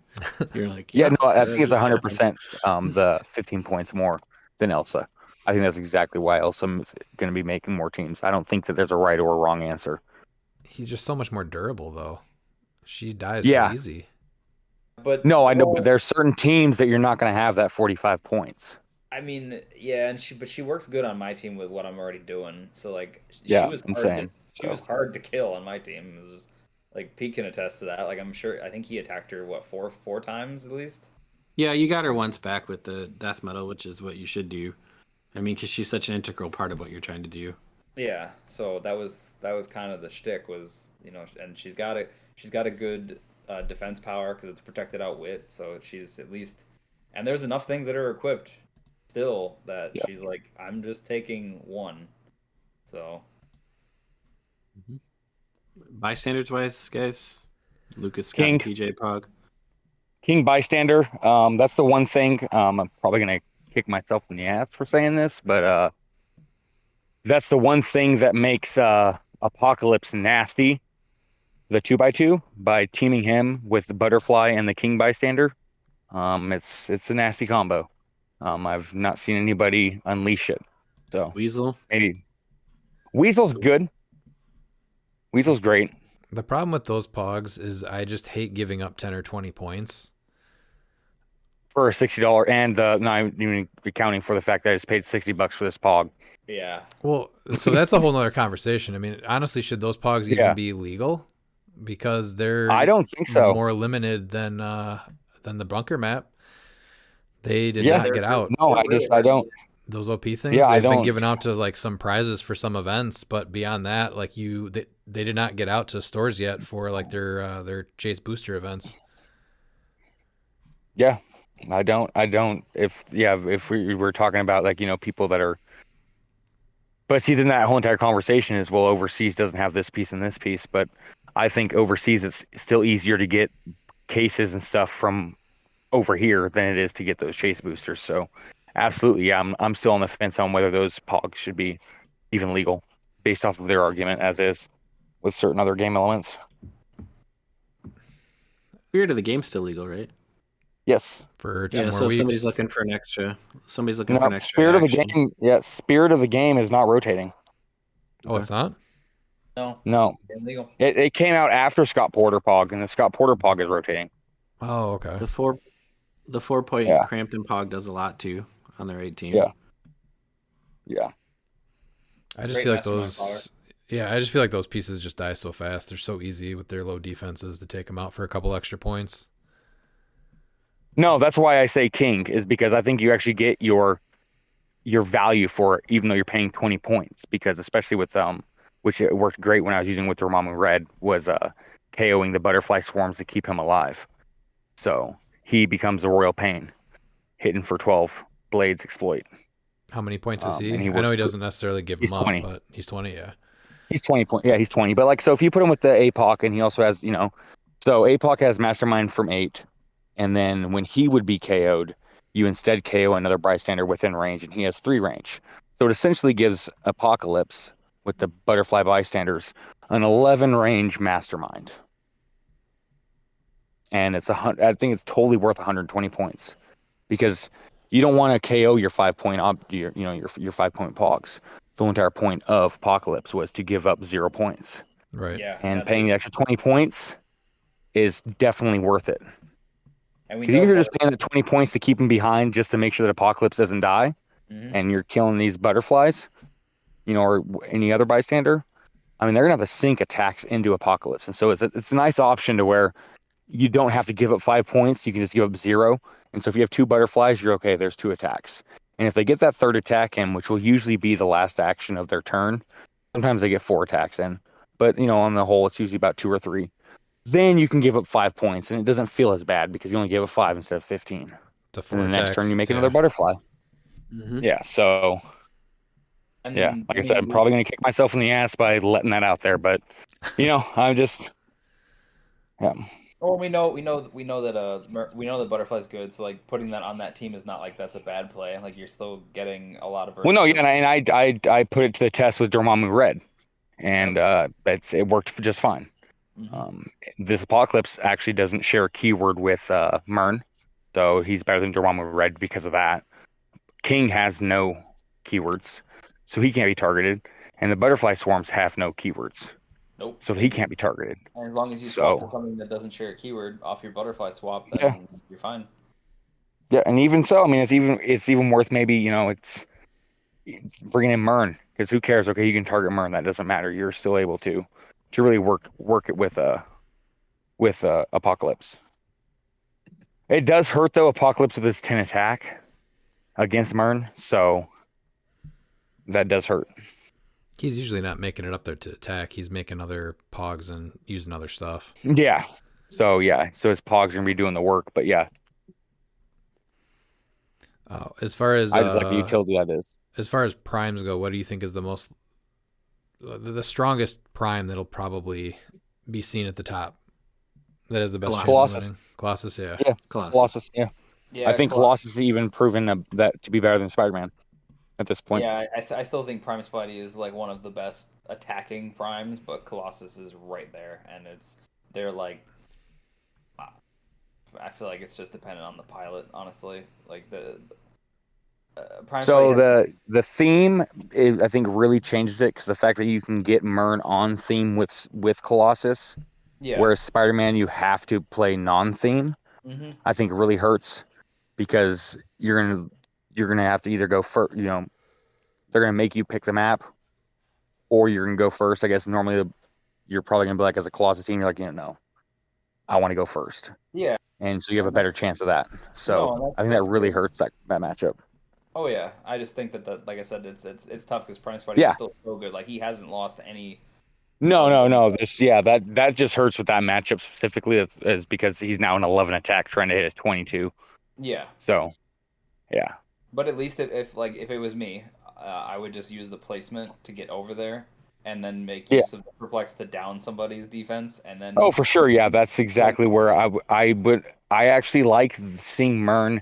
F: You're like,
G: yeah, no, I
F: that
G: think it's
F: just happened.
G: 100% the 15 points more than Elsa. I think that's exactly why Elsa is going to be making more teams. I don't think that there's a right or a wrong answer.
C: He's just so much more durable though. She dies so
G: Yeah.
C: easy.
E: But
G: No, I know, but there's certain teams that you're not going to have that 45 points.
E: I mean, yeah, and she works good on my team with what I'm already doing. So like
G: Yeah,
E: she was hard
G: insane.
E: she was hard to kill on my team. It was just, like Pete can attest to that. Like I'm sure I think he attacked her what four times at least.
F: Yeah, you got her once back with the death metal, which is what you should do. I mean, because she's such an integral part of what you're trying to do.
E: Yeah, so that was kind of the shtick was and she's got a good defense power because it's protected outwit. So she's at least and there's enough things that are equipped still that
G: Yeah.
E: she's like I'm just taking one. So
F: Bystanders wise, guys, Lucas, Scott,
G: King.
F: and PJ Pog.
G: King Bystander. That's the one thing. I'm probably going to kick myself in the ass for saying this, but that's the one thing that makes Apocalypse nasty. The 2x2 by teaming him with the Butterfly and the King Bystander. It's a nasty combo. I've not seen anybody unleash it. So
F: Weasel.
G: maybe Weasel's good. Weasel's great.
C: The problem with those pogs is I just hate giving up 10 or 20 points.
G: For a $60 and not even accounting for the fact that I just paid $60 for this pog.
E: yeah,
C: Well, so that's a whole nother conversation. I mean, honestly, should those pogs
G: Yeah.
C: even be legal? Because they're
G: I don't think so.
C: more limited than the bunker map. They did
G: Yeah.
C: not get out.
G: No, I don't.
C: Those OP things,
G: Yeah, I
C: they've been
G: don't.
C: given out to like some prizes for some events, but beyond that, like they did not get out to stores yet for like their chase booster events.
G: Yeah, I don't. If we were talking about like people that are, but see, then that whole entire conversation is well, overseas doesn't have this piece and this piece, but I think overseas it's still easier to get cases and stuff from over here than it is to get those chase boosters. So, absolutely, yeah, I'm still on the fence on whether those pogs should be even legal based off of their argument as is with certain other game elements.
F: Spirit of the game's still legal, right?
G: Yes.
C: For 2
F: Yeah,
C: more
F: so
C: weeks.
F: somebody's looking for an extra. Somebody's looking for
G: No,
F: an extra
G: Spirit of the
F: action.
G: game. Yeah, Spirit of the game is not rotating.
C: Oh, it's not?
G: No,
E: illegal.
G: it came out after Scott Porter Pog, and the Scott Porter Pog is rotating.
C: Oh, okay.
F: The 4-point
G: Yeah,
F: Crampton Pog does a lot too on their 8 team.
G: yeah, yeah.
C: I just
E: Great
C: feel like
E: mastermind power.
C: those. Yeah, I just feel like those pieces just die so fast. They're so easy with their low defenses to take them out for a couple extra points.
G: No, that's why I say King is because I think you actually get your value for it, even though you're paying 20 points. Because especially with which it worked great when I was using with Dormammu Red was KOing the butterfly swarms to keep him alive. So he becomes a royal pain, hitting for 12 blades exploit.
C: How many points is
G: And
C: he?
G: he
C: I know
G: works.
C: he doesn't necessarily give
G: He's
C: them up,
G: 20.
C: but he's 20. Yeah.
G: He's 20 point. Yeah, he's 20. But like, so if you put him with the APOC, and he also has, so APOC has Mastermind from 8, and then when he would be KO'd, you instead KO another bystander within range, and he has 3 range. So it essentially gives Apocalypse with the butterfly bystanders an 11 range Mastermind, and I think it's totally worth 120 points because you don't want to KO your 5-point your 5-point Pogs. The whole entire point of Apocalypse was to give up 0 points.
C: Right.
E: Yeah,
G: And paying the extra 20 points is definitely worth it.
E: and we
G: Because
E: know
G: even if you're just paying the 20 points to keep him behind just to make sure that Apocalypse doesn't die, and you're killing these butterflies, or any other bystander, I mean, they're going to have to sink attacks into Apocalypse. And so it's a nice option to where you don't have to give up 5 points. You can just give up 0. And so if you have 2 butterflies, you're okay. There's 2 attacks. And if they get that 3rd attack in, which will usually be the last action of their turn, sometimes they get 4 attacks in. But, on the whole, it's usually about 2 or 3. Then you can give up 5 points, and it doesn't feel as bad because you only gave up 5 instead of 15.
C: The
G: And
C: 4
G: then the next turn, you
C: attacks.
G: make
C: Yeah.
G: another butterfly.
F: Mm-hmm.
G: Yeah, so,
E: and
G: yeah, like I said, I'm probably going to kick myself in the ass by letting that out there. But, I'm just, yeah.
E: Well, we know that we know that Butterfly's good, so like putting that on that team is not like that's a bad play. Like you're still getting a lot of
G: Well, no,
E: versatility.
G: yeah, and I put it to the test with Dormammu Red, and it worked just fine.
E: Mhm.
G: This Apocalypse actually doesn't share a keyword with Mern, so he's better than Dormammu Red because of that. King has no keywords, so he can't be targeted, and the Butterfly Swarms have no keywords,
E: Nope.
G: so he can't be targeted.
E: And as long as you swap for
G: So
E: something that doesn't share a keyword off your Butterfly swap,
G: yeah,
E: then you're fine.
G: yeah, and even so, I mean, it's even worth maybe it's bringing in Mern because who cares? Okay, you can target Mern, that doesn't matter. You're still able to really work it with Apocalypse. It does hurt though, Apocalypse with his 10 attack against Mern, so that does hurt.
C: He's usually not making it up there to attack. He's making other pogs and using other stuff.
G: Yeah. So his Pog's gonna be doing the work, but yeah,
C: As far as
G: I just like the utility that is.
C: as far as primes go, what do you think is the strongest prime that'll probably be seen at the top? That has the best chance of
G: Colossus.
C: winning. Colossus, yeah.
G: Yeah,
F: Colossus.
G: Colossus. Yeah,
E: Yeah,
G: I think Colossus has even proven that to be better than Spider-Man at this point.
E: Yeah, I still think Prime Spidey is like one of the best attacking primes, but Colossus is right there, and they're like, I feel like it's just dependent on the pilot, honestly. Like the Prime.
G: So
E: Spidey
G: the theme I think really changes it because the fact that you can get Mern on theme with Colossus,
E: yeah.
G: whereas Spider-Man you have to play non-theme, I think really hurts because you're gonna have to either go first. They're gonna make you pick the map, or you're gonna go first. I guess normally you're probably gonna be like as a Colossus team, you're like, no, I want to go first,
E: Yeah.
G: and so you have a better chance of that. So
E: No,
G: I think that
E: that's
G: really
E: great.
G: hurts that matchup.
E: Oh yeah, I just think that like I said, it's tough because Prime Spidey
G: Yeah.
E: is still so good. Like he hasn't lost any.
G: No. That just hurts with that matchup specifically. Is because he's now an 11 attack trying to hit his 22.
E: Yeah,
G: So, yeah.
E: but at least if it was me, I would just use the placement to get over there, and then make
G: Yeah.
E: use of the perplex to down somebody's defense, and then.
G: Oh, for sure. Yeah, that's exactly where I actually like seeing Mern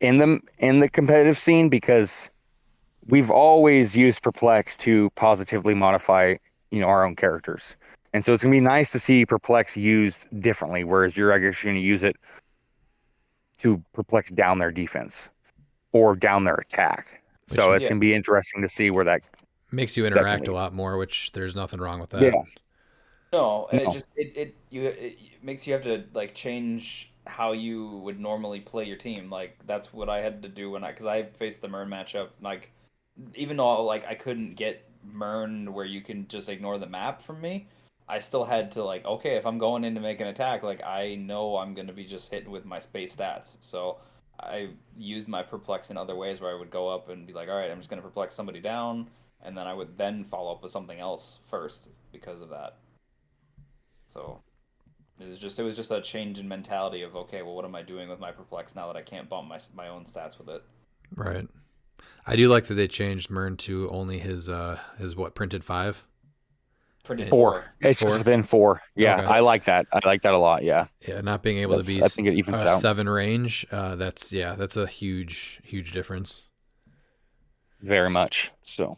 G: in the competitive scene because we've always used Perplex to positively modify, our own characters. And so it's going to be nice to see Perplex used differently, whereas you're actually going to use it to perplex down their defense or down their attack. So it's going to be interesting to see where that
C: Makes you interact a
G: definitely.
C: lot more, which there's nothing wrong with that.
G: Yeah,
E: No, and it
G: no,
E: just it makes you have to like change how you would normally play your team. Like that's what I had to do when because I faced the Mern matchup. Like even though like I couldn't get Mern where you can just ignore the map from me, I still had to like okay if I'm going in to make an attack, like I know I'm gonna be just hitting with my space stats. So I used my perplex in other ways where I would go up and be like, all right, I'm just gonna perplex somebody down, and then I would then follow up with something else first because of that. So it was just a change in mentality of okay, well, what am I doing with my perplex now that I can't bump my own stats with it?
C: Right. I do like that they changed Mern to only his what printed five
E: Printed
C: and
G: four.
E: four.
G: It's just
C: four.
G: been four. Yeah,
C: Okay.
G: I like that. I like that a lot. Yeah,
C: Yeah, not being able to
G: that's.
C: be
G: I think it evens it
C: a
G: out
C: seven range. That's a huge difference.
G: very much. So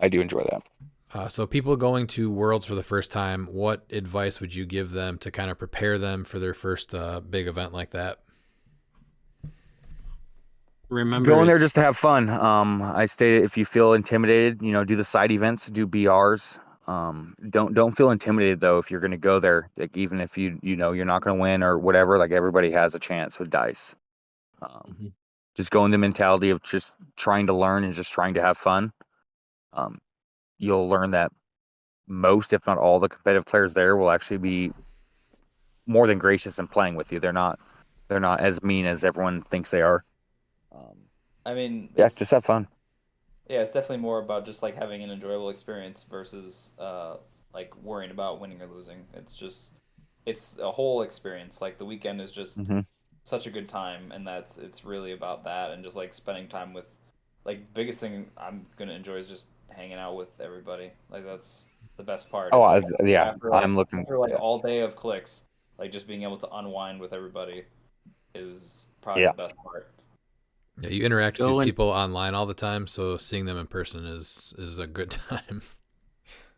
G: I do enjoy that.
C: So people going to Worlds for the first time, what advice would you give them to kind of prepare them for their first big event like that?
F: Remember,
G: Go in there
F: it's
G: just to have fun. I stated if you feel intimidated, do the side events, do BRs. Don't feel intimidated though if you're going to go there. Like even if you know you're not going to win or whatever, like everybody has a chance with dice. Um,
F: Mhm.
G: just go in the mentality of just trying to learn and just trying to have fun. Um, you'll learn that most, if not all, the competitive players there will actually be more than gracious in playing with you. They're not as mean as everyone thinks they are. Um,
E: I mean,
G: yeah, just have fun.
E: yeah, it's definitely more about just like having an enjoyable experience versus like worrying about winning or losing. It's a whole experience. Like the weekend is just
G: Hmm.
E: such a good time, and it's really about that and just like spending time with like biggest thing I'm gonna enjoy is just hanging out with everybody. Like that's the best part.
G: Oh,
E: It's like
G: yeah,
E: after
G: I'm
E: like
G: looking.
E: after like
G: Yeah,
E: all day of clicks, like just being able to unwind with everybody is probably
G: yeah,
E: the best part.
C: Yeah, you interact with these
F: go and
C: people online all the time, so seeing them in person is a good time.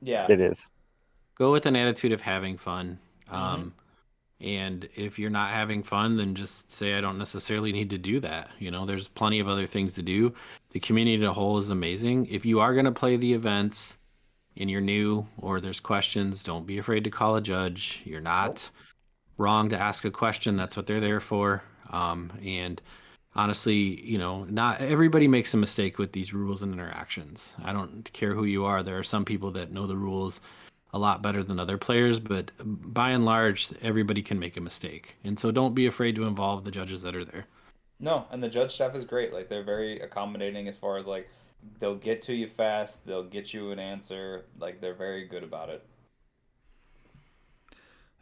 E: Yeah.
G: it is.
F: go with an attitude of having fun.
E: Mm-hmm.
F: And if you're not having fun, then just say, I don't necessarily need to do that. There's plenty of other things to do. The community as a whole is amazing. If you are going to play the events and you're new or there's questions, don't be afraid to call a judge. You're
E: Nope.
F: not wrong to ask a question. That's what they're there for. And honestly, not everybody makes a mistake with these rules and interactions. I don't care who you are. There are some people that know the rules a lot better than other players, but by and large, everybody can make a mistake. And so don't be afraid to involve the judges that are there.
E: No, and the judge staff is great. Like they're very accommodating as far as like they'll get to you fast, they'll get you an answer. Like they're very good about it.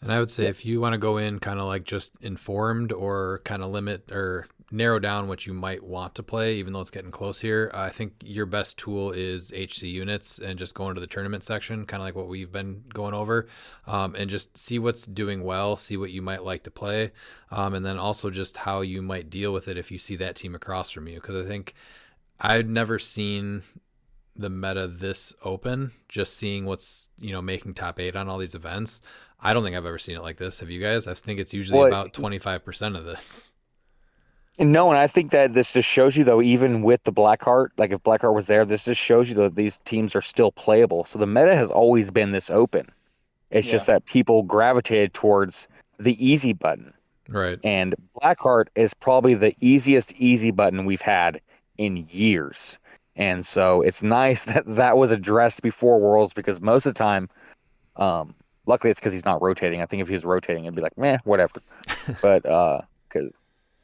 C: And I would say
G: Yeah.
C: if you want to go in kind of like just informed or kind of limit or narrow down what you might want to play, even though it's getting close here, I think your best tool is HC units and just go into the tournament section, kind of like what we've been going over, and just see what's doing well, see what you might like to play, and then also just how you might deal with it if you see that team across from you. Because I think I'd never seen the meta this open, just seeing what's making top eight on all these events. I don't think I've ever seen it like this. Have you guys? I think it's usually
G: Well,
C: about 25% of this.
G: no, and I think that this just shows you, though, even with the Blackheart, like if Blackheart was there, this just shows you that these teams are still playable. So the meta has always been this open. It's
E: Yeah.
G: just that people gravitated towards the easy button.
C: Right.
G: And Blackheart is probably the easiest easy button we've had in years. And so it's nice that that was addressed before Worlds because most of the time, luckily it's because he's not rotating. I think if he was rotating, it'd be like, meh, whatever. But 'cause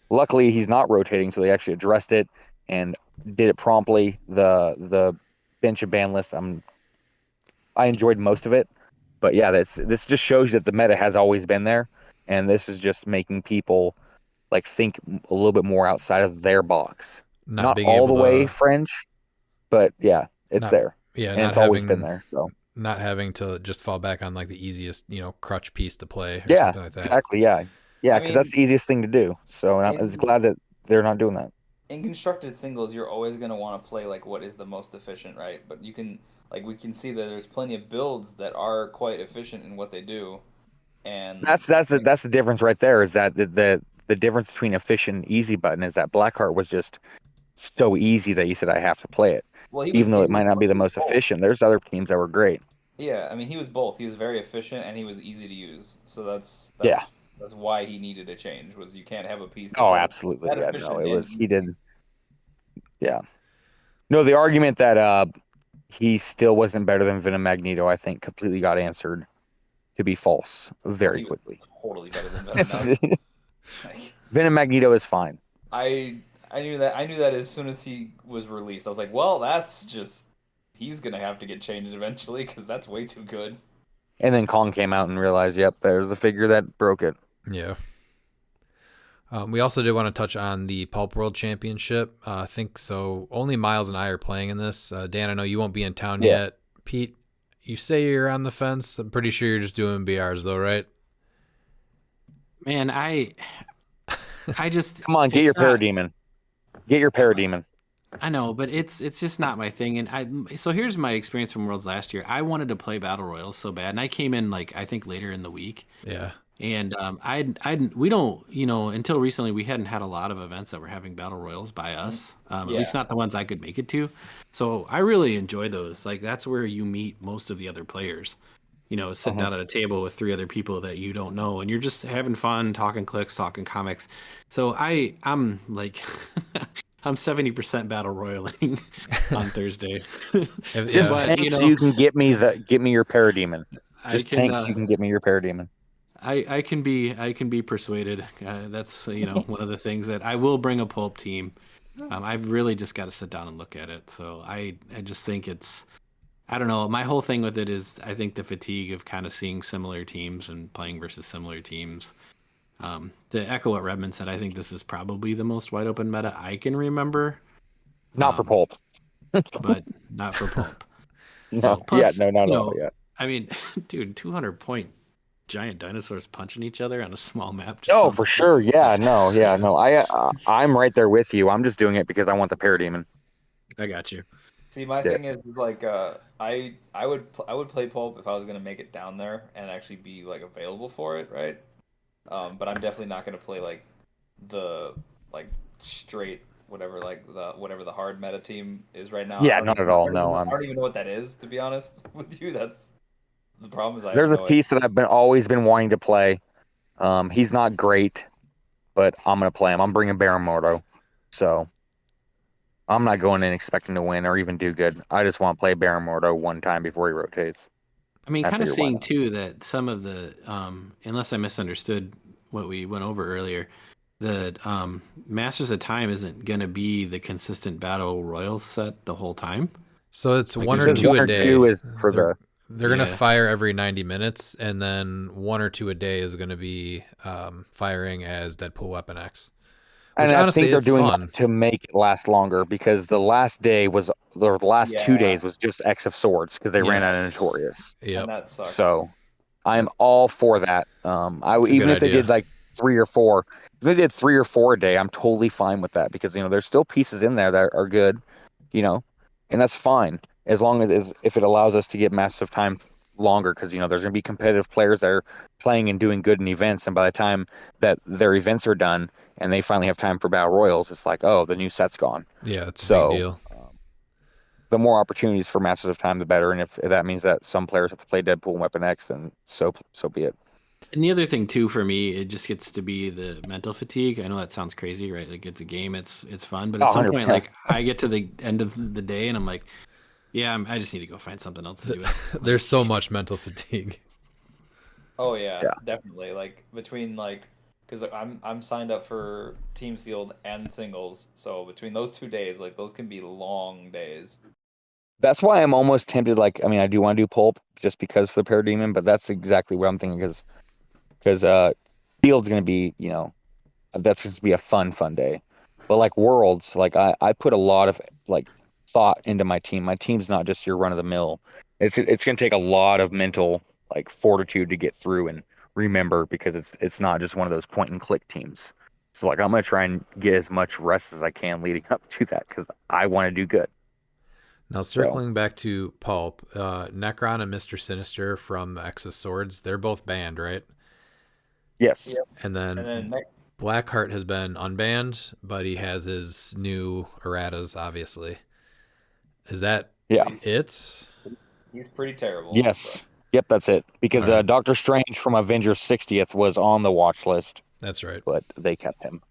G: luckily he's not rotating, so they actually addressed it and did it promptly. The bench and ban list, I enjoyed most of it. But yeah, this just shows you that the meta has always been there, and this is just making people like think a little bit more outside of their box.
C: Not
G: Not
C: being
G: all the
C: able
G: way
C: to
G: French, but yeah, it's
C: not
G: there,
C: yeah,
G: and
C: not
G: it's always been
C: having
G: there. So
C: not having to just fall back on like the easiest, crutch piece to play or
G: yeah,
C: something like that.
G: exactly, yeah, yeah,
E: I
G: because that's
E: mean,
G: the easiest thing to do. So I'm just
E: in
G: glad that they're not doing that.
E: in constructed singles, you're always gonna want to play like what is the most efficient, right? But you can like we can see that there's plenty of builds that are quite efficient in what they do, and
G: That's the difference right there. Is that the difference between efficient and easy button is that Blackheart was just so easy that you said I have to play it.
E: Well,
G: even though
E: he
G: it
E: was
G: might not be the most
E: both.
G: efficient. There's other teams that were great.
E: Yeah, I mean, he was both. He was very efficient and he was easy to use. So
G: Yeah.
E: that's why he needed a change. Was you can't have a piece that's
G: Oh, absolutely.
E: that
G: Yeah. No,
E: efficient
G: it
E: and
G: was. He
E: easy to
G: did.
E: use.
G: Yeah. No, the argument that he still wasn't better than Venom Magneto, I think, completely got answered to be false
E: Oh,
G: very
E: he was
G: quickly.
E: totally better than Venom Mag. Like,
G: Venom Magneto is fine.
E: I I knew that as soon as he was released. I was like, well, that's just he's gonna have to get changed eventually because that's way too good.
G: And then Kong came out and realized, yep, there's the figure that broke it.
C: Yeah. We also did want to touch on the Pulp World Championship. I think so. Only Miles and I are playing in this. Dan, I know you won't be in town
G: Yeah.
C: yet. Pete, you say you're on the fence. I'm pretty sure you're just doing BRs though, right?
F: Man, I just
G: Come on, get your
F: it's not.
G: Parademon. Get your Parademon.
F: I know, but it's just not my thing. And so here's my experience from Worlds last year. I wanted to play Battle Royals so bad, and I came in like I think later in the week.
C: Yeah.
F: And we don't, until recently we hadn't had a lot of events that were having battle royals by us. At least not the ones I could make it to. So I really enjoy those. Like that's where you meet most of the other players. Sitting down at a table with 3 other people that you don't know, and you're just having fun, talking clicks, talking comics. So I'm like, I'm 70% battle royaling on Thursday.
G: Just
F: But,
G: tank so you can get me your Parademon.
F: I
G: Just
F: can.
G: tank so you can get me your Parademon.
F: I can be persuaded. That's one of the things that I will bring a pulp team. I've really just got to sit down and look at it. So I just think I don't know. My whole thing with it is I think the fatigue of kind of seeing similar teams and playing versus similar teams. To echo what Redmond said, I think this is probably the most wide open meta I can remember.
G: Not for Pulp.
F: But not for pulp.
G: No,
F: So plus,
G: not at all. Yeah.
F: I mean, dude, 200-point giant dinosaurs punching each other on a small map.
G: Oh, for sure. Yeah, no. I'm right there with you. I'm just doing it because I want the Parademon.
F: I got you.
E: See, my thing is like I would play Pulp if I was gonna make it down there and actually be like available for it, right? But I'm definitely not gonna play like the like straight whatever the hard meta team is right now.
G: Yeah, not at all. No,
E: I don't even know what that is, to be honest with you. That's the problem. Is I
G: there's
E: have
G: a
E: no
G: piece that I've always been wanting to play. He's not great, but I'm gonna play him. I'm bringing Baramoto, so I'm not going in expecting to win or even do good. I just want to play Baramoto one time before he rotates.
F: I mean,
G: I
F: kind of
G: figure why
F: seeing
G: not?
F: too that some of the, unless I misunderstood what we went over earlier, that Masters of Time isn't going to be the consistent battle royal set the whole time.
C: So it's
F: Like,
C: one or
F: there's
C: two
G: One
C: a
G: or
C: day.
G: two is for
C: They're gonna
F: Yeah.
C: fire every 90 minutes, and then 1 or 2 a day is gonna be firing as Deadpool Weapon X. Which
G: and I
C: honestly,
G: think they're
C: it's
G: doing
C: fun.
G: that to make it last longer because the last day was the last 2
E: Yeah.
G: days was just X of Swords because they ran out of
C: Yes.
G: Notorious.
C: Yep.
E: and that sucks.
G: So I'm all for that.
C: It's a
G: Even
C: good
G: if they
C: idea.
G: did like 3 or 4, if they did 3 or 4 a day, I'm totally fine with that because there's still pieces in there that are good, and that's fine as long as if it allows us to get massive time longer because there's going to be competitive players that are playing and doing good in events, and by the time that their events are done and they finally have time for battle royals, it's like, oh, the new set's gone.
C: Yeah, it's a
G: So
C: big deal.
G: the more opportunities for Masters of Time, the better. And if that means that some players have to play Deadpool and Weapon X, then so be it.
F: And the other thing too for me, it just gets to be the mental fatigue. I know that sounds crazy, right? Like it's a game, it's fun, but at some point,
G: 100%.
F: like I get to the end of the day and I'm like, yeah, I just need to go find something else to do.
C: There's so much mental fatigue.
E: Oh yeah,
G: Yeah.
E: definitely. Like between because I'm signed up for team sealed and singles, so between those 2 days, like those can be long days.
G: That's why I'm almost tempted. Like, I mean, I do want to do Pulp just because for the Parademon, but that's exactly what I'm thinking because Field's going to be, that's going to be a fun day. But like Worlds, like I put a lot of like thought into my team. My team's not just your run of the mill. It's going to take a lot of mental like fortitude to get through and remember because it's not just one of those point and click teams. So like I'm going to try and get as much rest as I can leading up to that because I want to do good.
C: Now, circling back to Pulp, Necron and Mr. Sinister from X of Swords, they're both banned, right?
G: Yes.
E: Yep.
C: And then Blackheart has been unbanned, but he has his new erratas, obviously. Is that
G: Yeah.
C: it?
E: He's pretty terrible.
G: Yes. Yep, that's it. Because
C: All right.
G: Doctor Strange from Avengers 60th was on the watch list,
C: That's right.
G: but they kept him.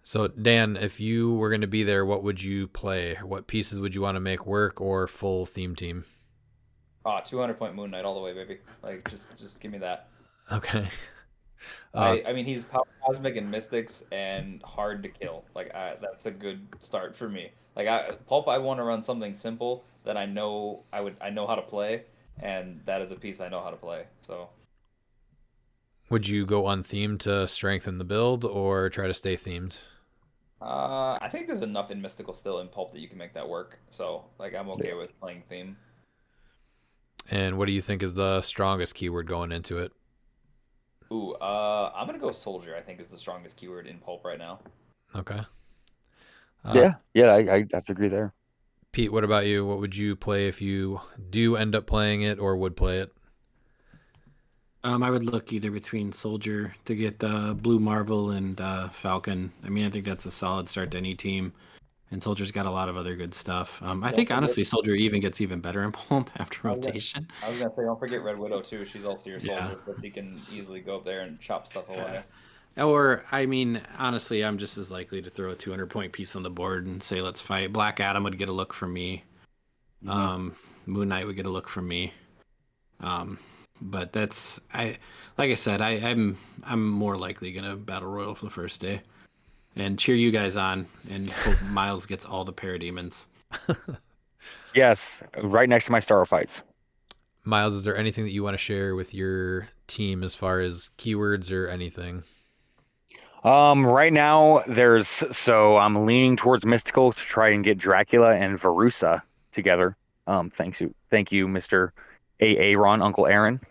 C: So, Dan, if you were going to be there, what would you play? What pieces would you want to make work or full theme team?
E: 200-point Moon Knight all the way, baby. Like, just give me that.
C: Okay.
E: I mean, he's cosmic and mystics and hard to kill. Like, that's a good start for me. Like, Pulp, I want to run something simple that I know I know how to play, and that is a piece I know how to play. So,
C: would you go on theme to strengthen the build or try to stay themed?
E: I think there's enough in mystical still in Pulp that you can make that work. So, like, I'm okay with playing theme.
C: And what do you think is the strongest keyword going into it?
E: Ooh, I'm gonna go soldier. I think is the strongest keyword in Pulp right now.
C: Okay.
G: Yeah, I have to agree there.
C: Pete, what about you? What would you play if you do end up playing it or would play it?
F: I would look either between Soldier to get Blue Marvel and Falcon. I mean, I think that's a solid start to any team. And Soldier's got a lot of other good stuff. I think honestly, Soldier gets even better in Pulp after rotation.
E: I was gonna say, don't forget Red Widow too. She's also your soldier,
F: Yeah.
E: but she can easily go up there and chop stuff away.
F: Or, I mean, honestly, I'm just as likely to throw a 200-point piece on the board and say, let's fight. Black Adam would get a look from me. Moon Knight would get a look from me. But that's like I said, I'm more likely gonna battle royal for the first day, and cheer you guys on, and hope Miles gets all the parademons.
G: Yes, right next to my star fights.
C: Miles, is there anything that you want to share with your team as far as keywords or anything?
G: Right now so I'm leaning towards mystical to try and get Dracula and Verusa together. Thank you, Mr. Aaron, Uncle Aaron,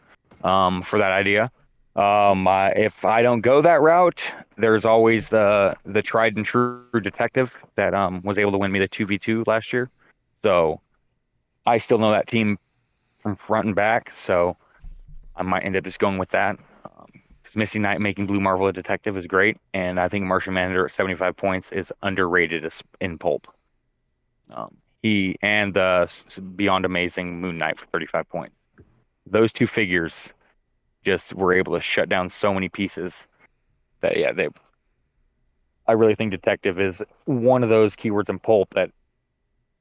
G: for that idea. If I don't go that route, there's always the tried and true detective that was able to win me the 2v2 last year. So I still know that team from front and back, so I might end up just going with that. Because Misty Knight making Blue Marvel a detective is great, and I think Martian Manhunter at 75 points is underrated in Pulp. He and the Beyond Amazing Moon Knight for 35 points. Those two figures just were able to shut down so many pieces that I really think detective is one of those keywords in Pulp that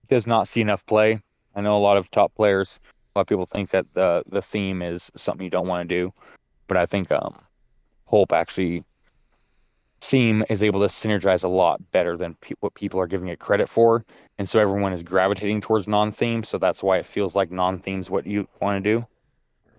G: does not see enough play. I know a lot of top players, a lot of people think that the theme is something you don't want to do, but I think Pulp actually theme is able to synergize a lot better than what people are giving it credit for, and so everyone is gravitating towards non-theme. So that's why it feels like non-theme's what you want to do.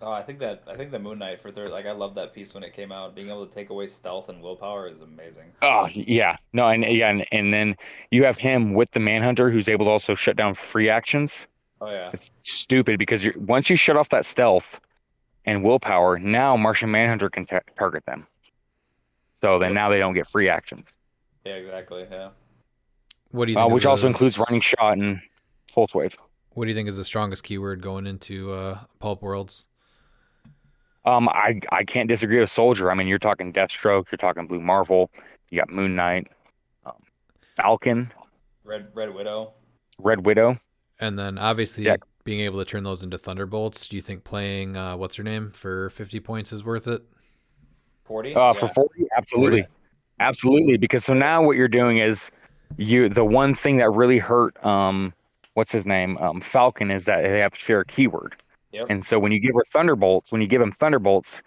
E: Oh, I think the Moon Knight for third. Like, I love that piece when it came out. Being able to take away stealth and willpower is amazing.
G: Oh yeah, no, and then you have him with the Manhunter, who's able to also shut down free actions.
E: Oh yeah,
G: It's stupid because once you shut off that stealth and willpower, now Martian Manhunter can target them. So then now they don't get free actions.
E: yeah, exactly. Yeah.
C: What do you think?
G: Which also includes running shot and pulse wave.
C: What do you think is the strongest keyword going into Pulp Worlds?
G: I can't disagree with Soldier. I mean, you're talking Deathstroke, you're talking Blue Marvel, you got Moon Knight, Falcon,
E: Red Widow.
G: Red Widow.
C: And then obviously
G: Yeah.
C: being able to turn those into Thunderbolts. Do you think playing what's her name for 50 points is worth it?
E: 40.
G: For 40, absolutely.
C: 40?
G: Absolutely. Because so now what you're doing is the one thing that really hurt what's his name? Falcon, is that they have to share a keyword.
E: Yep.
G: And so when you give him Thunderbolts,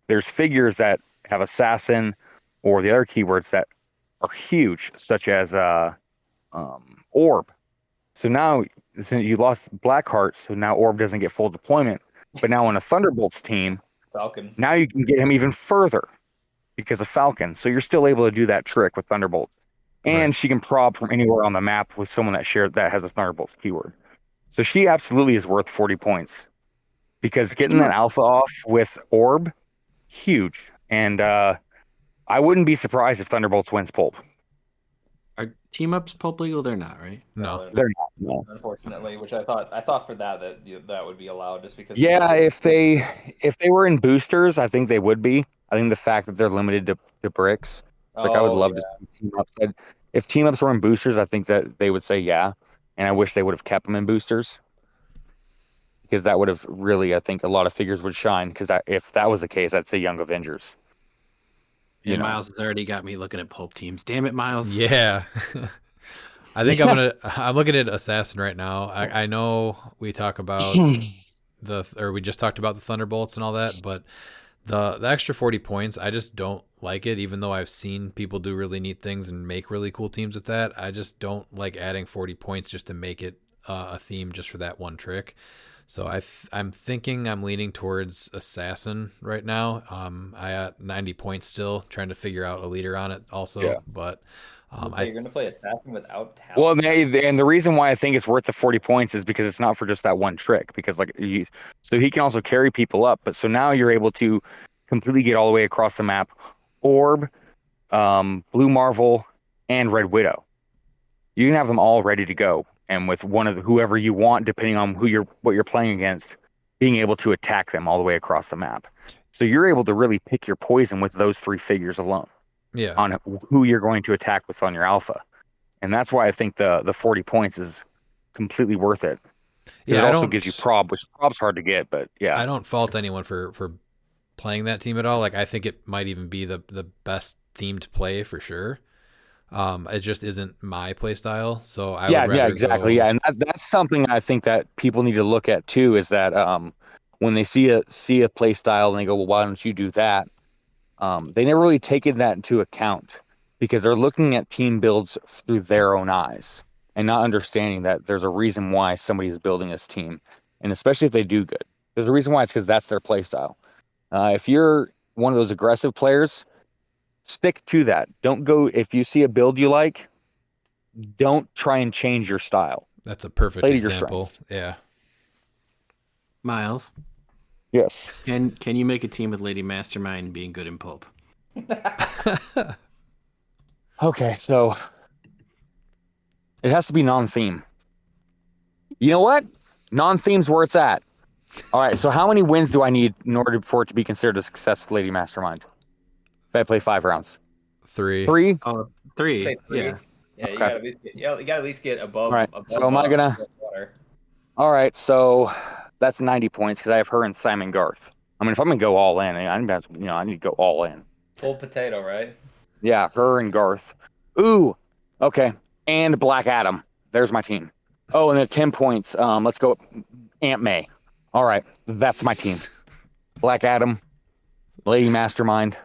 G: there's figures that have Assassin or the other keywords that are huge, such as Orb. So now, since you lost Blackheart, so now Orb doesn't get full deployment. But now on a Thunderbolts team,
E: Falcon.
G: now you can get him even further because of Falcon. So you're still able to do that trick with Thunderbolts. And
C: Right.
G: she can prob from anywhere on the map with someone that has a Thunderbolts keyword. So she absolutely is worth 40 points. Because getting that alpha off with Orb, huge. And I wouldn't be surprised if Thunderbolts wins Pulp.
F: Are team ups Pulp legal? They're not, right?
C: No.
G: They're not. No.
E: Unfortunately, which I thought for that would be allowed just because.
G: Yeah, if they were in boosters, I think they would be. I think the fact that they're limited to bricks, it's like I would love to see team ups. If team ups were in boosters, I think that they would say yeah. and I wish they would have kept them in boosters because that would have really, I think, a lot of figures would shine. Because if that was the case, I'd say Young Avengers.
F: And Miles has already got me looking at Pulp teams. Damn it, Miles.
C: Yeah. I think I'm looking at Assassin right now. I know we talk about we just talked about the Thunderbolts and all that, but the extra 40 points, I just don't like it, even though I've seen people do really neat things and make really cool teams with that. I just don't like adding 40 points just to make it a theme just for that one trick. So I'm thinking I'm leaning towards Assassin right now. I got 90 points still, trying to figure out a leader on it also. Yeah. But
E: you're going to play Assassin without talent.
G: Well, and the reason why I think it's worth the 40 points is because it's not for just that one trick. Because so he can also carry people up. But so now you're able to completely get all the way across the map. Orb, Blue Marvel, and Red Widow. You can have them all ready to go. And with one of whoever you want, depending on what you're playing against, being able to attack them all the way across the map. So you're able to really pick your poison with those 3 figures alone.
C: Yeah.
G: On who you're going to attack with on your alpha. And that's why I think the 40 points is completely worth it. Yeah, it also gives you prob, which prob's hard to get, but yeah.
C: I don't fault anyone for playing that team at all. Like, I think it might even be the best team to play for sure. It just isn't my play style, so I would rather
G: exactly.
C: go...
G: Yeah, and that's something I think that people need to look at too. Is that when they see a play style and they go, well, why don't you do that? They never really taken that into account because they're looking at team builds through their own eyes and not understanding that there's a reason why somebody's building this team, and especially if they do good, there's a reason why. It's because that's their play style. If you're one of those aggressive players, stick to that. Don't go if you see a build you like. Don't try and change your style.
C: That's a perfect example. Yeah.
F: Miles.
G: Yes.
F: Can you make a team with Lady Mastermind being good in Pulp?
G: Okay, so it has to be non-theme. You know what? Non-theme's where it's at. All right, so how many wins do I need in order for it to be considered a success with Lady Mastermind? If I play 5 rounds.
C: 3.
G: 3?
F: Oh, 3.
E: Say 3. Yeah. Yeah,
G: okay.
E: You gotta at least get above.
G: All right.
E: Above,
G: so am I gonna?
E: Water.
G: All right, so that's 90 points because I have her and Simon Garth. I mean, if I'm gonna go all in, I need to go all in.
E: Full potato, right?
G: Yeah, her and Garth. Ooh, okay, and Black Adam. There's my team. Oh, and then 10 points. Let's go Aunt May. All right, that's my team. Black Adam, Lady Mastermind,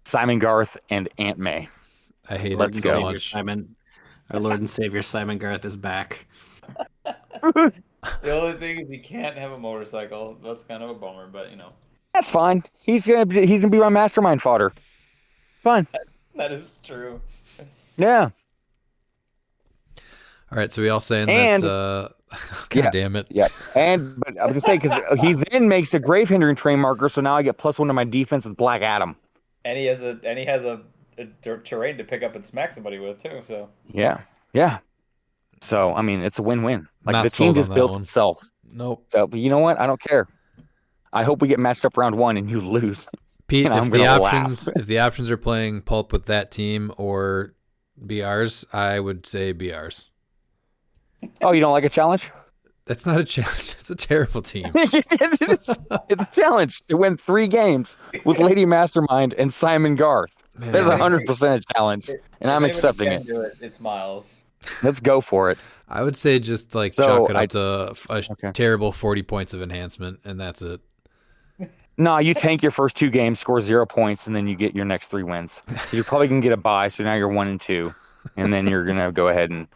G: Simon Garth, and Aunt May.
C: I hate
G: Let's
C: it
G: go.
C: so much.
F: Simon, our Lord and Savior Simon Garth is back.
E: The only thing is he can't have a motorcycle. That's kind of a bummer, but
G: that's fine. He's gonna be my mastermind fodder. Fine.
E: That is true.
G: Yeah.
C: All right, so we all saying that. God damn it.
G: Yeah. But I was gonna say because he then makes a grave hindering train marker, so now I get +1 to my defense with Black Adam.
E: And he has a terrain to pick up and smack somebody with too. So
G: yeah. So I mean, it's a win-win. Like
C: Not
G: the team just built
C: one.
G: itself.
C: Nope.
G: So, but you know what? I don't care. I hope we get matched up round 1 and you lose.
C: Pete,
G: and
C: if the options are playing Pulp with that team or BRs, I would say BRs.
G: Oh, you don't like a challenge?
C: That's not a challenge. It's a terrible team.
G: It's a challenge to win 3 games with Lady Mastermind and Simon Garth.
C: Man,
G: There's 100% a challenge, and I'm accepting it.
E: It's Miles.
G: Let's go for it.
C: I would say just chalk it up to a terrible 40 points of enhancement, and that's it.
G: No, you tank your first 2 games, score 0 points, and then you get your next 3 wins. You're probably going to get a bye, so now you're 1 and 2, and then you're going to go ahead and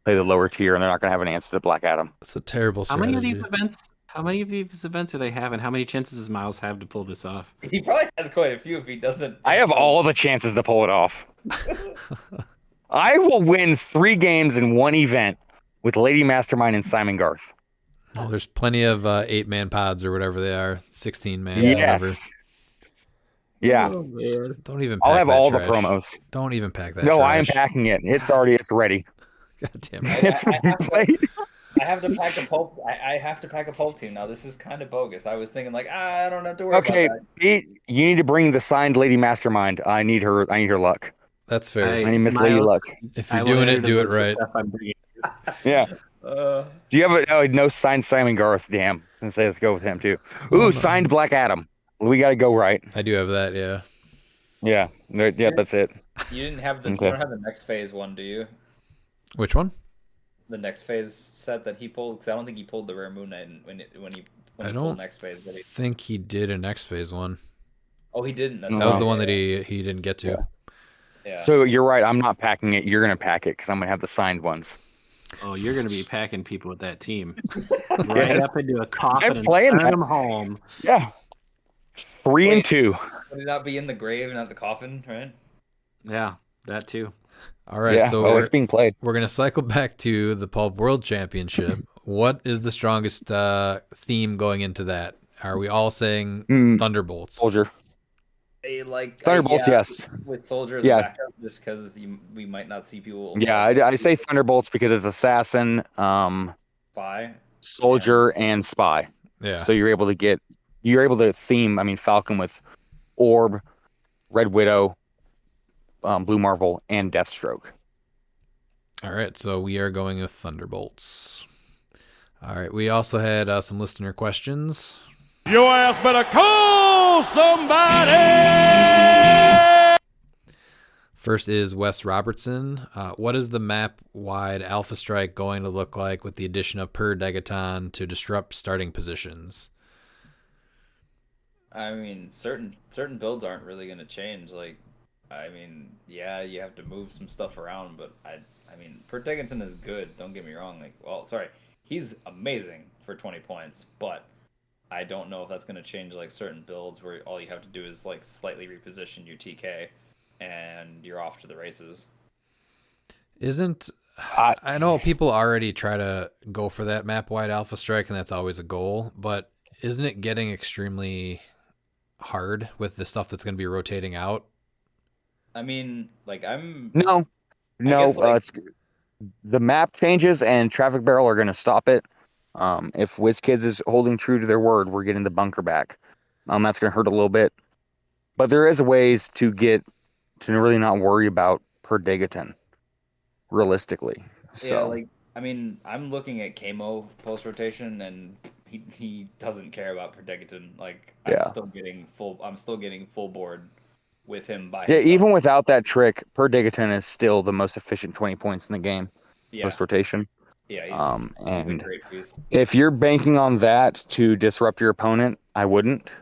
G: play the lower tier, and they're not going to have an answer to Black Adam.
C: It's a terrible strategy.
F: How many of these events do they have, and how many chances does Miles have to pull this off?
E: He probably has quite a few if he doesn't.
G: I have all the chances to pull it off. I will win 3 games in 1 event with Lady Mastermind and Simon Garth.
C: Well, there's plenty of 8-man pods or whatever they are, 16-man.
G: Yes.
C: Whatever.
G: Yeah.
F: Oh, man.
C: Don't even. Pack
G: I'll have
C: that
G: all
C: trash.
G: the promos.
C: Don't even pack that.
G: No,
C: trash.
G: I am packing it. It's ready.
C: God damn it.
G: It's played.
E: I have to pack a Pulp. I have to pack a Pulp team now. This is kind of bogus. I was thinking I don't have to worry about that.
G: Pete, you need to bring the signed Lady Mastermind. I need her luck.
C: That's fair.
G: I need Miss Lady Luck.
C: If you're doing it, do it right.
G: Yeah.
E: Uh,
G: Do you have no signed Simon Garth? Damn. Since let's go with him too. Ooh,
C: Oh, no.
G: signed Black Adam. We got to go right.
C: I do have that, yeah.
G: Yeah. Yeah, that's it.
E: you didn't have the you
G: Okay.
E: don't have the next phase one, do you?
C: Which one?
E: The next phase set that he pulled, because I don't think he pulled the Rare Moon Knight when he
C: I
E: pulled
C: don't
E: next phase. Did he?
C: think he did a next phase one.
E: Oh, he didn't. That's
C: That
G: No.
C: was
E: right.
C: the one that
E: Yeah,
C: he didn't get to.
E: yeah.
G: So you're right. I'm not packing it. You're gonna pack it because I'm gonna have the signed ones.
F: Oh, you're going to be packing people with that team. Right
G: Yes.
F: up into a coffin
G: I'm
F: and
G: playing
F: sending
G: that.
F: them home.
G: Yeah. 3 and
E: Wait.
G: 2.
E: Would it not be in the grave, not the coffin, right?
F: Yeah, that too.
C: All right,
G: Yeah.
C: so
G: Oh, it's being played.
C: we're gonna cycle back to the Pulp World Championship. What is the strongest theme going into that? Are we all saying Thunderbolts?
G: Soldier.
E: Like
G: Thunderbolts,
E: yeah,
G: yes.
E: with Soldier as
G: Yeah.
E: a backup, just because we might not see people.
G: Yeah, I say Thunderbolts because it's assassin,
E: Spy.
G: soldier, and spy.
C: Yeah.
G: So you're able to theme. I mean, Falcon with Orb, Red Widow, Blue Marvel, and Deathstroke.
C: All right, so we are going with Thunderbolts. All right, we also had some listener questions.
A: Your ass better call somebody!
C: First is Wes Robertson. What is the map-wide Alpha Strike going to look like with the addition of Per Degaton to disrupt starting positions?
E: I mean, certain builds aren't really going to change. Like, I mean, yeah, you have to move some stuff around, but I mean, Pertegenton is good. Don't get me wrong. Like, well, sorry, he's amazing for 20 points, but I don't know if that's going to change like certain builds where all you have to do is like slightly reposition your TK, and you're off to the races.
C: I know people already try to go for that map-wide Alpha Strike, and that's always a goal, but isn't it getting extremely hard with the stuff that's going to be rotating out?
E: I mean, like
G: No,
E: guess, like-
G: it's the map changes and Traffic Barrel are going to stop it. If WizKids is holding true to their word, we're getting the bunker back. That's going to hurt a little bit, but there is ways to get to really not worry about Per Degaton realistically. So
E: yeah, like I mean, I'm looking at Kamo post rotation, and he doesn't care about Perdegaton. Like
G: Yeah.
E: I'm still getting full board with him by
G: yeah,
E: himself.
G: even without that trick, Per Degaton is still the most efficient 20 points in the game
E: yeah,
G: post rotation.
E: yeah, he's a
G: And
E: great piece.
G: if you're banking on that to disrupt your opponent, I wouldn't.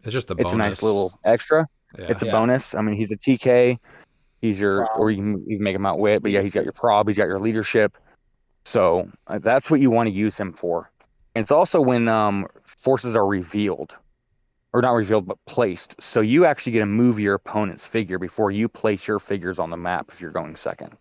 C: It's just a bonus.
G: It's a nice little extra.
C: Yeah.
G: It's a
E: Yeah.
G: bonus. I mean, he's a TK. He's your,
E: Prob.
G: or you can make him outwit, but yeah, he's got your prob. He's got your leadership. So that's what you want to use him for. And it's also when forces are revealed, or not revealed, but placed. So you actually get to move your opponent's figure before you place your figures on the map if you're going second.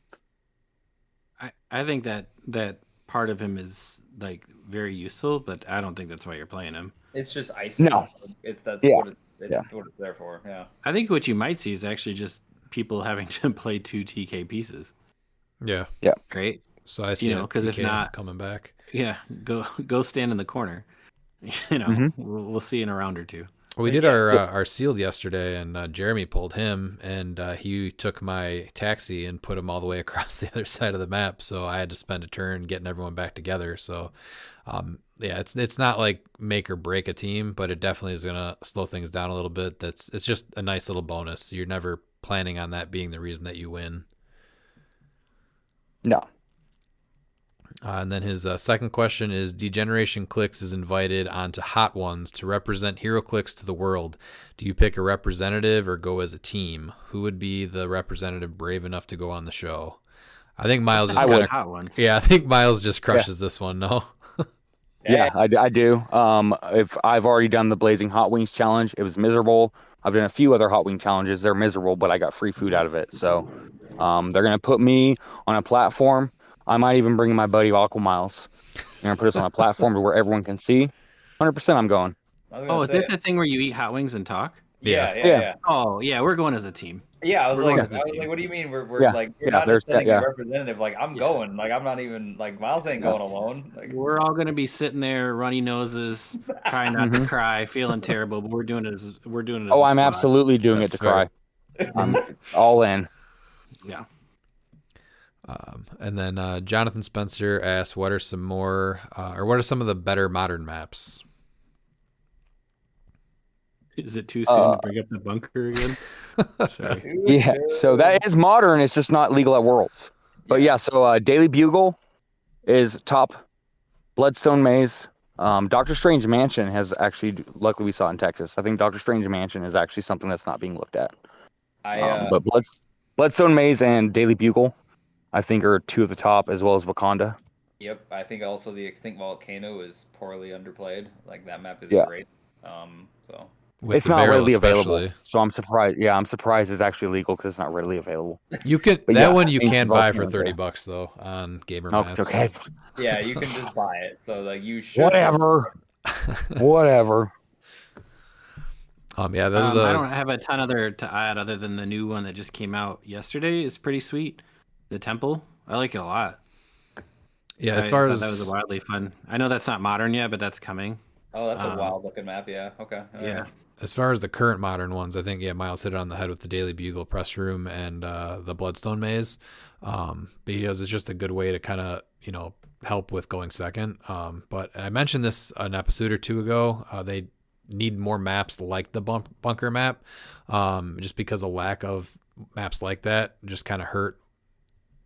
F: I think that part of him is like very useful, but I don't think that's why you're playing him.
E: It's just icy.
G: No.
E: That's
G: Yeah.
E: what it's
G: Yeah.
E: what it's there for. Yeah.
F: I think what you might see is actually just people having to play 2 TK pieces.
C: Yeah.
F: Right?
C: So I see
F: You know, 'cause if
C: TK
F: not-
C: coming back.
F: Yeah, go stand in the corner. You know,
G: Mhm.
F: we'll see in a round or two.
C: We did our sealed yesterday, and Jeremy pulled him, and he took my taxi and put him all the way across the other side of the map. So I had to spend a turn getting everyone back together. So, yeah, it's not like make or break a team, but it definitely is gonna slow things down a little bit. It's just a nice little bonus. You're never planning on that being the reason that you win.
G: No.
C: And then his second question is, Degeneration Clix is invited onto Hot Ones to represent HeroClix to the world. Do you pick a representative or go as a team? Who would be the representative brave enough to go on the show? I think Miles just
G: I
C: kind
G: would.
C: of,
F: Hot ones.
C: yeah, I think Miles just crushes this one. No,
G: Yeah, I do. If I've already done the Blazing Hot Wings challenge, it was miserable. I've done a few other Hot Wing challenges. They're miserable, but I got free food out of it. So they're going to put me on a platform. I might even bring my buddy Aqua Miles. They're going to put us on a platform to where everyone can see. 100% I'm going.
E: I was gonna
F: Oh, is
E: say,
F: this the thing where you eat hot wings and talk?
E: yeah.
F: Oh, yeah, we're going as a team.
E: Yeah, I was
F: We're
E: like,
F: going as a team.
E: what do you mean? We're
G: Yeah,
E: like, you're
G: yeah,
E: not
G: there's
E: just sending
G: that,
E: a
G: yeah.
E: representative. Like, I'm going. Like, I'm not even like Miles ain't going alone. Like,
F: We're all going to be sitting there, runny noses, trying not to cry, feeling terrible. But we're doing it as
G: Oh,
F: a
G: I'm
F: squad.
G: absolutely doing
C: That's
G: it to cry.
C: fair.
G: I'm all in.
F: Yeah.
C: And then Jonathan Spencer asked, what are some of the better modern maps?
F: Is it too soon to bring up the bunker again? Sorry.
G: Yeah, so that is modern. It's just not legal at Worlds. But yeah, so Daily Bugle is top. Bloodstone Maze. Doctor Strange Mansion has actually, luckily we saw it in Texas. I think Doctor Strange Mansion is actually something that's not being looked at. But Bloodstone Maze and Daily Bugle, I think, are two of the top, as well as Wakanda.
E: Yep, I think also the Extinct Volcano is poorly underplayed. Like that map is great. So
C: With
G: it's
C: the
G: not
C: barrel
G: readily
C: especially.
G: available, so I'm surprised. Yeah, I'm surprised it's actually legal because it's not readily available.
C: You can
G: But
C: that
G: yeah,
C: one you
G: Ancient
C: can buy for
G: Volcanoes,
C: $30 though on Gamer
G: Oh,
C: Mats.
G: it's okay.
E: yeah, you can just buy it. So like you should.
G: Whatever. Whatever.
C: Yeah, those are the.
F: I don't have a ton other to add other than the new one that just came out yesterday. Is pretty sweet. The Temple, I like it a lot.
C: Yeah, as far
F: I
C: as
F: thought that was wildly fun. I know that's not modern yet, but that's coming.
E: Oh, that's a wild looking map. Yeah. Okay.
F: Yeah.
C: As far as the current modern ones, I think Miles hit it on the head with the Daily Bugle press room and the Bloodstone Maze, because it's just a good way to kind of help with going second. But I mentioned this an episode or two ago. They need more maps like the bunker map, just because a lack of maps like that just kind of hurt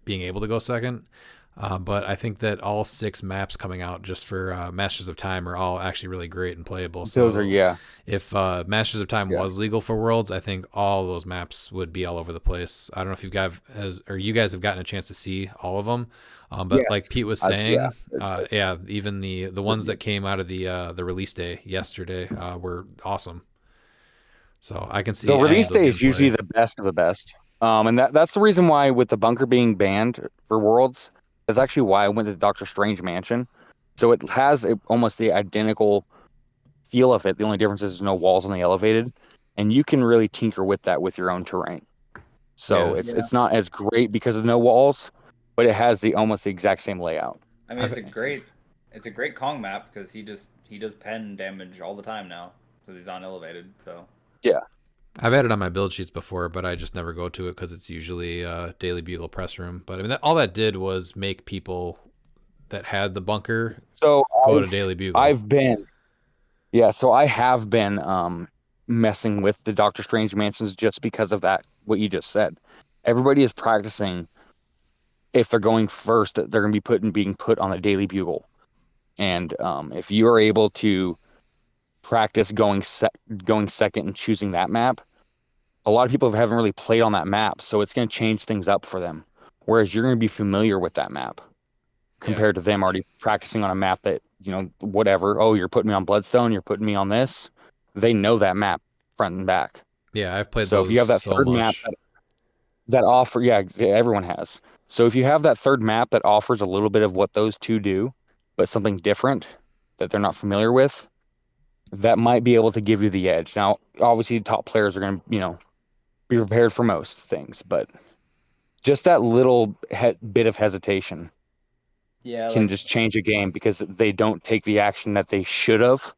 C: being able to go second. But I think that all 6 maps coming out just for Masters of Time are all actually really great and playable. So
G: Those are
C: if Masters of Time was legal for Worlds, I think all those maps would be all over the place. I don't know if you guys have gotten a chance to see all of them, but like Pete was saying, even the ones that came out of the release day yesterday were awesome. So I can see
G: the release day is
C: getting
G: usually
C: play.
G: the best of the best. And that's the reason why with the bunker being banned for Worlds, that's actually why I went to Doctor Strange Mansion. So it has almost the identical feel of it. The only difference is there's no walls on the elevated, and you can really tinker with that with your own terrain. So it's not as great because of no walls, but it has almost the exact same layout.
E: I mean, it's a great Kong map because he does pen damage all the time now because he's on elevated. So
G: yeah.
C: I've had it on my build sheets before, but I just never go to it because it's usually Daily Bugle press room. But I mean, all that did was make people that had the bunker go to Daily Bugle.
G: So I have been messing with the Doctor Strange Mansions just because of that, what you just said. Everybody is practicing if they're going first, that they're going to be being put on the Daily Bugle. And if you are able to practice going second and choosing that map, a lot of people haven't really played on that map, so it's going to change things up for them. Whereas you're going to be familiar with that map compared to them already practicing on a map that, whatever. Oh, you're putting me on Bloodstone, you're putting me on this. They know that map front and back.
C: Yeah, I've played
G: so
C: those.
G: So if you have that third map that offer, everyone has. So if you have that third map that offers a little bit of what those two do, but something different that they're not familiar with, that might be able to give you the edge. Now, obviously, top players are going to, be prepared for most things, but just that little bit of hesitation can just change a game because they don't take the action that they should have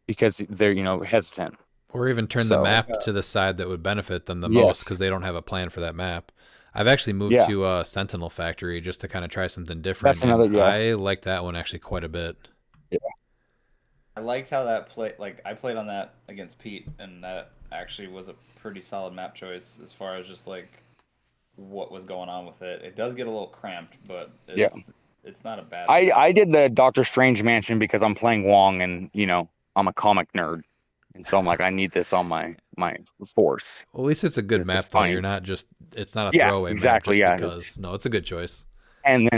G: because they're, hesitant.
C: Or even turn the map to the side that would benefit them the most because they don't have a plan for that map. I've actually moved to Sentinel Factory just to kind of try something different.
G: That's another,
C: I like that one actually quite a bit.
G: Yeah.
E: I liked how that played. Like I played on that against Pete, and that actually was a pretty solid map choice as far as just like what was going on with it. It does get a little cramped, but it's not a bad.
G: I did the Doctor Strange Mansion because I'm playing Wong, and I'm a comic nerd, and so I'm like, I need this on my force.
C: Well, at least it's a good map though. You're not just it's not a throwaway
G: exactly,
C: map just because it's a good choice.
G: And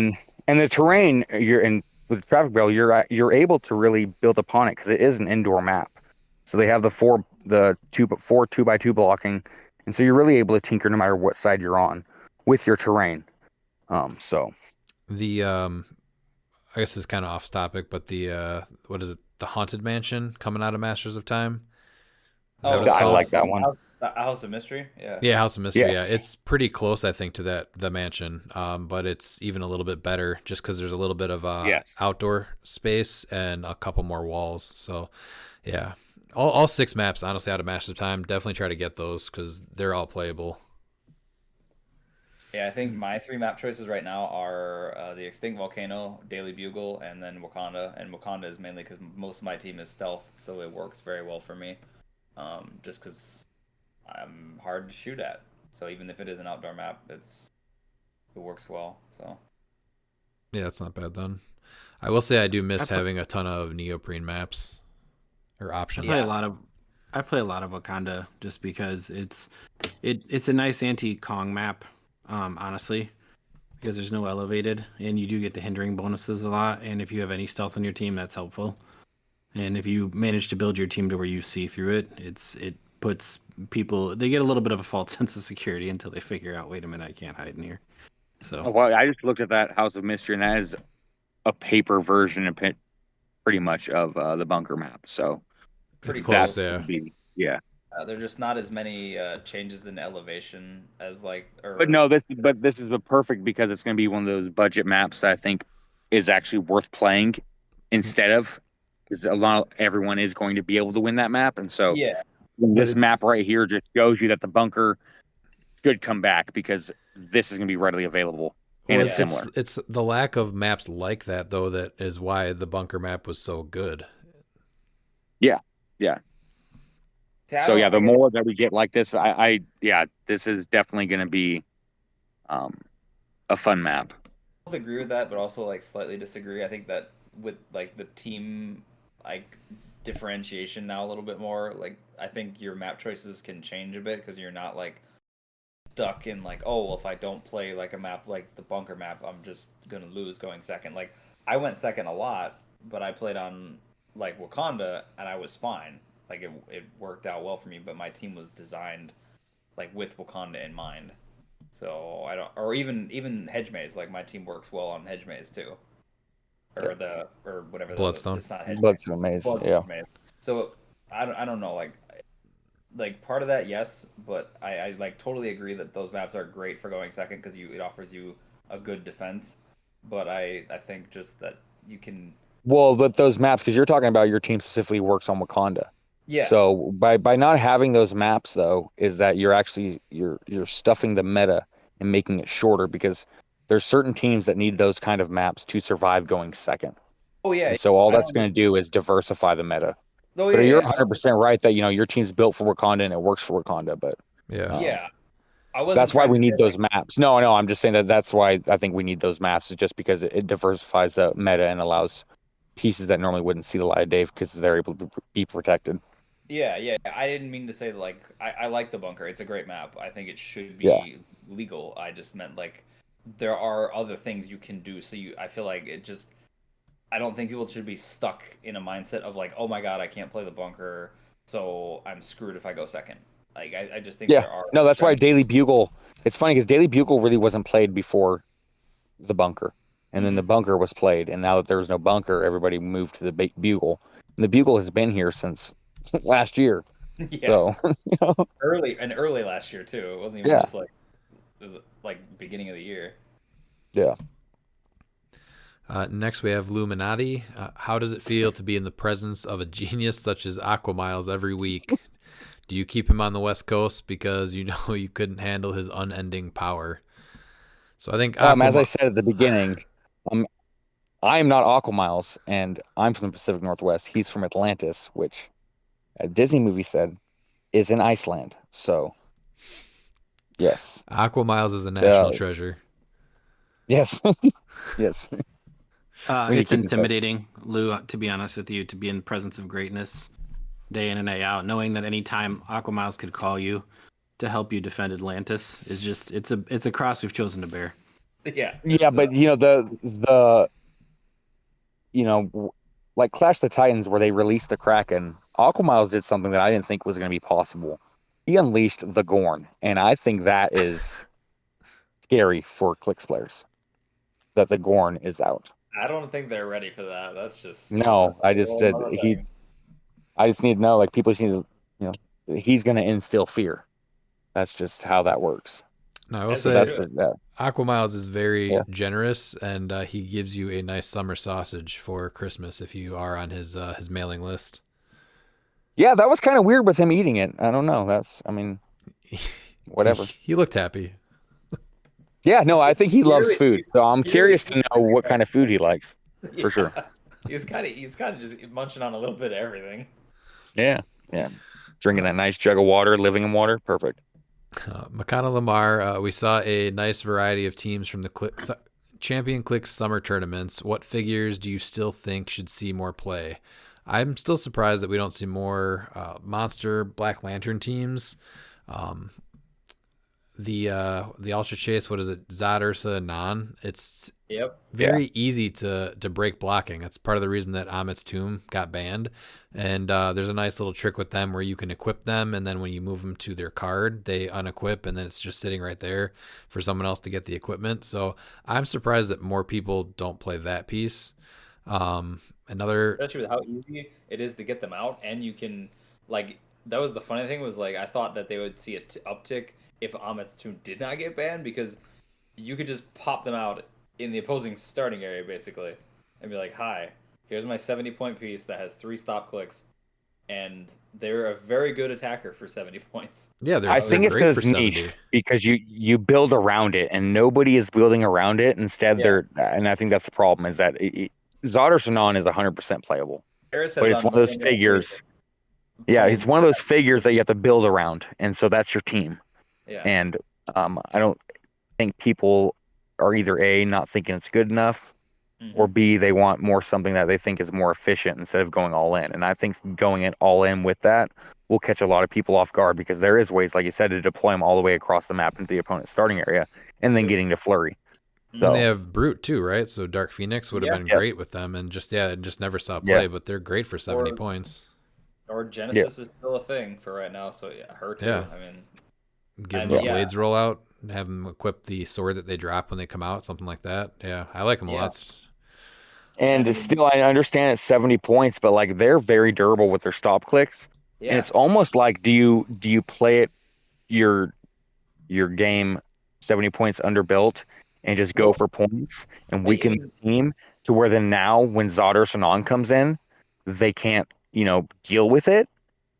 G: the terrain you're in with the traffic barrel, you're able to really build upon it because it is an indoor map. So they have the 4 2x2 blocking, and so you're really able to tinker no matter what side you're on with your terrain. So
C: the I guess it's kind of off topic, but the what is it? The Haunted Mansion coming out of Masters of Time.
G: I like that one.
E: House of Mystery.
C: Yeah, House of Mystery.
G: Yes.
C: Yeah, it's pretty close, I think, to the mansion. But it's even a little bit better just because there's a little bit of outdoor space and a couple more walls. So, yeah, all 6 maps, honestly, out of Masters of Time, definitely try to get those because they're all playable.
E: Yeah, I think my three map choices right now are the Extinct Volcano, Daily Bugle, and then Wakanda. And Wakanda is mainly because most of my team is stealth, so it works very well for me. Just because I'm hard to shoot at. So even if it is an outdoor map, it works well. So
C: Yeah, that's not bad then. I will say I do
F: I
C: miss
F: play,
C: having a ton of neoprene maps or
F: I play a
C: options.
E: yeah,
F: lot of I play a lot of Wakanda just because it's a nice anti-Kong map, honestly, because there's no elevated and you do get the hindering bonuses a lot. And if you have any stealth on your team, that's helpful. And if you manage to build your team to where you see through it, it puts people they get a little bit of a false sense of security until they figure out, wait a minute, I can't hide in here. So
G: Oh, well, I just looked at that House of Mystery, and that is a paper version of pretty much of the bunker map. So
C: It's
E: pretty
C: close,
G: that's
E: close.
C: yeah.
G: gonna be yeah.
E: There's just not as many changes in elevation as like
G: But
E: or
G: no, this is a perfect because it's gonna be one of those budget maps that I think is actually worth playing instead of because everyone is going to be able to win that map, and so
E: yeah.
C: But
G: this map right here just shows you that the bunker should come back because this is gonna be readily available and
C: well,
G: it's
E: Yeah.
G: similar.
C: it's the lack of maps like that though that is why the bunker map was so good.
G: Yeah, yeah.
E: See, I
G: So yeah,
E: don't
G: the more that we get like this, I yeah, this is definitely gonna be um a fun map.
E: both agree with that, but also like slightly disagree. I think that with like the team like differentiation now a little bit more, like I think your map choices can change a bit because you're not like stuck in like, oh well, if I don't play like a map like the bunker map, I'm just gonna lose going second. Like I went second a lot, but I played on like Wakanda and I was fine. Like it worked out well for me, but my team was designed like with Wakanda in mind. So I don't, or even hedge maze. Like my team works well on hedge maze too, or whatever the
C: Bloodstone.
E: it's not hedge maze,
G: Bloodstone Maze, yeah.
E: bloodstone maze. So I don't know like part of that yes, but I like totally agree that those maps are great for going second because it offers you a good defense. But I think just that you can
G: Well, but those maps, because you're talking about your team specifically works on Wakanda.
E: yeah
G: So by not having those maps though, is that you're actually you're stuffing the meta and making it shorter because there's certain teams that need those kind of maps to survive going second.
E: oh yeah
G: And so all
E: I
G: that's
E: don't
G: going to do is diversify the meta.
E: oh
G: But
E: yeah
G: you're
E: yeah
G: 100% right that your team's built for Wakanda and it works for Wakanda, but
C: Yeah.
E: yeah I wasn't
G: that's why
E: trying
G: we
E: to say
G: need those maps. No, no, I'm just saying that that's why I think we need those maps is just because it diversifies the meta and allows pieces that normally wouldn't see the light of day because they're able to be protected.
E: yeah, yeah. I didn't mean to say like I like the bunker. It's a great map. I think it should
G: Yeah.
E: be legal. I just meant like there are other things you can do. So I feel like it just I don't think people should be stuck in a mindset of like, oh my god, I can't play the bunker, so I'm screwed if I go second. Like I just think
G: Yeah.
E: there are
G: No, that's why
E: strategies.
G: Daily Bugle. It's funny because Daily Bugle really wasn't played before the bunker, and then
E: Hmm.
G: the bunker was played, and now that there was no bunker, everybody moved to the Bugle, and the Bugle has been here since last year.
E: Yeah,
G: So
E: early last year too. It wasn't even
G: yeah,
E: just like it was like beginning of the year.
G: yeah.
C: Next, we have Illuminati. How does it feel to be in the presence of a genius such as Aquamiles every week? Do you keep him on the West Coast because you know you couldn't handle his unending power? So I think
G: As I said at the beginning, um, I am not Aquamiles, and I'm from the Pacific Northwest. He's from Atlantis, which a Disney movie said is in Iceland. So yes,
C: Aquamiles is a national
G: uh,
C: treasure.
G: yes, yes. We need
F: it's
G: to keep in touch.
F: intimidating, Lou, to be honest with you, to be in the presence of greatness day in and day out, knowing that any time Aquamiles could call you to help you defend Atlantis is just it's a cross we've chosen to bear.
E: Yeah,
G: Yeah,
E: it's
G: but the like Clash of the Titans where they released the Kraken, Aquamiles did something that I didn't think was going to be possible. He unleashed the Gorn, and I think that is scary for cliX players that the Gorn is out.
E: I don't think they're ready for that. That's just
G: No, I
E: a
G: just
E: whole
G: said
E: nother thing.
G: I just need to know, like, people just need to, he's going to instill fear. That's just how that works.
C: Now, I will
E: As
G: So
E: he
C: say
G: that's
E: should.
G: that.
C: Aquamiles is very
G: Yeah.
C: generous, and he gives you a nice summer sausage for Christmas if you are on his mailing list.
G: Yeah, that was kind of weird with him eating it. I don't know. I mean,
C: he,
G: whatever.
C: he looked happy.
G: Yeah, no, I think he loves
E: Clearly,
G: food. So I'm
E: clearly,
G: curious to know what kind of food he likes, for sure.
E: yeah. He was kind of just munching on a little bit of everything.
G: Yeah, yeah. Drinking that nice jug of water, living in water, perfect.
C: McConnell Lamar, we saw a nice variety of teams from the Champion Click summer tournaments. What figures do you still think should see more play? I'm still surprised that we don't see more Monster Black Lantern teams. Um, the Ultra Chase, what is it? Zod, Ursa, Non. It's
E: Yep.
C: very easy to break blocking. That's part of the reason that Amit's Tomb got banned. And there's a nice little trick with them where you can equip them, and then when you move them to their card, they unequip, and then it's just sitting right there for someone else to get the equipment. So I'm surprised that more people don't play that piece. Another
E: Especially with how easy it is to get them out, and you can like that was the funny thing was like I thought that they would see a uptick if Amit's Tomb did not get banned because you could just pop them out in the opposing starting area basically and be like, "Hi, here's my 70-point piece that has 3 stop clicks," and they're a very good attacker for 70 points.
C: Yeah,
G: I
C: they're
G: think it's
C: great for
G: because niche
C: 70.
G: because you build around it and nobody is building around it. Instead,
E: Yeah.
G: and I think that's the problem is that Zodder Sanan is 100% playable,
E: Eris
G: but
E: has
G: it's
E: on
G: one of those
E: no
G: figures. Yeah,
E: problem.
G: it's one of those figures that you have to build around, and so that's your team.
E: Yeah.
G: And I don't think people are either A, not thinking it's good enough, or B, they want more something that they think is more efficient instead of going all in. And I think going it all in with that will catch a lot of people off guard because there is ways, like you said, to deploy them all the way across the map into the opponent's starting area and then getting to flurry. So
C: And they have Brute too, right? So Dark Phoenix would have been
G: Yes.
C: great with them, and just never saw play, but they're great for 70 points.
E: Or Genesis is still a thing for right now, so yeah, her too.
C: Yeah.
E: I mean,
C: Give them
E: and
C: the blades roll out, have them equip the sword that they drop when they come out, something like that. Yeah, I like them a lot.
G: And still, I understand it's 70 points, but like they're very durable with their stop clicks.
E: yeah.
G: And it's almost like do you play it your game 70 points underbuilt and just go for points and weaken the team to where then now when Zod or Sanan comes in, they can't, deal with it?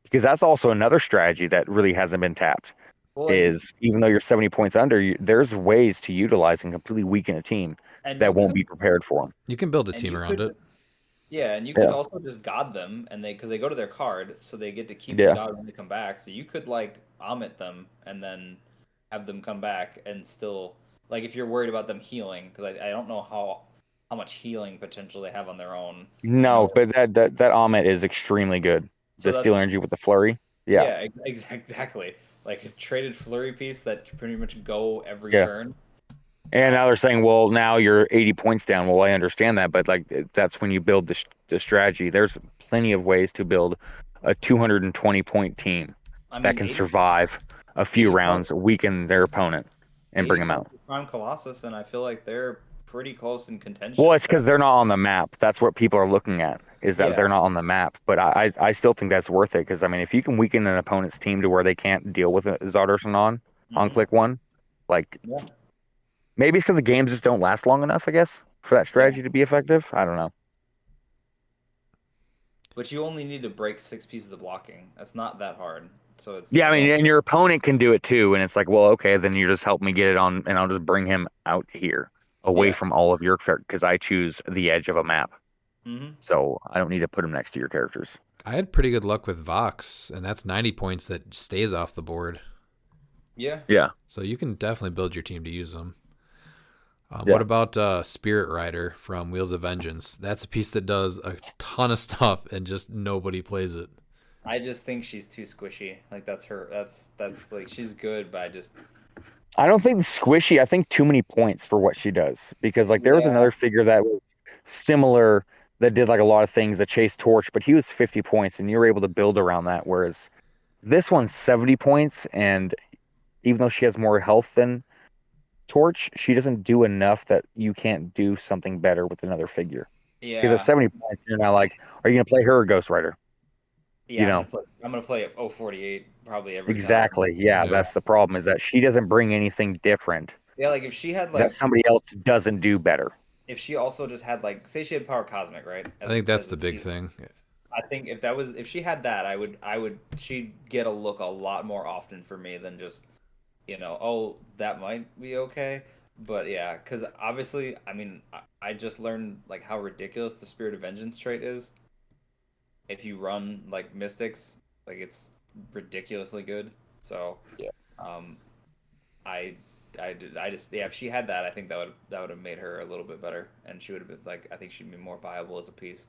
G: Because that's also another strategy that really hasn't been tapped. Is even though you're 70 points under, there's ways to utilize and completely weaken a team that won't be prepared for them.
C: You can build a team around it.
E: Yeah, and you could also just god them, and because they go to their card, so they get to keep the god when they come back. So you could like Amit them and then have them come back and still like if you're worried about them healing, because I don't know how much healing potential they have on their own.
G: No, but that Amit is extremely good.
E: So
G: The Steel Energy with the flurry. Yeah.
E: Yeah, exactly. Like a traded flurry piece that can pretty much go every turn.
G: And now they're saying, well, now you're 80 points down. Well, I understand that, but like that's when you build the strategy. There's plenty of ways to build a 220 point team that can survive a few rounds, weaken their opponent, and bring them out.
E: Prime Colossus, and I feel like they're pretty close in contention.
G: Well, it's because they're not on the map. That's what people are looking at, is that they're not on the map. But I still think that's worth it because, I mean, if you can weaken an opponent's team to where they can't deal with Zarderson on click one, like maybe it's because the games just don't last long enough, I guess, for that strategy to be effective. I don't know.
E: But you only need to break 6 pieces of blocking. That's not that hard. So it's
G: I mean, and your opponent can do it too, and it's like, well, okay, then you just help me get it on, and I'll just bring him out here, away from all of your characters, because I choose the edge of a map. So I don't need to put him next to your characters.
C: I had pretty good luck with Vox, and that's 90 points that stays off the board.
E: Yeah.
C: So you can definitely build your team to use them. What about Spirit Rider from Wheels of Vengeance? That's a piece that does a ton of stuff, and just nobody plays it.
E: I just think she's too squishy. Like that's her. That's like she's good, but
G: I don't think squishy. I think too many points for what she does, because like there was another figure that was similar that did like a lot of things that chased Torch, but he was 50 points and you were able to build around that. Whereas this one's 70 points, and even though she has more health than Torch, she doesn't do enough that you can't do something better with another figure.
E: Yeah.
G: Because at 70 points, you're now like, are you gonna play her or Ghost Rider?
E: Yeah, I'm gonna play 048 probably every
G: Exactly.
E: time.
G: Yeah, that's the problem, is that she doesn't bring anything different.
E: Yeah, like if she had
G: that somebody else doesn't do better.
E: If she also just had like, say she had Power Cosmic, right?
C: I think that's the big thing.
E: I think if she had that, she'd get a look a lot more often for me than just, oh, that might be okay. But yeah, because obviously, I mean, I just learned like how ridiculous the Spirit of Vengeance trait is. If you run like Mystics, like it's ridiculously good. So,
G: Yeah.
E: um, I, I just yeah, if she had that, I think that would have made her a little bit better, and she would have been like I think she'd be more viable as a piece.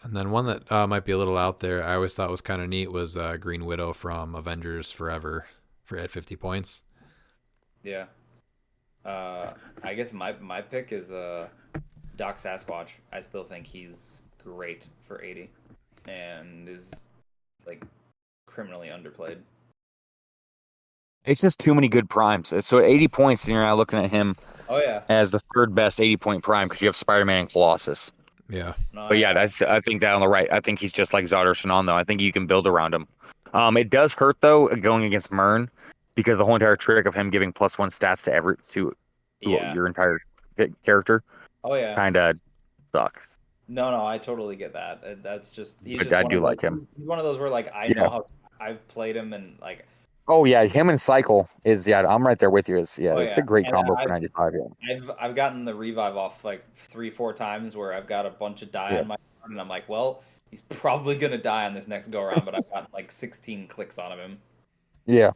C: And then one that might be a little out there, I always thought was kind of neat was Green Widow from Avengers Forever for at 50 points.
E: Yeah. Uh, I guess my pick is Doc Sasquatch. I still think he's great for 80, and is like criminally underplayed.
G: It's just too many good primes. So at 80 points, and you're now looking at him
E: Oh yeah.
G: as the third best 80-point prime because you have Spider-Man and Colossus.
C: Yeah.
E: No,
G: But yeah, I think that on the right. I think he's just like Zadar Sanan, though. I think you can build around him. It does hurt though going against Mern because the whole entire trick of him giving +1 stats to
E: yeah.
G: your entire character
E: Oh yeah.
G: kind of sucks.
E: No, I totally get that. That's just he's
G: But
E: just
G: I
E: one
G: do
E: of those.
G: like him.
E: He's one of those where like I know
G: Yeah.
E: how I've played him and like
G: Oh yeah, him and Cycle is I'm right there with you.
E: oh
G: It's a
E: yeah,
G: great
E: and
G: combo for 95.
E: I've gotten the revive off like 3-4 times where I've got a bunch of die
G: Yeah.
E: on my card and I'm like, well, he's probably gonna die on this next go around, but I've got like 16 clicks on him.
G: Yeah.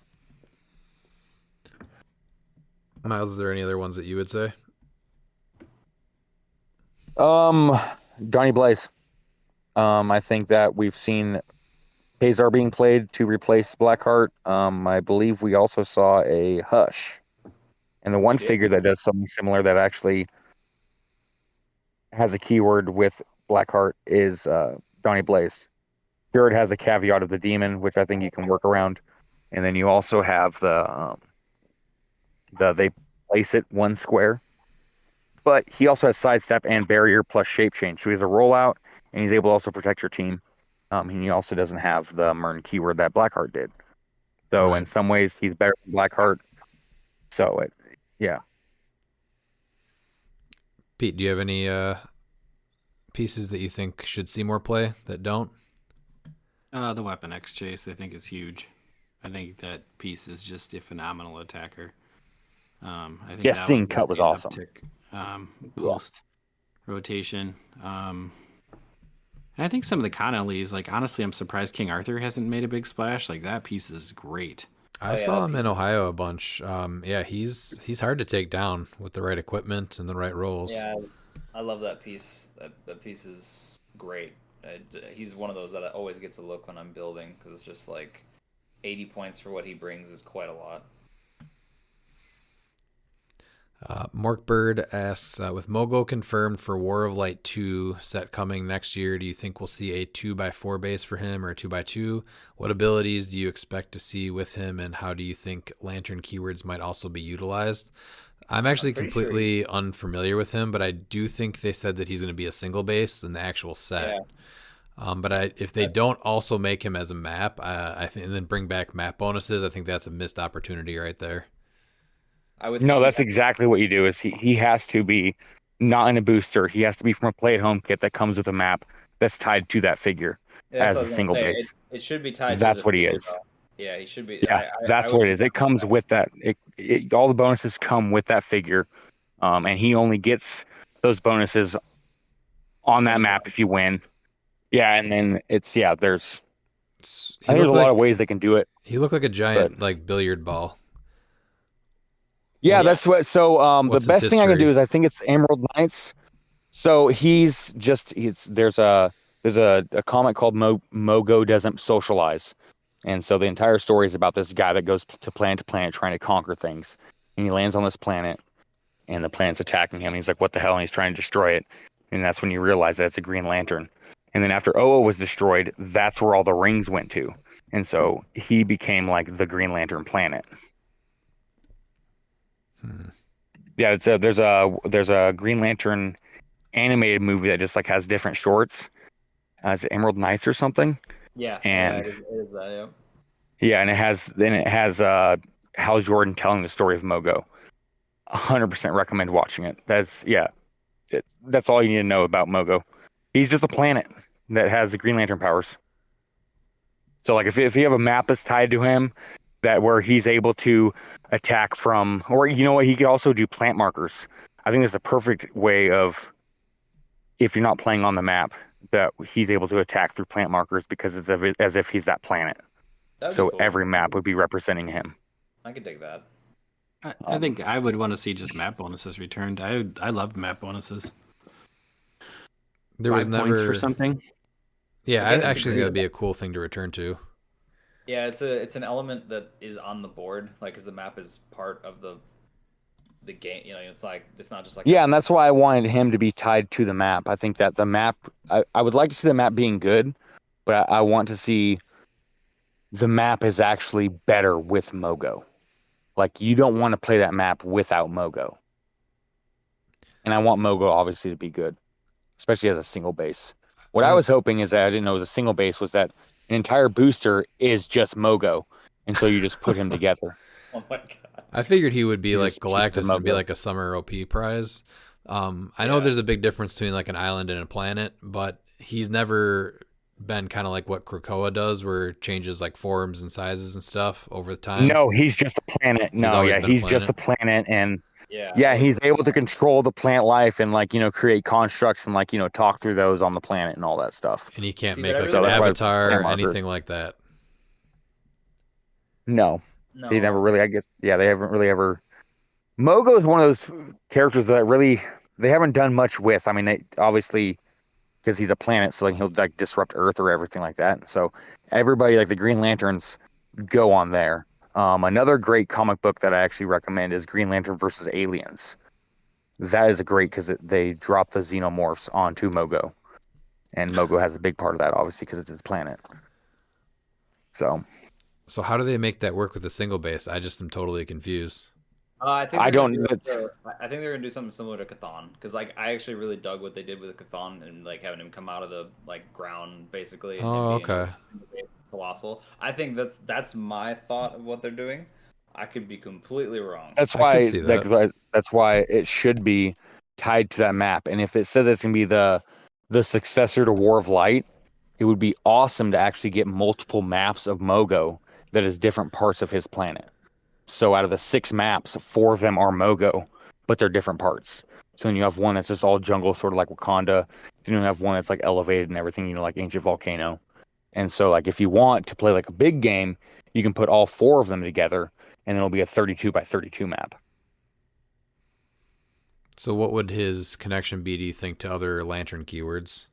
C: Miles, is there any other ones that you would say?
G: Donnie Blaze. I think that we've seen Kazar being played to replace Blackheart. I believe we also saw a Hush. And the one
E: did?
G: figure that does something similar that actually has a keyword with Blackheart is Donnie Blaze. Sure, it has a caveat of the demon, which I think you can work around. And then you also have they place it one square. But he also has sidestep and barrier plus shape change. So he has a rollout and he's able to also protect your team. And he also doesn't have the Mern keyword that Blackheart did. So in
C: Right.
G: some ways he's better than Blackheart. So yeah.
C: Pete, do you have any pieces that you think should see more play that don't?
F: The Weapon X chase, I think, is huge. I think that piece is just a phenomenal attacker. I think
G: Yes,
F: that
G: seeing
F: one
G: Cut was
F: an
G: awesome.
F: uptick, post rotation. And I think some of the Connellys, like honestly, I'm surprised King Arthur hasn't made a big splash. Like that piece is great.
C: I saw him in Ohio a bunch. Yeah, he's hard to take down with the right equipment and the right rolls.
E: Yeah, I love that piece. That piece is great. He's one of those that always gets a look when I'm building because it's just like 80 points for what he brings is quite a lot.
C: Mark Bird asks, with Mogo confirmed for War of Light 2 set coming next year, do you think we'll see a 2x4 base for him or a 2x2? What abilities do you expect to see with him, and how do you think Lantern keywords might also be utilized? I'm actually completely unfamiliar with him, but I do think they said that he's going to be a single base in the actual set.
E: Yeah.
C: But if they don't also make him as a map, I think, and then bring back map bonuses, I think that's a missed opportunity right there.
G: No, that's exactly what you do. Is he has to be not in a booster. He has to be from a play-at-home kit that comes with a map that's tied to that figure as a single base.
E: It should be tied.
G: That's
E: to
G: what he is.
E: Yeah, he should be.
G: Yeah, that's what it is. It comes with that. All the bonuses come with that figure, and he only gets those bonuses on that map if you win. Yeah, and then there's I think there's a lot of ways they can do it.
C: He looked like a giant like billiard ball.
G: Yeah, that's what. So the best thing I can do is I think it's Emerald Knights. So there's a comic called Mogo Doesn't Socialize, and so the entire story is about this guy that goes to planet trying to conquer things, and he lands on this planet, and the planet's attacking him. And he's like, "What the hell?" And he's trying to destroy it, and that's when you realize that it's a Green Lantern. And then after Oo was destroyed, that's where all the rings went to, and so he became like the Green Lantern planet. Yeah, there's a Green Lantern animated movie that just like has different shorts. It's Emerald Knights or something.
E: Yeah,
G: and
E: it is that.
G: Yeah, and it has Hal Jordan telling the story of Mogo. 100% recommend watching it. That's all you need to know about Mogo. He's just a planet that has the Green Lantern powers. So like if you have a map that's tied to him, that where he's able to attack from, or you know what, he could also do plant markers. I think that's a perfect way of, if you're not playing on the map, that he's able to attack through plant markers because it's as if he's that planet.
E: That'd be
G: So
E: cool.
G: every map would be representing him.
E: I could dig that.
F: I think I would want to see just map bonuses returned. I love map bonuses.
C: There was
F: 5
C: never
F: points for something.
C: Yeah,
E: Again,
C: I
E: it's
C: actually think
E: a-
C: that'd be a cool thing to return to.
E: Yeah, it's an element that is on the board, like, because the map is part of the game. You know, it's like it's not just like
G: Yeah, and that's why I wanted him to be tied to the map. I think that the map, I would like to see the map being good, but I want to see the map is actually better with Mogo. Like, you don't want to play that map without Mogo. And I want Mogo obviously to be good, especially as a single base. What I was hoping is that I didn't know it was a single base was that an entire booster is just Mogo. And so you just put him together.
E: Oh my god.
C: I figured he would be
G: He's
C: like
G: just
C: Galactus and be
G: Mogo.
C: like a summer OP prize. I know there's a big difference between like an island and a planet, but he's never been kind of like what Krakoa does, where it changes like forms and sizes and stuff over time.
G: No, he's just a planet. No,
C: always
G: yeah,
C: been a
G: he's just
C: planet.
G: a planet. And
E: Yeah.
G: yeah, he's able to control the plant life and, like, create constructs and, like, talk through those on the planet and all that stuff.
C: And he can't
E: See,
C: make
E: but I
C: like
E: really
C: an
G: like- So that's why
C: avatar
G: plant
C: or
G: markers.
C: anything like that.
G: No,
E: No.
G: they never really, I guess, yeah, they haven't really ever. Mogo is one of those characters that really, they haven't done much with. I mean, they obviously, because he's a planet, so like, he'll like disrupt Earth or everything like that. So everybody, like the Green Lanterns, go on there. Another great comic book that I actually recommend is Green Lantern versus Aliens. That is a great, because they drop the xenomorphs onto Mogo, and Mogo has a big part of that, obviously, because it's his planet. So
C: So how do they make that work with a single base? I just am totally confused.
E: I think
G: I
E: they're gonna
G: don't-
E: I think they're gonna do something similar to Chthon, because like I actually really dug what they did with Chthon and like having him come out of the like ground basically. And
C: Oh,
E: him being,
C: okay.
E: like, colossal. I think that's my thought of what they're doing. I could be completely wrong.
G: that's
C: I
G: why,
C: could see that.
G: like, that's why it should be tied to that map. And if it says it's gonna be the successor to War of Light, it would be awesome to actually get multiple maps of Mogo that is different parts of his planet. So out of the 6 maps, 4 of them are Mogo, but they're different parts. So then you have one that's just all jungle, sort of like Wakanda. Then you have one that's like elevated and everything, like Ancient Volcano. And so, like, if you want to play like a big game, you can put all 4 of them together, and it'll be a 32 by 32 map.
C: So what would his connection be, do you think, to other Lantern keywords?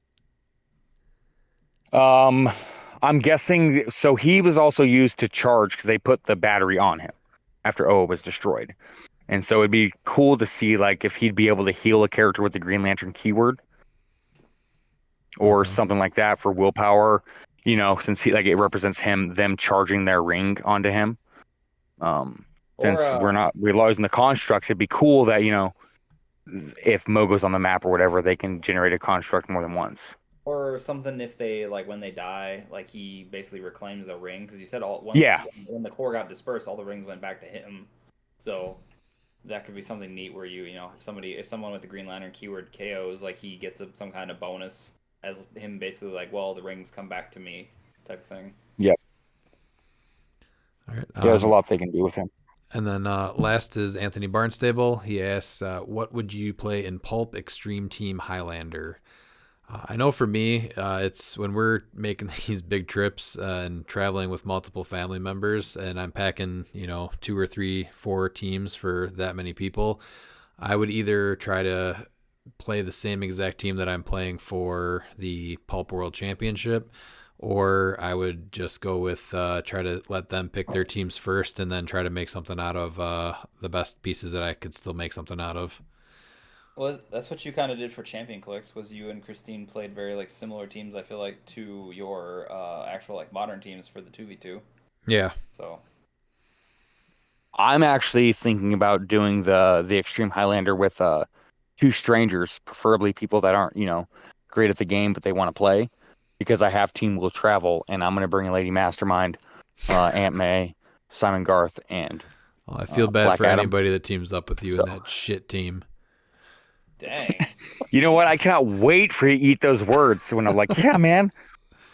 G: I'm guessing. So he was also used to charge because they put the battery on him after Oa was destroyed. And so it'd be cool to see, like, if he'd be able to heal a character with the Green Lantern keyword or
C: Okay.
G: something like that for willpower, since he, like, it represents them charging their ring onto him. Since we're not realizing the constructs, it'd be cool that, if Mogo's on the map or whatever, they can generate a construct more than once.
E: Or something if they like when they die, like he basically reclaims the ring, because you said
G: Yeah.
E: when the core got dispersed, all the rings went back to him. So that could be something neat where if someone with the Green Lantern keyword KOs, like he gets some kind of bonus as him basically like, well, the rings come back to me type of thing.
C: All right.
G: Yeah, there's a lot they can do with him.
C: And then last is Anthony Barnstable. He asks, what would you play in Pulp Extreme Team Highlander? I know for me, it's when we're making these big trips and traveling with multiple family members, and I'm packing, 2 or 3, 4 teams for that many people, I would either try to play the same exact team that I'm playing for the Pulp World Championship, or I would just go with try to let them pick their teams first and then try to make something out of the best pieces that I could still make something out of.
E: Well, that's what you kind of did for Champion Clix. Was you and Christine played very like similar teams? I feel like to your actual like modern teams for the 2v2.
C: Yeah.
E: So
G: I'm actually thinking about doing the Extreme Highlander with 2 strangers, preferably people that aren't, great at the game, but they want to play, because I have Team Will Travel, and I'm going to bring Lady Mastermind, Aunt May, Simon Garth, and
C: Well, I feel bad
G: Black
C: for
G: Adam.
C: anybody that teams up with you
G: So-
C: in that shit team.
E: dang.
G: you know what? I cannot wait for you to eat those words when I'm like, yeah, man.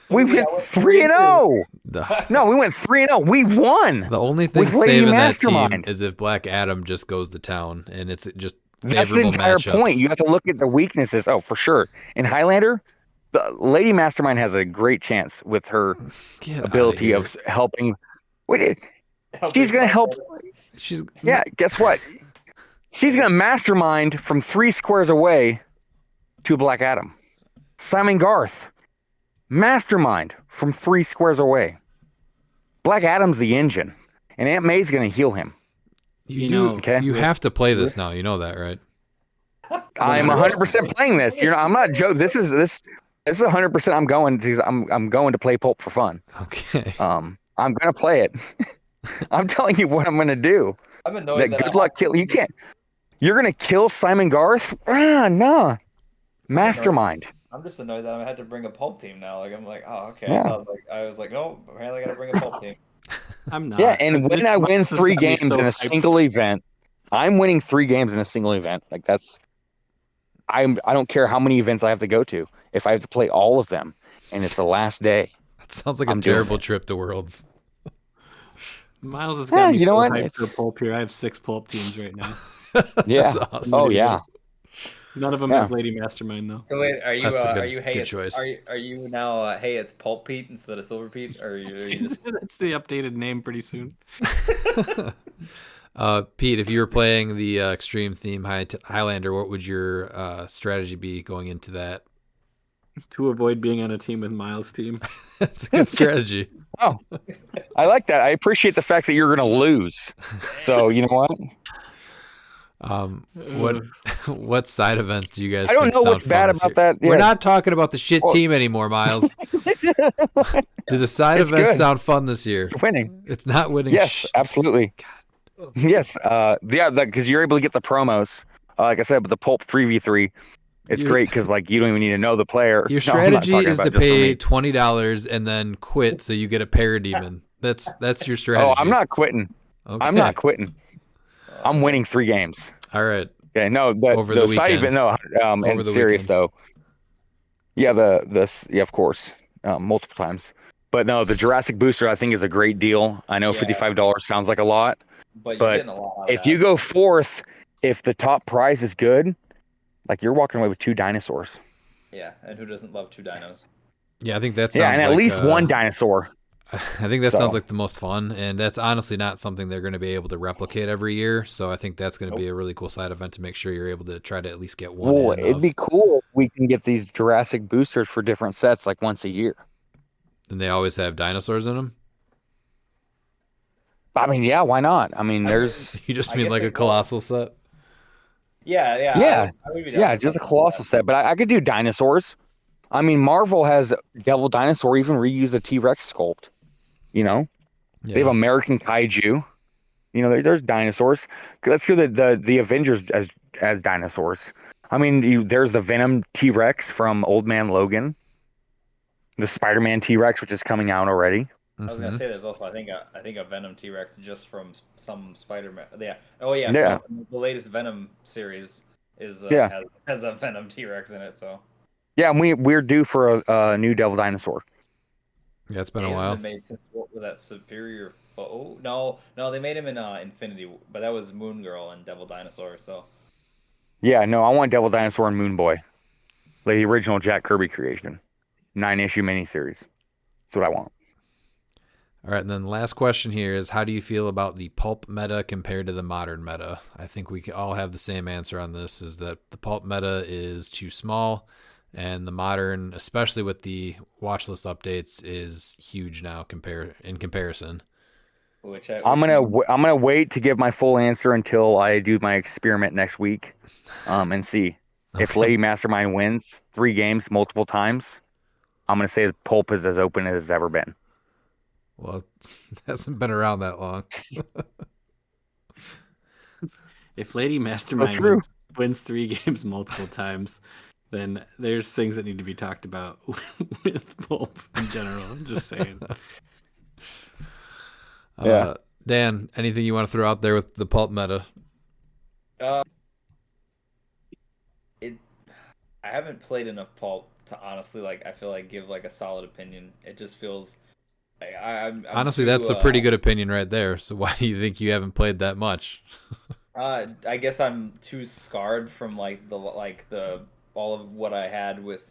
G: We went 3-0. No, we went 3-0. We won.
C: The only thing
G: with Lady
C: saving that team
G: Mastermind.
C: is if Black Adam just goes to town, and it's just
G: That's the
C: favorable
G: entire
C: matchups.
G: point. You have to look at the weaknesses. Oh, for sure. In Highlander, the Lady Mastermind has a great chance with her
C: Get outta
G: ability
C: here.
G: of helping. Wait, she's going to help.
C: She's
G: Yeah, guess what? She's going to mastermind from 3 squares away to Black Adam. Simon Garth, mastermind from 3 squares away. Black Adam's the engine, and Aunt May's going to heal him.
C: You have to play this now. You know that, right?
G: I'm 100% playing this. I'm not joking. This is 100%. I'm going because I'm going to play Pulp for fun.
C: Okay.
G: I'm going to play it. I'm telling you what I'm going to do.
E: I'm annoyed that
G: good luck kill. You can't. You're going to kill Simon Garth? Nah. Mastermind.
E: I'm just annoyed that I had to bring a Pulp team now. Like I'm like, oh okay.
G: Yeah.
E: I was like, no, apparently I got to bring a Pulp team.
F: I'm not.
G: Yeah, and when
F: This
G: I win
F: month is
G: 3
F: gonna be
G: games
F: so
G: in a
F: hyped.
G: single event, I'm winning 3 games in a single event. Like that's. I don't care how many events I have to go to. If I have to play all of them, and it's the last day.
C: That sounds like
G: I'm
C: a
G: doing
C: terrible
G: it.
C: trip to Worlds.
F: Miles has got me
G: you know
F: so
G: what?
F: hyped for Pulp here. I have 6 Pulp teams right now.
G: Yeah.
C: That's awesome.
G: Oh yeah.
F: None of them
G: Yeah.
F: have Lady Mastermind though.
E: So wait, are you
C: That's a
E: are you hey
C: good
E: it's,
C: choice.
E: are you now hey it's Pulp Pete instead of Silver Pete, or are you just
F: That's the updated name pretty soon.
C: Pete, if you were playing the extreme theme Highlander, what would your strategy be going into that?
F: To avoid being on a team with Miles' team.
C: That's a good strategy.
G: Oh, I like that. I appreciate the fact that you're going to lose. So you know what?
C: What side events do you guys?
G: I don't
C: think
G: know
C: sound
G: what's bad
C: fun this
G: about
C: year?
G: that.
C: We're
G: Yeah.
C: not talking about the shit team anymore, Miles. Do the side
G: It's
C: events
G: good.
C: sound fun this year?
G: It's winning.
C: It's not winning.
G: Yes, absolutely. Yes. Yeah, because you're able to get the promos. Like I said, with the Pulp 3v3, it's great because like you don't even need to know the player.
C: Your
G: No, I'm not
C: strategy
G: talking
C: is
G: about
C: to
G: just for
C: pay
G: me.
C: $20 and then quit, so you get a parademon. That's your strategy.
G: Oh, I'm not quitting.
C: Okay.
G: I'm not quitting. I'm winning 3 games.
C: All right.
G: Okay, no,
C: Over
G: the
C: the
G: side event,
C: weekends.
G: no,
C: Over
G: and
C: the
G: serious
C: weekend.
G: though. Yeah, yeah, of course, multiple times. But no, the Jurassic Booster I think is a great deal. I know
E: Yeah.
G: $55 sounds like a lot,
E: but you're
G: but
E: getting a lot out of
G: if you
E: that.
G: go 4th, if the top prize is good, like you're walking away with 2 dinosaurs.
E: Yeah, and who doesn't love 2 dinos?
C: Yeah, I think that sounds
G: Yeah, and at
C: like,
G: least 1 dinosaur.
C: I think that
G: So-
C: sounds like the most fun, and that's honestly not something they're going to be able to replicate every year. So I think that's going to be a really cool side event to make sure you're able to try to at least get one.
G: Well,
C: in
G: it'd
C: of-
G: be cool if we can get these Jurassic boosters for different sets like once a year.
C: And they always have dinosaurs in them.
G: I mean, yeah, why not? I mean, there's
C: You just
E: I
C: mean
E: guess
C: like
E: they
C: a
E: will.
C: colossal set?
E: Yeah.
G: Yeah.
E: I would be down
G: yeah,
E: with
G: just a
E: something like
G: colossal
E: that.
G: set, but I could do dinosaurs. I mean, Marvel has Devil Dinosaur even reuse a T-Rex sculpt. You know, they have American Kaiju. You know, there's dinosaurs. Let's do the Avengers as dinosaurs. I mean, there's the Venom T-Rex from Old Man Logan. The Spider-Man T-Rex, which is coming out already.
E: I was gonna
C: Mhm.
E: say there's also I think a Venom T-Rex just from some Spider-Man. Yeah. Oh yeah.
G: Yeah.
E: The latest Venom series is
G: Yeah.
E: has a Venom T-Rex in it. So
G: Yeah, and we're due for a new Devil Dinosaur.
C: Yeah, it's been
E: He
C: a
E: hasn't
C: while.
E: been made since what was that Superior Foe? No, they made him in Infinity, but that was Moon Girl and Devil Dinosaur. So
G: Yeah, no, I want Devil Dinosaur and Moon Boy, like the original Jack Kirby creation, 9-issue miniseries. That's what I want.
C: All right, and then the last question here is, how do you feel about the pulp meta compared to the modern meta? I think we all have the same answer on this, is that the pulp meta is too small, and the modern, especially with the watch list updates, is huge now in comparison.
G: I'm gonna wait to give my full answer until I do my experiment next week, and see if
C: Okay.
G: Lady Mastermind wins 3 games multiple times. I'm gonna say the pulp is as open as it's ever been.
C: Well, it hasn't been around that long.
F: If Lady Mastermind
G: true.
F: wins 3 games multiple times, then there's things that need to be talked about with Pulp in general. I'm just saying.
G: Yeah.
C: Dan, anything you want to throw out there with the pulp meta?
E: I I haven't played enough Pulp to honestly like I feel like give like a solid opinion. It just feels I'm
C: Honestly,
E: too
C: that's a pretty good opinion right there. So why do you think you haven't played that much?
E: I guess I'm too scarred from like the all of what I had with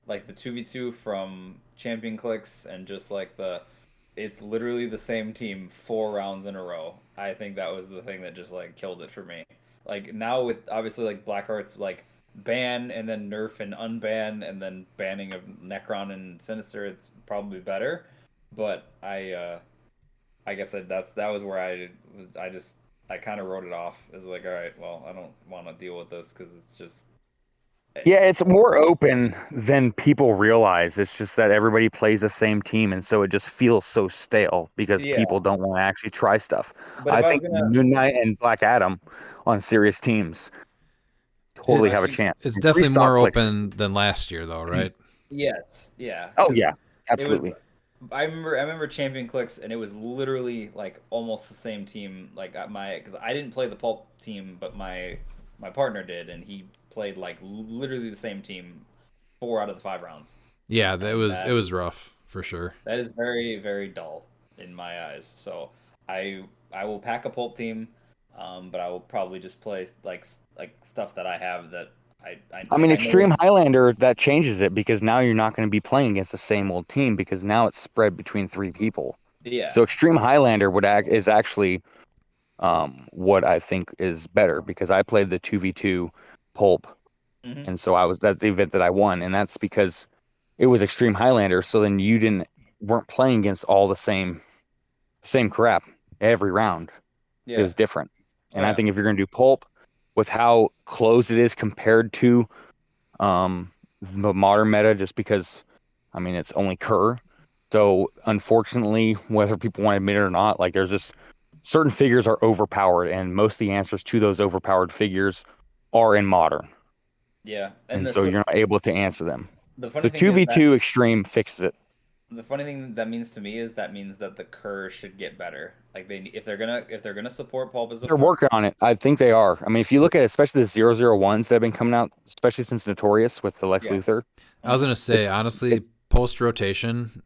E: like the 2v2 from Champion Clicks and just like the it's literally the same team 4 rounds in a row. I think that was the thing that just like killed it for me. Like now with obviously like Blackheart's like ban and then nerf and unban and then banning of Necron and Sinister, it's probably better. But I guess that was where I just I kind of wrote it off as like, all right, well, I don't want to deal with this because it's just
G: Yeah, it's more open than people realize. It's just that everybody plays the same team, and so it just feels so stale because
E: yeah.
G: people don't want to actually try stuff.
E: But
G: I
E: if I was
G: think
E: gonna,
G: Moon Knight and Black Adam on serious teams totally
E: I
G: have a
C: It's
E: think
G: chance.
C: it's
G: And three
C: definitely
G: stock
C: more
G: clicks is
C: open than last year, though, right?
E: yes, yeah,
G: oh
E: because
G: yeah,
E: it was.
G: absolutely.
E: I remember Champion Clicks, and it was literally like almost the same team. Like at my because I didn't play the Pulp team, but my partner did, and he played like literally the same team 4 out of the 5 rounds,
C: Yeah,
E: and
C: it was rough for sure.
E: that is very very dull in my eyes. So I will pack a Pulp team, but I will probably just play like stuff that I have that
G: I
E: like
G: mean,
E: I know what.
G: Extreme Highlander, that changes it because now you're not going to be playing against the same old team because now it's spread between 3 people.
E: Yeah.
G: So Extreme Highlander is actually what I think is better because I played the 2v2 Pulp,
E: Hmm.
G: and so that's the event that I won, and that's because it was Extreme Highlander. So then you weren't playing against all the same crap every round. It
E: Yeah.
G: was different,
E: Oh
G: and I
E: yeah.
G: think if you're going to do Pulp with how close it is compared to um, the modern meta, just because I mean it's only Kerr. So unfortunately, whether people want to admit it or not, like there's just certain figures are overpowered, and most of the answers to those overpowered figures are in modern,
E: Yeah. And
G: and
E: the
G: so you're not able to answer them.
E: the
G: So
E: funny thing is that
G: 2v2 Extreme fixes it.
E: the funny thing that means to me is that means that the Kerr should get better. Like they if they're gonna support Pulp as a
G: They're
E: form.
G: working on it. I think they are. I mean, if you
C: So,
G: look at especially the 001s that have been coming out, especially since Notorious with the Lex
E: Yeah.
G: Luthor,
C: I was
E: Hmm.
C: gonna say
G: it's
C: honestly, post rotation,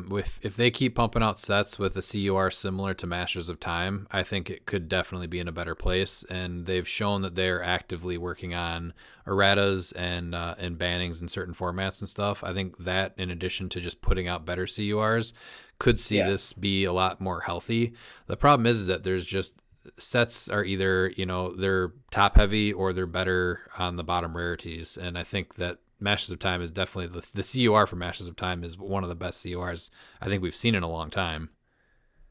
C: with if they keep pumping out sets with a CUR similar to Masters of Time, I think it could definitely be in a better place. And they've shown that they're actively working on erratas and bannings in certain formats and stuff. I think that, in addition to just putting out better CURs, could see
E: Yeah.
C: this be a lot more healthy. The problem is that there's just sets are either they're top heavy or they're better on the bottom rarities, and I think that Masters of Time is definitely the CUR for Masters of Time is one of the best CURs I think we've seen in a long time.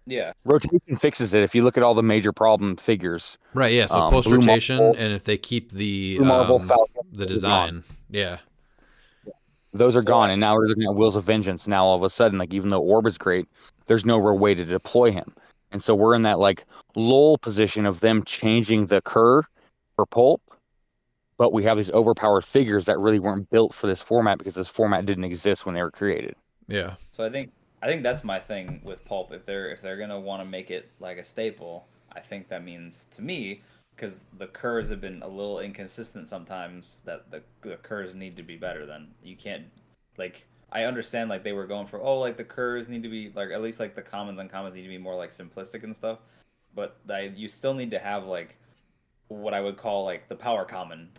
E: Yeah.
G: rotation fixes it. If you look at all the major problem figures,
C: Right, yeah. So post
G: Blue
C: rotation,
G: Marvel,
C: and if they keep
G: Blue Marvel, Falcon,
C: the
G: those are gone.
C: design, yeah,
G: Those are
E: So
G: gone, and now we're looking at Wheels of Vengeance. Now all of a sudden, like even though Orb is great, there's no real way to deploy him, and so we're in that like lull position of them changing the curve for Pulp, but we have these overpowered figures that really weren't built for this format because this format didn't exist when they were created.
C: yeah,
E: so I think that's my thing with Pulp. If they're gonna want to make it like a staple, I think that means to me because the Kerrs have been a little inconsistent sometimes that the Kerrs need to be better. Then you can't like I understand like they were going for like the Kerrs need to be like at least like the commons and uncommons need to be more like simplistic and stuff, but you still need to have like what I would call like the power common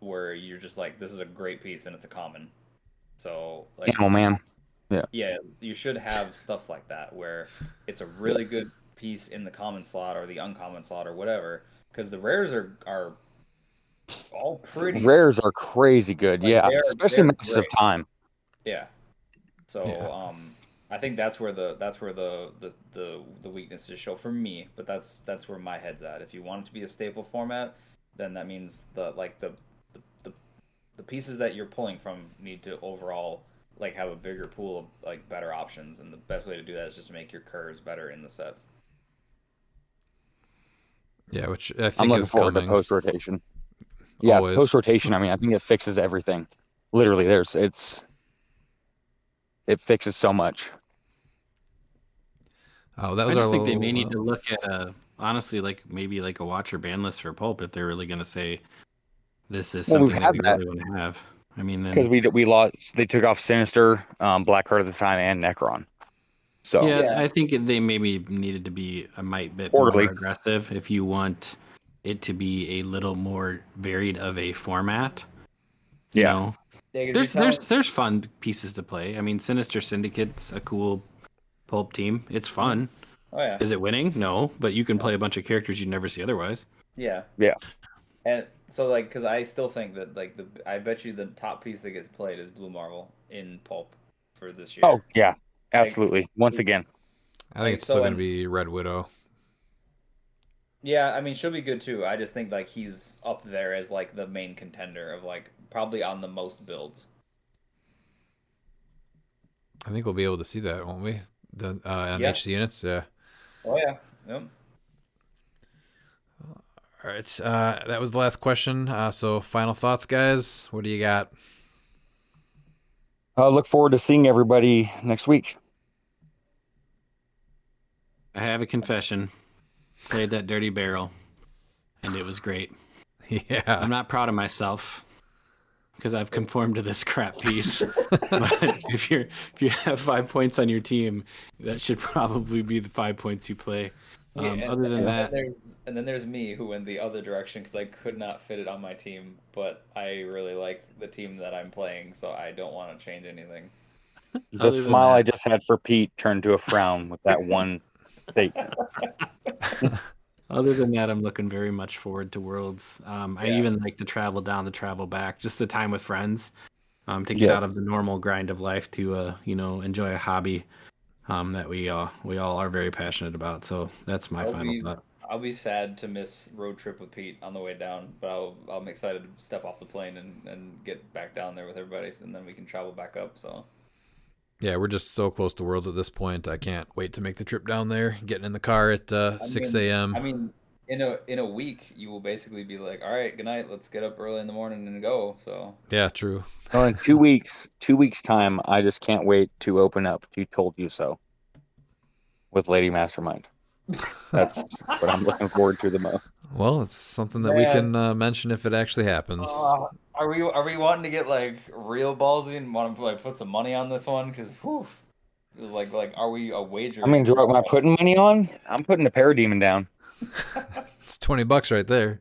E: where you're just like this is a great piece and it's a common. So like
G: Animal Man, yeah,
E: yeah, you should have stuff like that where it's a really good piece in the common slot or the uncommon slot or whatever. Because the rares are all pretty
G: rares are crazy good,
E: like
G: yeah, especially
E: they're
G: Masters of
E: great.
G: Time.
E: Yeah.
C: yeah.
E: So I think that's where the weaknesses show for me. But that's where my head's at. If you want it to be a staple format, then that means the the pieces that you're pulling from need to overall like have a bigger pool of like better options, and the best way to do that is just to make your curves better in the sets.
C: Yeah, which I
G: I'm
C: think
G: looking
C: is
G: forward to
C: coming
G: post rotation. Yeah,
C: always.
G: post rotation. I mean, I think it fixes everything. Literally, it fixes so much.
C: Oh, that
F: I
C: was our
F: just think they may
C: little.
F: need to look at honestly like maybe like a watcher ban list for Pulp if they're really going to say this is
G: Well, we've
F: something that
G: had
F: we
G: that.
F: really want to have. I mean,
G: Because
F: then
G: we lost, they took off Sinister, Blackheart at the time, and Necron. So
F: yeah,
E: Yeah.
F: I think they maybe needed to be a mite bit more
G: Orderly.
F: aggressive if you want it to be a little more varied of a format. You
G: Yeah.
F: know,
E: Yeah, 'cause
F: there's fun pieces to play. I mean, Sinister Syndicate's a cool pulp team. It's fun.
E: Oh yeah.
F: Is it winning? No, but you can play a bunch of characters you'd never see otherwise.
E: Yeah.
G: Yeah.
E: And so like, because I still think that like I bet you the top piece that gets played is Blue Marvel in Pulp for this year.
G: Oh yeah, absolutely. Once again,
C: I think
E: Like,
C: it's still going to
E: and-
C: be Red Widow.
E: Yeah, I mean she'll be good too. I just think like he's up there as like the main contender of like probably on the most builds.
C: I think we'll be able to see that, won't we? The on
E: Yeah.
C: HC units, yeah.
E: Oh yeah. Yep.
C: All right, that was the last question. So final thoughts, guys. What do you got?
G: I look forward to seeing everybody next week.
F: I have a confession. Played that dirty barrel, and it was great.
C: Yeah.
F: I'm not proud of myself because I've conformed to this crap piece. But if you have 5 points on your team, that should probably be the 5 points you play. Other than that,
E: and then there's me who went the other direction because I could not fit it on my team, but I really like the team that I'm playing, so I don't want to change anything.
G: The
F: Other than
G: smile I
F: that-
G: just had for Pete turned to a frown with that one statement.
F: other than that, I'm looking very much forward to Worlds. I
E: Yeah.
F: even like to travel down, the travel back, just the time with friends, to get
G: Yes.
F: out of the normal grind of life to enjoy a hobby that we all are very passionate about. So that's my final thought.
E: I'll be sad to miss road trip with Pete on the way down, but I'm excited to step off the plane and get back down there with everybody, and then we can travel back up. So
C: Yeah, we're just so close to Worlds at this point. I can't wait to make the trip down there. Getting in the car at 6 a.m.
E: I mean, in a week, you will basically be like, all right, good night. Let's get up early in the morning and go. So
C: Yeah, true.
G: Well, in 2 weeks time, I just can't wait to open up to Told You So with Lady Mastermind. That's what I'm looking forward to the most.
C: Well, it's something that we
E: Man.
C: can mention if it actually happens.
E: are we wanting to get like real ballsy and want to like put some money on this one? Because it was like are we a wager?
G: I mean, am I putting money on? I'm putting a Parademon down.
C: It's $20 right there.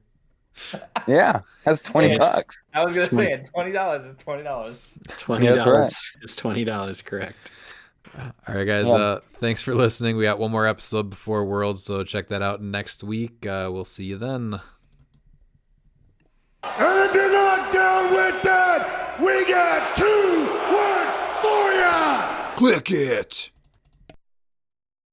G: Yeah, that's $20.
E: I was gonna say $20 is $20.
F: $20
G: That's right.
F: is $20, correct.
C: All right, guys.
G: Yeah.
C: Thanks for listening. We got one more episode before Worlds, so check that out next week. We'll see you then.
A: And if you're not down with that, we got 2 words for ya. Click it.